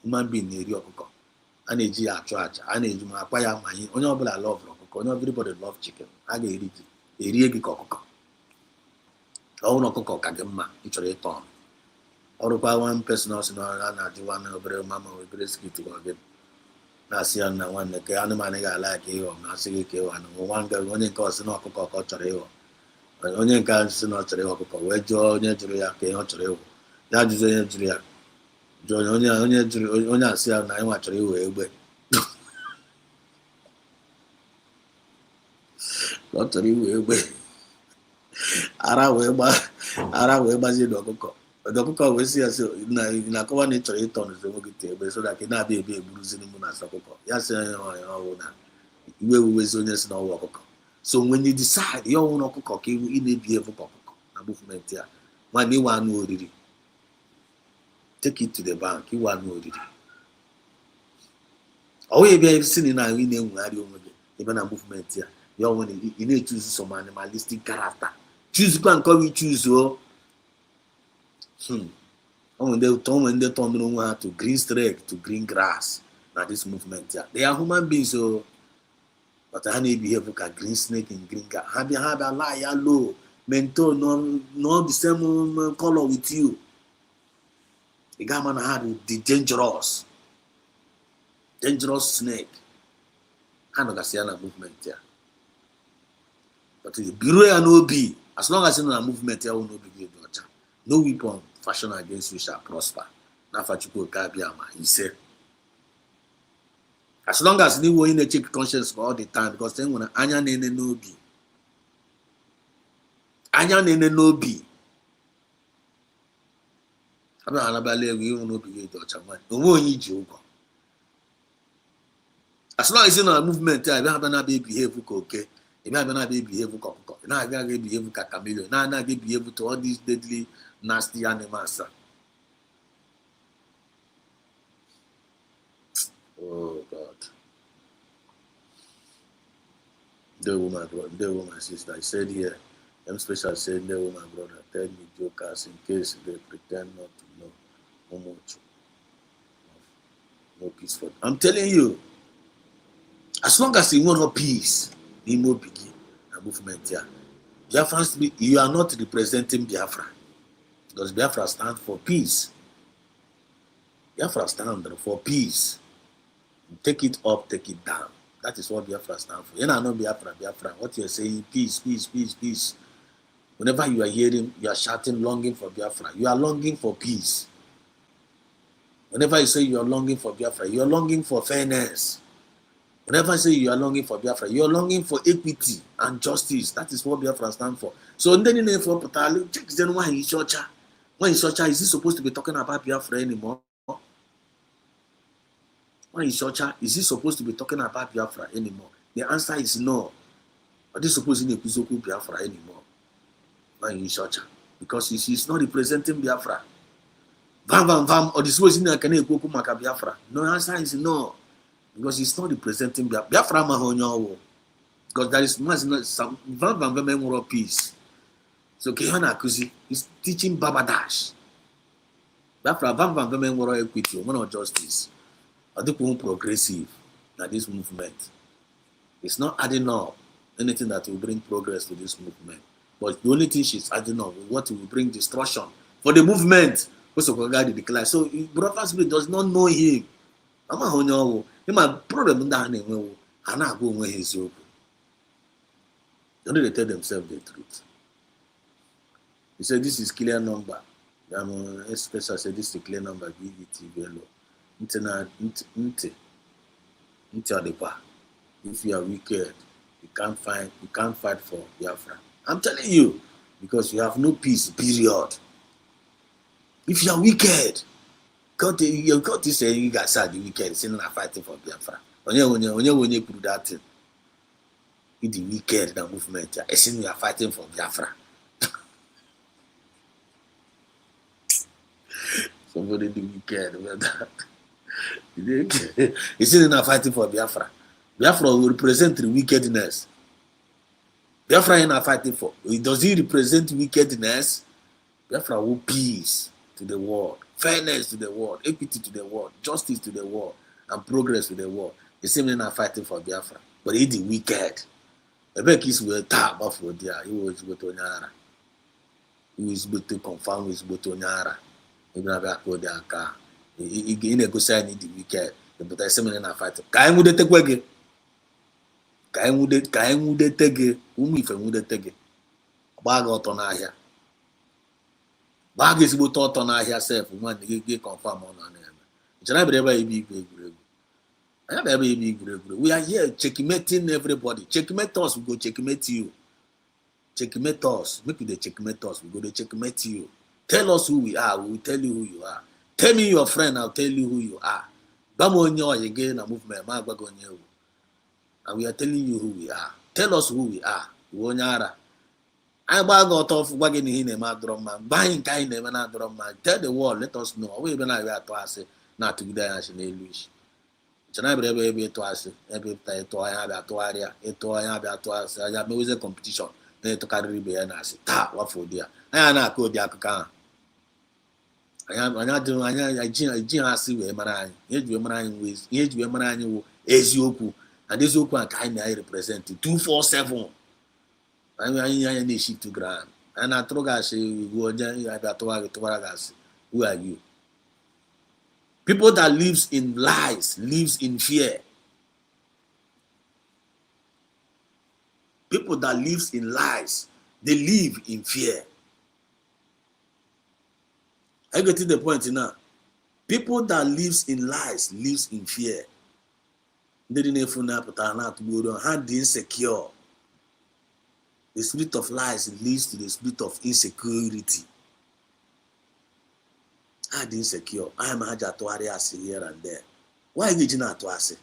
Human being na iri okuko. Ana eji achụ aja, ana eji ma akwa ya manye. Onye ọbụla love okuko. Onye everybody love chicken. A ga-eri gị. Erie gị ka okuko. Ọwụna okuko ka gị mma ịchọrọ ịtọ ọnụ. Ọrụkwa one person ọsị na na-ajụ nwanne obere mama obere skit gị. Na-asị ya na nwanne ka anụmanụ ga-ala ka ịghọ na-asị gị ka ịghọ onye nke ọsị na ọkụkọ ka ọ chọrọ ịghọ. Onye nke asị na ọ chọrọ ịghọ ọkụkọ wee jụọ onye jụrụ ya ka ihe ọ chọrọ ịghọ. Ya jụzụ onye jụrụ ya. Jụọ onye asị ya na ịnwa chọrọ ịghọ egbe. Ọ chọrọ ịghọ egbe. Ara wee gbazie n'ọkụkọ. Ọkụkọ wee sị ya sị na akọwa na ị chọrọ ịtọ n'ụzọ nwoke te egbe so that ị na-abịa ebe egburuziri mụ na asị ọkụkọ. Ya sị ya ọhụụ na iwe ewuwezi onye si na ọwụ ọkụkọ. So when you decide you own ọkụkọ ka ị na-ebihave ka ọkụkọ na movement ya nwanne iwe anụ oriri take it to the bank iwe anụ oriri ọwụ ebe si na ị na-enwegharị onwe gị ebe na movement ya ya ọnwụ na ị na-echuzu some animalistic character choose kwa nke ọbụ ichuzuo onwe ndị tọnụrụ onwe ha to green strike to green grass na this movement ya they are human beings so but ha na-ebihave ka green snake in green grass ha bịa lie ya low mentor no the same color with you ị ga-ama na ha dị dangerous snake ha nọgasị ya na movement ya but biro ya n'obi as long as ị nọ na movement ya n'obi gị dị ọcha no weapon fashion against you shall prosper n'afa Chukwu oke abịa ma ise as long as you onye na-check conscience all the time because they nwere anya na-ene n'obi abịa alabala egwu ịhụ n'obi gị dị ọcha nwanyị onwe onye iji ụgwọ as long as you na movement a abịa na-abịa ebihave ka oke ị na-abịa ebihave ka ọkụkọ ị na-abịa ebihave ka chameleon na-abịa ebihave to all these deadly nasty animals. Oh God. The woman, my sister. I said here, I'm special saying the woman, brother, tell me jokers in case they pretend not to know how much no peace for them. I'm telling you, as long as you want no peace, you no begin a movement here. Biafra, you are not representing Biafra. Because Biafra stands for peace. Biafra stands for peace. Take it up, take it down. That is what Biafra stands for. You know, Biafra. What you're saying, peace. Whenever you are hearing, you are shouting, longing for Biafra, you are longing for peace. Whenever you say you are longing for Biafra, you are longing for fairness. Whenever I say you are longing for Biafra, you are longing for equity and justice. That is what Biafra stands for. So, then in for Patali, check then why is Shocha? When is Shocha, is he supposed to be talking about Biafra anymore? When is Shocha, is he supposed to be talking about Biafra anymore? The answer is no. But he's supposed to be Biafra anymore. When is Shocha? Because he's not representing Biafra. Vam, or this was in a Kaneko Maka Biafra. No, answer is no. Because he's not representing Biafra Mahonyo. Because there is some Vam moral peace. So Kehana Kuzi is teaching Babadash. Biafra Vam moral equity, moral justice. I think progressive that this movement. It's not adding up anything that will bring progress to this movement. But the only thing she's adding up is what will bring destruction for the movement. So Brother Spirit does not know him. I'm a honor. My problem down in will not go where he's open. They tell themselves the truth. He said, this is clear number. I'm especially said this is clear number. If you are wicked, you can't fight for Biafra. I'm telling you, because you have no peace, period. If you are wicked, God is saying you guys are the wicked, saying I'm fighting for Biafra. When you put that thing, it's the wicked, the movement. I saying we are fighting for Biafra. Somebody the wicked. He's saying I'm fighting for Biafra. Biafra will represent the wickedness. Biafra is not fighting for. Does he represent wickedness? Biafra will peace to the world, fairness to the world, equity to the world, justice to the world, and progress to the world. The same thing are fighting for Biafra. But he the wicked. The back is where tap off for there. He was Botonyara. He was to confirm with Botonyara. He will have to their car. He negotiated the wicked. But the same thing are fighting. Kaim would take away. Kaim would take if I would take bag out on here. Bag is about thought on herself when they get confirm on him. It's never ever be we are here checkmating everybody. Checkmate us, we go checkmate you. Checkmate us, make the checkmate us, we go to checkmate you. Tell us who we are, we will tell you who you are. Tell me your friend, I'll tell you who you are. Again, a movement, and we are telling you who we are. Tell us who we are. I got off wagging in a mad drum man, buying kind of a drum man. Tell the world, let us know. We even I to us not to be there as an English. It's an every to us, every time to I have a area, I have to us. I have always a competition. Then to carry be and I say, what for dear? I am not called Yakan. I am not doing I see where man, yet you man with, yet you man is Yoku, and this Yoku kind I represent 247. I ship to ground. And I told us, who are you? People that lives in lies, lives in fear. People that lives in lies, they live in fear. I get to the point now. People that lives in lies, lives in fear. They didn't even know how to go down, hand insecure. The spirit of lies leads to the spirit of insecurity. I am insecure. I am here and there. Why did you not to ask?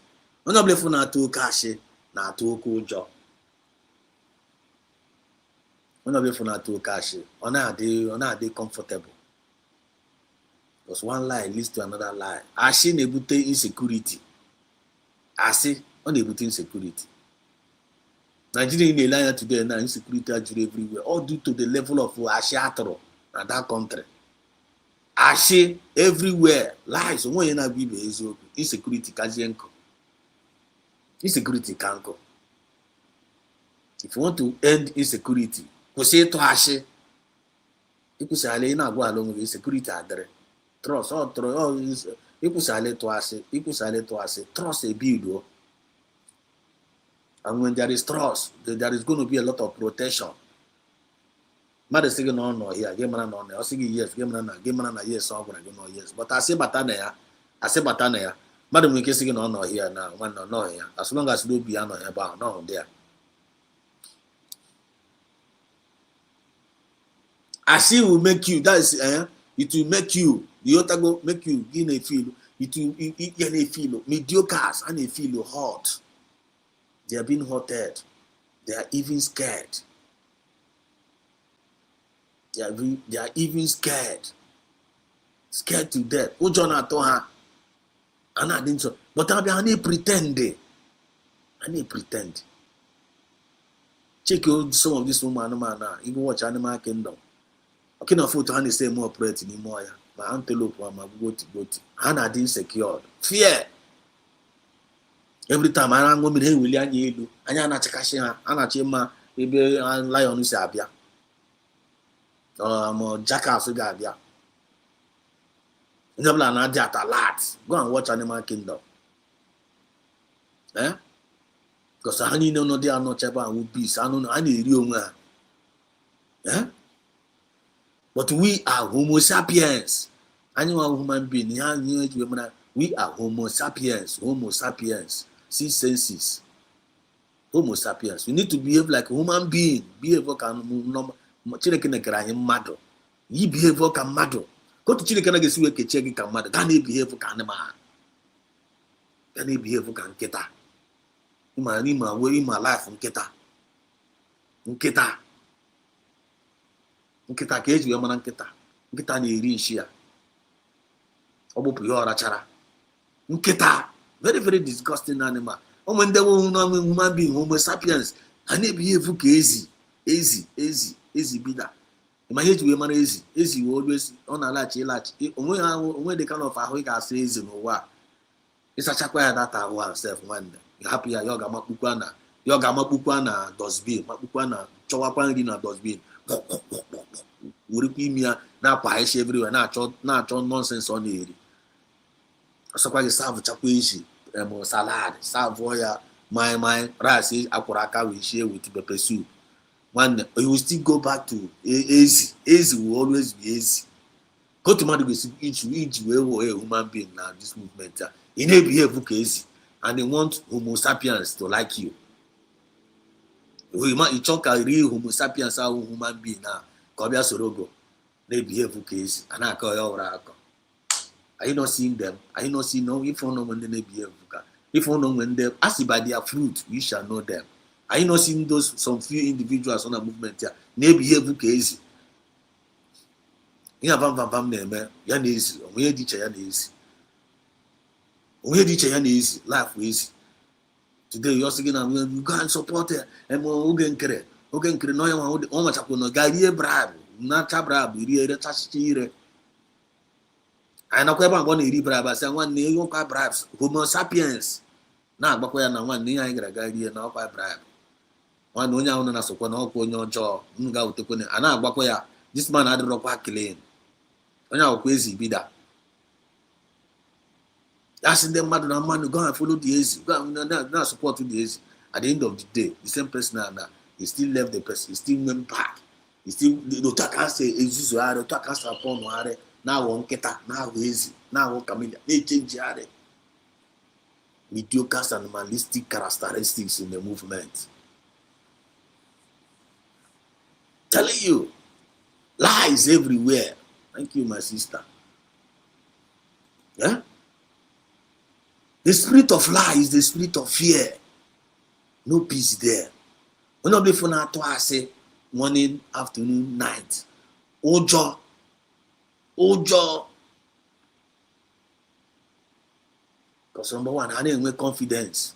I'm not believing not to cash, not to cool job. I'm not believing not to cash. On are they comfortable? Because one lie leads to another lie. I see nebute insecurity. I see on nebute insecurity. Nigeria in a line today now insecurity everywhere, all due to the level of Ashiatro in that country. Ashi everywhere, lies. When you not be insecurity, Kajienko. Insecurity can't go. If you want to end insecurity, go say to Ashi. You could say na go along with insecurity adre. Trust all trust. You could say to Ashi. You could say to Ashi. Trust a build. And when there is trust, there is going to be a lot of protection. mmadụ sị gị na ọ nọ ya gị mara na ọ nọ ya ọ sị gị yes gị mara na yes ọ gwara gị nọ yes but asị bata na ya mmadụ nwere ike sị gị na ọ nọ ya na nwanne ọ nọ ya as long as n'obi ya nọ ebe ahụ nọ dị ya as it will make you that is it will make you the otago make you gain a feel it will gain a feel mediocres and a feel hot. They are being hotted. They are even scared. They are even scared. Scared to death. Oh, John Atoha. And I didn't so. But I need pretend. I need pretend. Check out some of this woman now. You go watch Animal Kingdom. Okay, no photo and they say more pretty anymore. My antelope or my goat. And I didn't secure. Fear. Every time I go me William Yedu, and I'm not checking Anachema, maybe I lion is Abia. Or jackass Gabia. In the plan, I did a lot. Go and watch Animal Kingdom. Because I know they are not Chapa and would be. I don't know any real man. But we are Homo sapiens. I know a human being. We are Homo sapiens. Homo sapiens. 6 senses. Homo sapiens. We need to behave like a human being. Behave like a normal. Chineke nekara anyị mmadụ. Yi behave ka mmadụ. Go to Chineke na gesi weke cheki ka mmadụ. Ga na behave ka animal. Ga na behave ka nkịta. Ima life nkịta. Nkịta ka eji wee mara nkịta. Nkịta na-eri nshi ya. Ọ bụpụ ya ọrachara. Nkịta. Very, very disgusting animal. When they were human being, Homo sapiens, and they behave easy be that. In my age, we are easy will always on a latch. When they kind of a week, I say, easy no what. It's a chakwa that I want self one. You happy at Yoga Mapukwana, dustbin, Mapukwana, Chawapangina dustbin. Would be me now, pies everywhere, not nonsense on the area. So quite serve chakwishi, salad, savoya, my rice, akuraka we share with pepper soup. One, you will still go back to easy. Easy will always be easy. Go to Mediocres, each way a human being now, this movement. In a behave easy, and they want Homo sapiens to like you. You talk a real Homo sapiens are human being now. Kobia Sorogo, they behave easy, and I call your raka. Are you not seeing them? Are you not seeing them? If you know when they behave, if you know when they ask by their fruit, you shall know them. Are you not seeing those some few individuals on a movement here? They behave easy. You have a name, yan easy. We teach yan easy. We teach yan easy. Life easy. Today you're saying you go and support it. And we can no one much upon a bribe. Not a bribe. We read a touch. I know where I'm going to read bribes. I want new bribes. Homo sapiens. Now, but where I want near a guide now by bribe. One no young as a one on your jaw. Go to put it. And now, where this man had a rock clean. On our crazy be that. That's in the matter of man to go and follow the easy. Go not support the easy. At the end of the day, the same person now, he still left the person, he still went back. He still the talk and say, is this the talk us upon where. Now one keta, now easy, now one coming. They change it. Mediocres and animalistic characteristics in the movement. Telling you, lies everywhere. Thank you, my sister. Yeah? The spirit of lie is the spirit of fear. No peace there. When I be for now, say morning, afternoon, night. Ojo. Because number one, I didn't make confidence.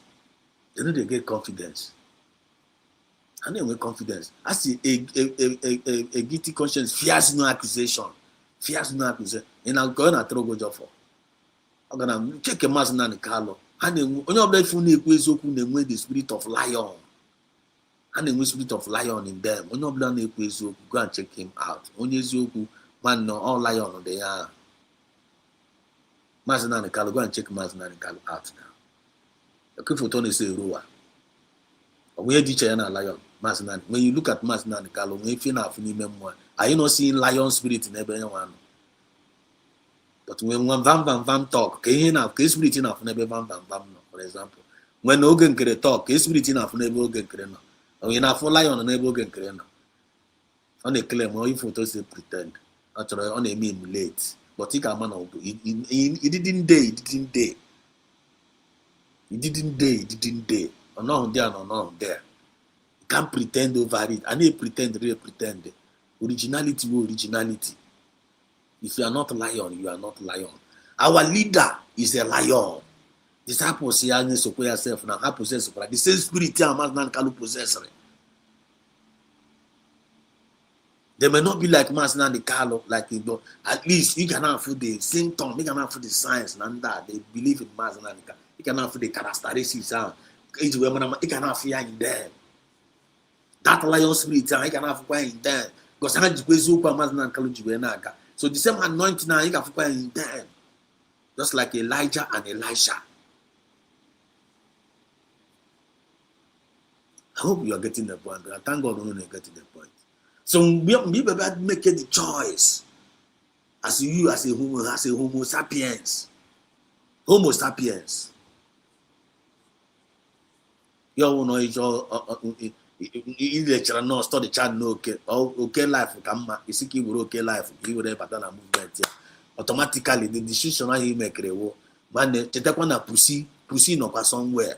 They know they get confidence. I didn't make confidence. I see a guilty conscience fears no accusation. And I'm going to throw go for. I'm gonna check a mass na Carlo. And then when you're the spirit of lion. And the spirit of lion in them. When you're go and check him out. Only man, no, all lion on the air. Mazinani Kalu, go and check Mazinani Kalu out now. The people don't say Rua. We had each other lion. Mazinani. When you look at Mazinani Kalo, if you are you not seeing lion spirit in every one? But when one vam talk, spirit enough never vam, for example. When Ogan can talk, spirit enough never Ogan Krena. Or enough for lion and never Ogan Krena. On a claim, or if photos they pretend. Actually, on a mean late. But he can man, he didn't day, He didn't day. Or not there, or not there. You can't pretend over it. I need pretend, real pretend. Originality. If you are not lion, you are not lion. Our leader is a lion. Disciples say, I need to put yourself now. I possess the same spirit a man can possess. They may not be like Masna the Carlo, like you know, at least you can have the same tongue, you can have the science and that they believe in Masna. You can have the characteristics, you can have fear in them. That lion spirit, you can have fire in them. Because I just go Masna and Kalujuenaga. So the same anointing now, you can have fire in them. Just like Elijah and Elisha. I hope you are getting the point, but I thank God you're getting the point. So we make the choice as you as a homo sapiens. Homo sapiens. You know it's all lecture no study child no okay life come you see okay life you would pattern movement automatically the decision he make rewo man chetekwa na pussy no kwa somewhere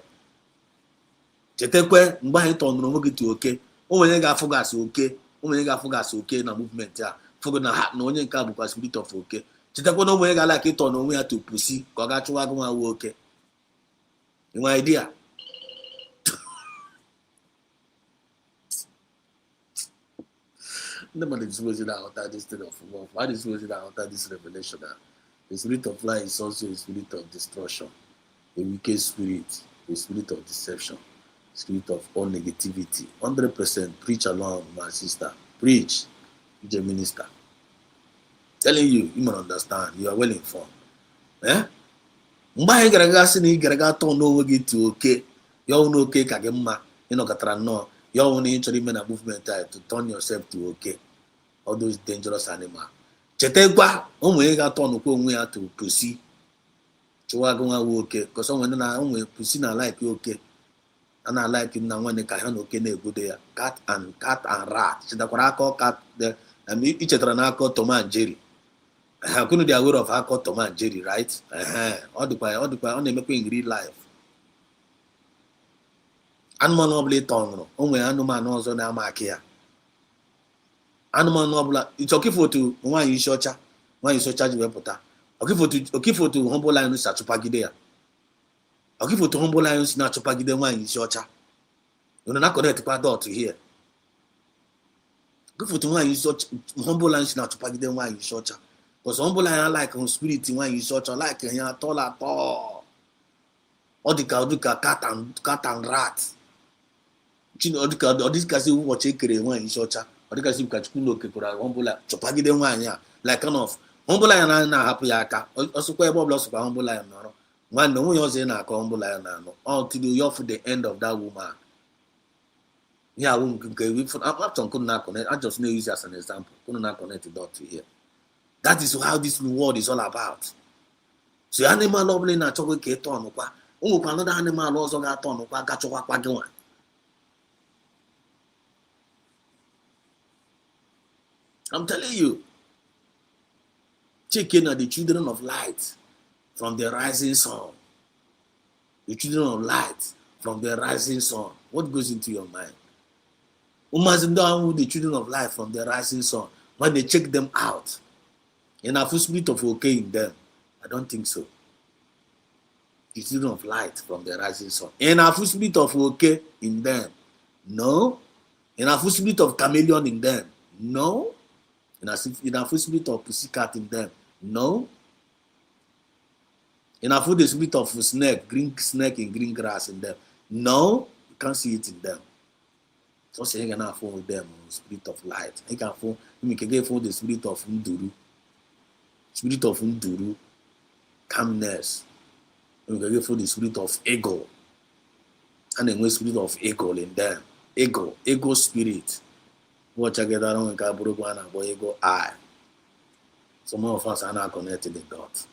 chetekwe mgbe anyị tọnụrụ nwoke to okay o nwere ga-afụ gasị okay onye ga-afụ gasị oke na movement a fụgo na ha na onye nke a bụkwa spirit of oke chetakwa na onye ga-ala ka ịtọ na onwe ya tupusi ka ọ ga-achụwa agụ nwa nwa oke inwe idea ndị mmadụ disposing out this thing of love. Why disposing out this revelation? The spirit of life is also a spirit of destruction, a wicked spirit, a spirit of deception, spirit of all negativity. 100% preach along, my sister. Preach. You're a minister. Telling you, you must understand. You are well informed. Mgbe anyị gara aga sị na ị gara aga tọọ n'onwe gị to oke ya ọnwụ n'oke ka gị mma ịnọkọtara nnọọ ya ọnwụ na ị chọrọ ime na movement a to turn yourself to oke all those dangerous animals. Chetakwa ụmụ ị ga-atọ n'okwe onwe ya to pusi chụwa agụ nwa nwoke because onwe na onwe pusi na like oke a na like na nwanne ka ha na oke na-egodo ya cat and rat. Chetakwara akọ cat ichetara na akọ Tom and Jerry. Couldn't be aware of how Tom and Jerry, right? All the make in real life. Animal nobly tongue, only animal knows on our market. Animal nobla, it's okay for to one you short, one you so charge you put. Okay for to humble lions at Chupagidea. Okay for to humble lions not Chupagide one you short. You're not connected to door to here. Good for to one you so humble lions not Chupagide one you short. Because humble lion like on spirit when you short like a tall at all. Or the cat and rat. Or this guy who watch a when you short. Or the guy who catch Kuno Kipura, humble like Chopagide one, yeah. Like kind of humble lion and happy aka. Also, quite a loss of humble lion. One no one was in a humble lion until you offer the end of that woman. Yeah, I'm couldn't not connect. I just know use as an example. Couldn't not connect the dot to here. That is how this world is all about. So animal lovely na chokwe ke ton kwa. Another animal also got ton kwa ga chokwa kwa gwan. I'm telling you. Chicken are the children of light from the rising sun. The children of light from the rising sun. What goes into your mind? The children of light from the rising sun. When they check them out. In a full spirit of okay in them? I don't think so. The children of light from the rising sun. In a full spirit of okay in them? No. In a full spirit of chameleon in them? No. In a full spirit of pussycat in them? No. In a full spirit of snake, green snake in green grass in them? No. You can't see it in them. So saying you can phone with them, spirit of light. You can phone. You can get phone the spirit of Nduru. Spirit of Nduru, calmness. We can get for the spirit of ego. And then we spirit of ego in them. ego spirit. Watch together on Kaburugwana boy ego I. Some of us are not connected the dots.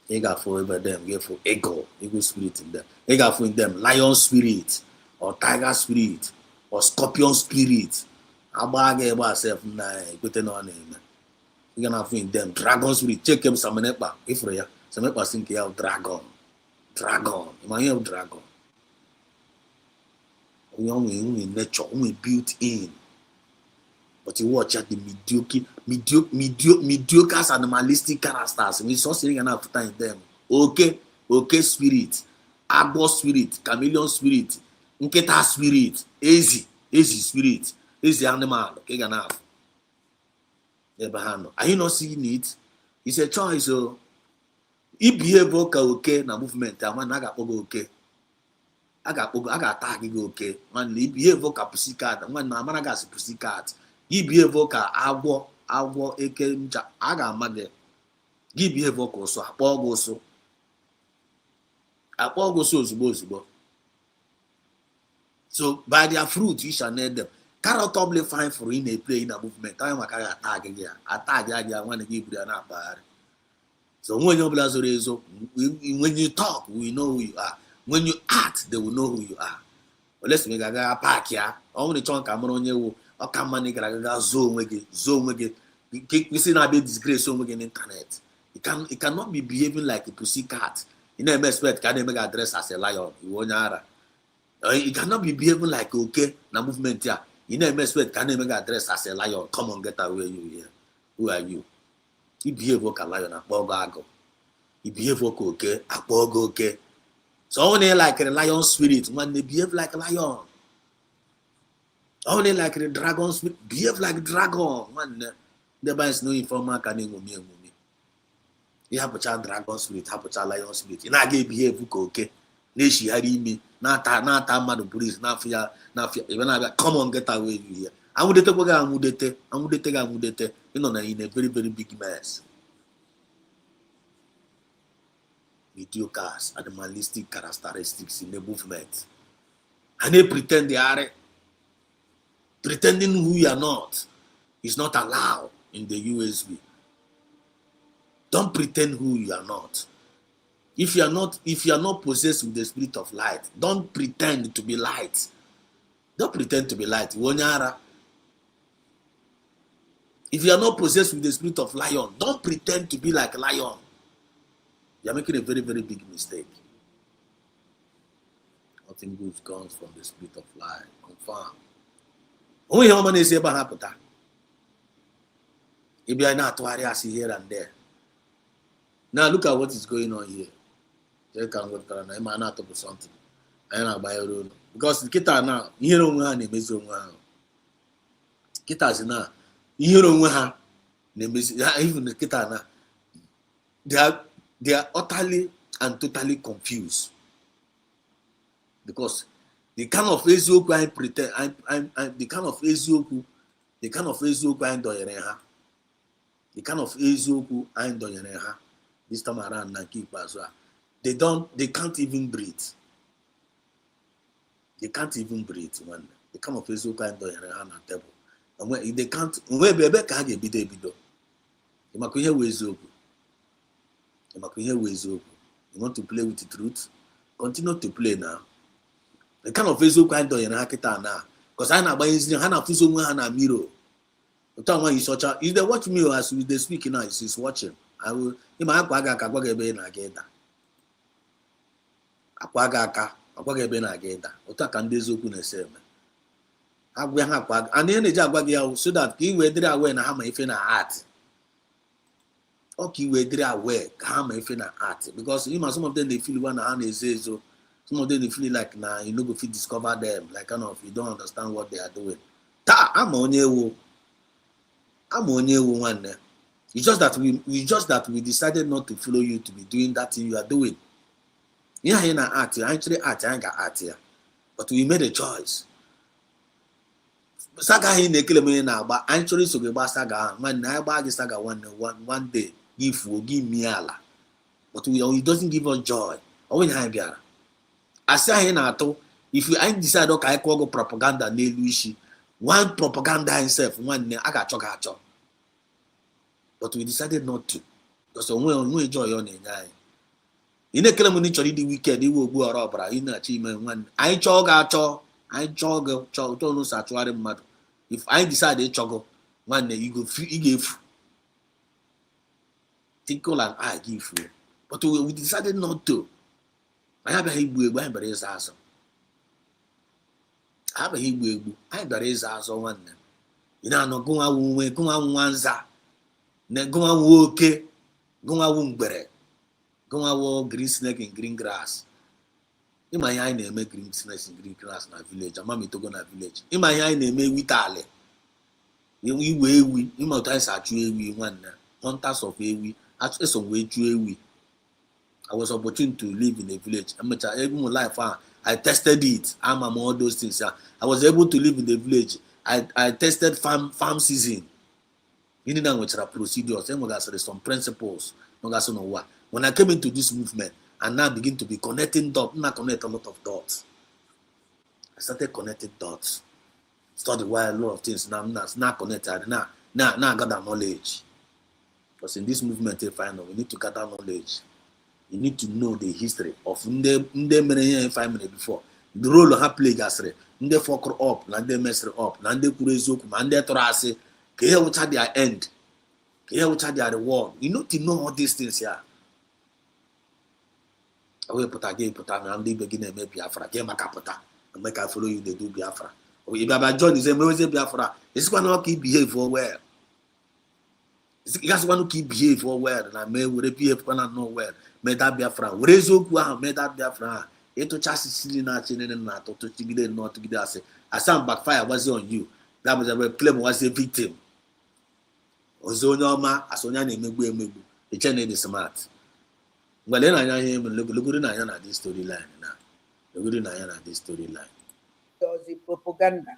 They got for them, get for ego spirit in them. They got for them lion spirit or tiger spirit or scorpion spirit. Abage about self nine, putting on him. You're gonna find them dragon spirit. Check them some nepa. If we are some nepa think you have dragon. You might have dragon. We only in nature, only built in. But you watch at the mediocre animalistic characters. We saw saying enough time them. Okay spirit, agbo spirit, chameleon spirit, nketa spirit, easy spirit, easy animal. Okay, enough. Are you not seeing it? It's a choice. So, if behave okay na movement, man, I got okay. I got tag okay. Man, if behave pussycat, man, I got pussycat. Give behave ka agwo eke ncha aga amage. Give behave ka oso akpọ oso ozugbo. So by their fruit you shall know them. Carrot probably fine for in a play in a movement. Time maka attack ya when give you na bar. So when you blazo when you talk, we know who you are. When you act, they will know who you are. But let's make a park here. Only chunk am on you. Ọka mmanụ gara aga zoo onwe gị you see na be disgrace onwe gị in internet. It cannot be behaving like a pussycat. You know, expect ka na-eme address as a lion. It cannot be behaving like okay na movement here. You know, expect ka na-eme address as a lion. Come on, get away you here. Who are you? You behave like a lion, akpọ agụ. You behave like okay, akpọ okay. So only like a lion spirit, when they behave like a lion. Only like the dragons behave like dragon. Man, there is no informer can me. You have a child dragon spirit, have a child lion spirit. You not get behave okay. Neshi had me, not mad police, not fear. Even I come on, get away here. I would take. You know, in a very, very big mess. Mediocres, animalistic characteristics in the movement. And they pretend they are. Pretending who you are not is not allowed in the USB. Don't pretend who you are not. If you are not possessed with the spirit of light, don't pretend to be light. Don't pretend to be light. If you are not possessed with the spirit of lion, don't pretend to be like a lion. You are making a very, very big mistake. Nothing good comes from the spirit of light. Confirm. Only how many say about happen. If you are not to here and there. Now look at what is going on here. They can go to the man out of something. I am by your own. Because the kita now, you don't want to miss one. Kita is now, you don't want to even the kita now. They are utterly and totally confused. Because the kind of Ezioku I pretend, the kind of Ezioku I doyereha. The kind of Ezioku I doyereha. This time around, na keep as well. They can't even breathe. They can't even breathe, man. The kind of Ezioku I doyereha na table. And when they can't, when bebe kage bido. You makuye Ezioku. You want to play with the truth? Continue to play now. The kind of Facebook I do in Hakita now. Because I know by Hana Fuso Hana Miro. The time when you search out, if they watch me as they speak now, he's watching. I will in my Aquaga Kagwagabena Agenda. Aquagabena Agenda. Otakan Dezoku Nesem. I will have Quag and then the Jagwagia so that he will did away and have my fin art. Okay, we did away, calm my fin art. Because some of them they feel one hand is so. Some of them they feel like nah, you know, go fit discover them. Like kind of you don't understand what they are doing. I'm on you one. It's just that we decided not to follow you to be doing that thing you are doing. Yeah, in an art, actually art, I ain't got art here. But we made a choice. Saga in the kilometer now, but actually so about saga, man, I buy the saga one day, give me Allah. But it doesn't give us joy. Or when I be I say in ato, if you ain't decide okay I call go propaganda n'elu isi, one propaganda himself one I got chok. But we decided not to, because we enjoy your name. You know, kill money chori the weekend. You will go around, you know, achievement one. I jog. No saturate matter. If I decide to jog, one day you go free, you give. Think all and I give you, but we decided not to. I have a Hebrew, I'm very awesome. I have a Hebrew, I'm very awesome one. You know, no go on one's ne go on woke, go on better. Go on green snake in green grass. In my eye, they make green snakes in green grass in a village. I'm to go to village. In my eye, they make witale. We multiplies at you one hunters of a actually some way to I was opportune to live in a village. I'm even life. I tested it. I'm all those things. I was able to live in the village. I tested farm season. You know which are procedures. There's some principles. When I came into this movement and now begin to be connecting dots, not connect a lot of dots. I started connecting dots. Study why a lot of things now connected. Now I got that knowledge. Because in this movement, we need to gather knowledge. You need to know the history of the 5 minutes before. The role of her play gasre, they fuck up, and they mess up, and they kurezoku, and they trase, care which are their end, care which are their reward. You need to know all these things here. I will put again, and they begin to make Biafra, get my capita, and make I follow you, they do Biafra. Or if I join the same way, Biafra, it's going to keep behavior well. You guys want to keep behavior well, and I may behave when I know well. Made that Biafra, Rezo, made that Biafra. Eto chassis silly not to get not to get us. A sound backfire was on you. That was a claim was a victim. Ozonoma, as on any Mebu, the channel is smart. Well, then I am look at this storyline now. Look at this storyline. Does the propaganda?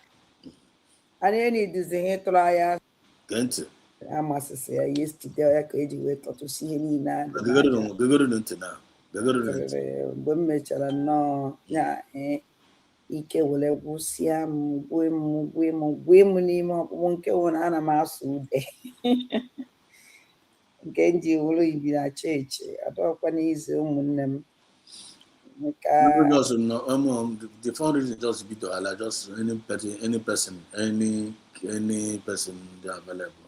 And any design trial. Can't I must say, yesterday I could wait to see any now. Go to now. Mgbe m mechara nnọọ ya ike were gwụsịa m gwe m n'ime ọkpụkpụ nke wụ na ana m asụ ude nke m ji wụrụ ibi na chechi adọkwa n'ize ụmụnne m the fundraising just be to allow just any person they are available.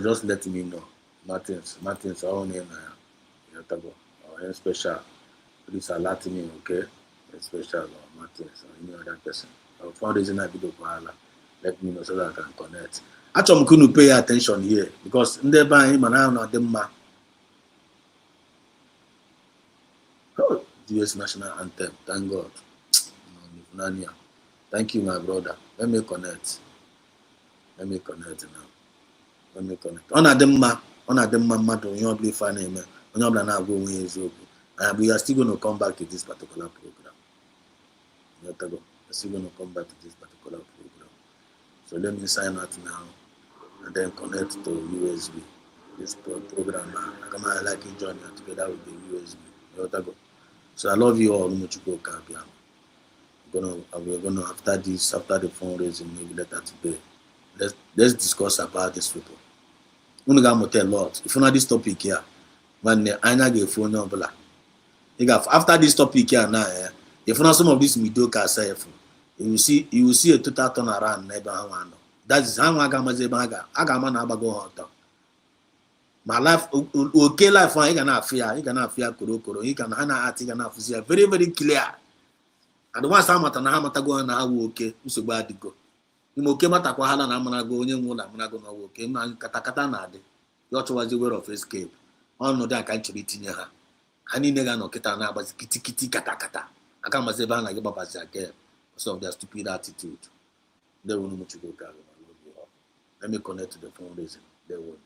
Just let me know. Martins all name Yatago. Or special, please alert me, okay? Special or Martins or any other person. Or fundraising a video for Allah. Let me know so that I can connect. Actually, I'm going to pay attention here because in the buying him and I know them. Oh, US national anthem. Thank God. Thank you, my brother. Let me connect now. Let me connect. On a dem matter, you don't believe funny, man. We are still going to come back to this particular program. We are still going to come back to this particular program. So let me sign out now and then connect to USB. This program now. I like to join you together with the USB. So I love you all. We're gonna after the fundraising, maybe later today. Let's discuss about this people. I'm gonna tell a lot. If you know this topic here. When I get phone number, after this topic here now, if you know some of these mediocre self, you will see a total turnaround. Never that is how I got my zebaga. I got my nabago hunter. My life, okay, life, you cannot fear, kuro. You can see very, very clear. And the one time at an amatago and I will okay, so bad to go. You okay, Mataquahala and Amanago, Yamuna go, okay, man, Katakata, your was the way of escape. Oh no, that can't be in her. I need no ketana, but kitty kata. I can't say ban like Baba Zake, so of their stupid attitude. They will know what you go. Let me connect to the foundation. They will.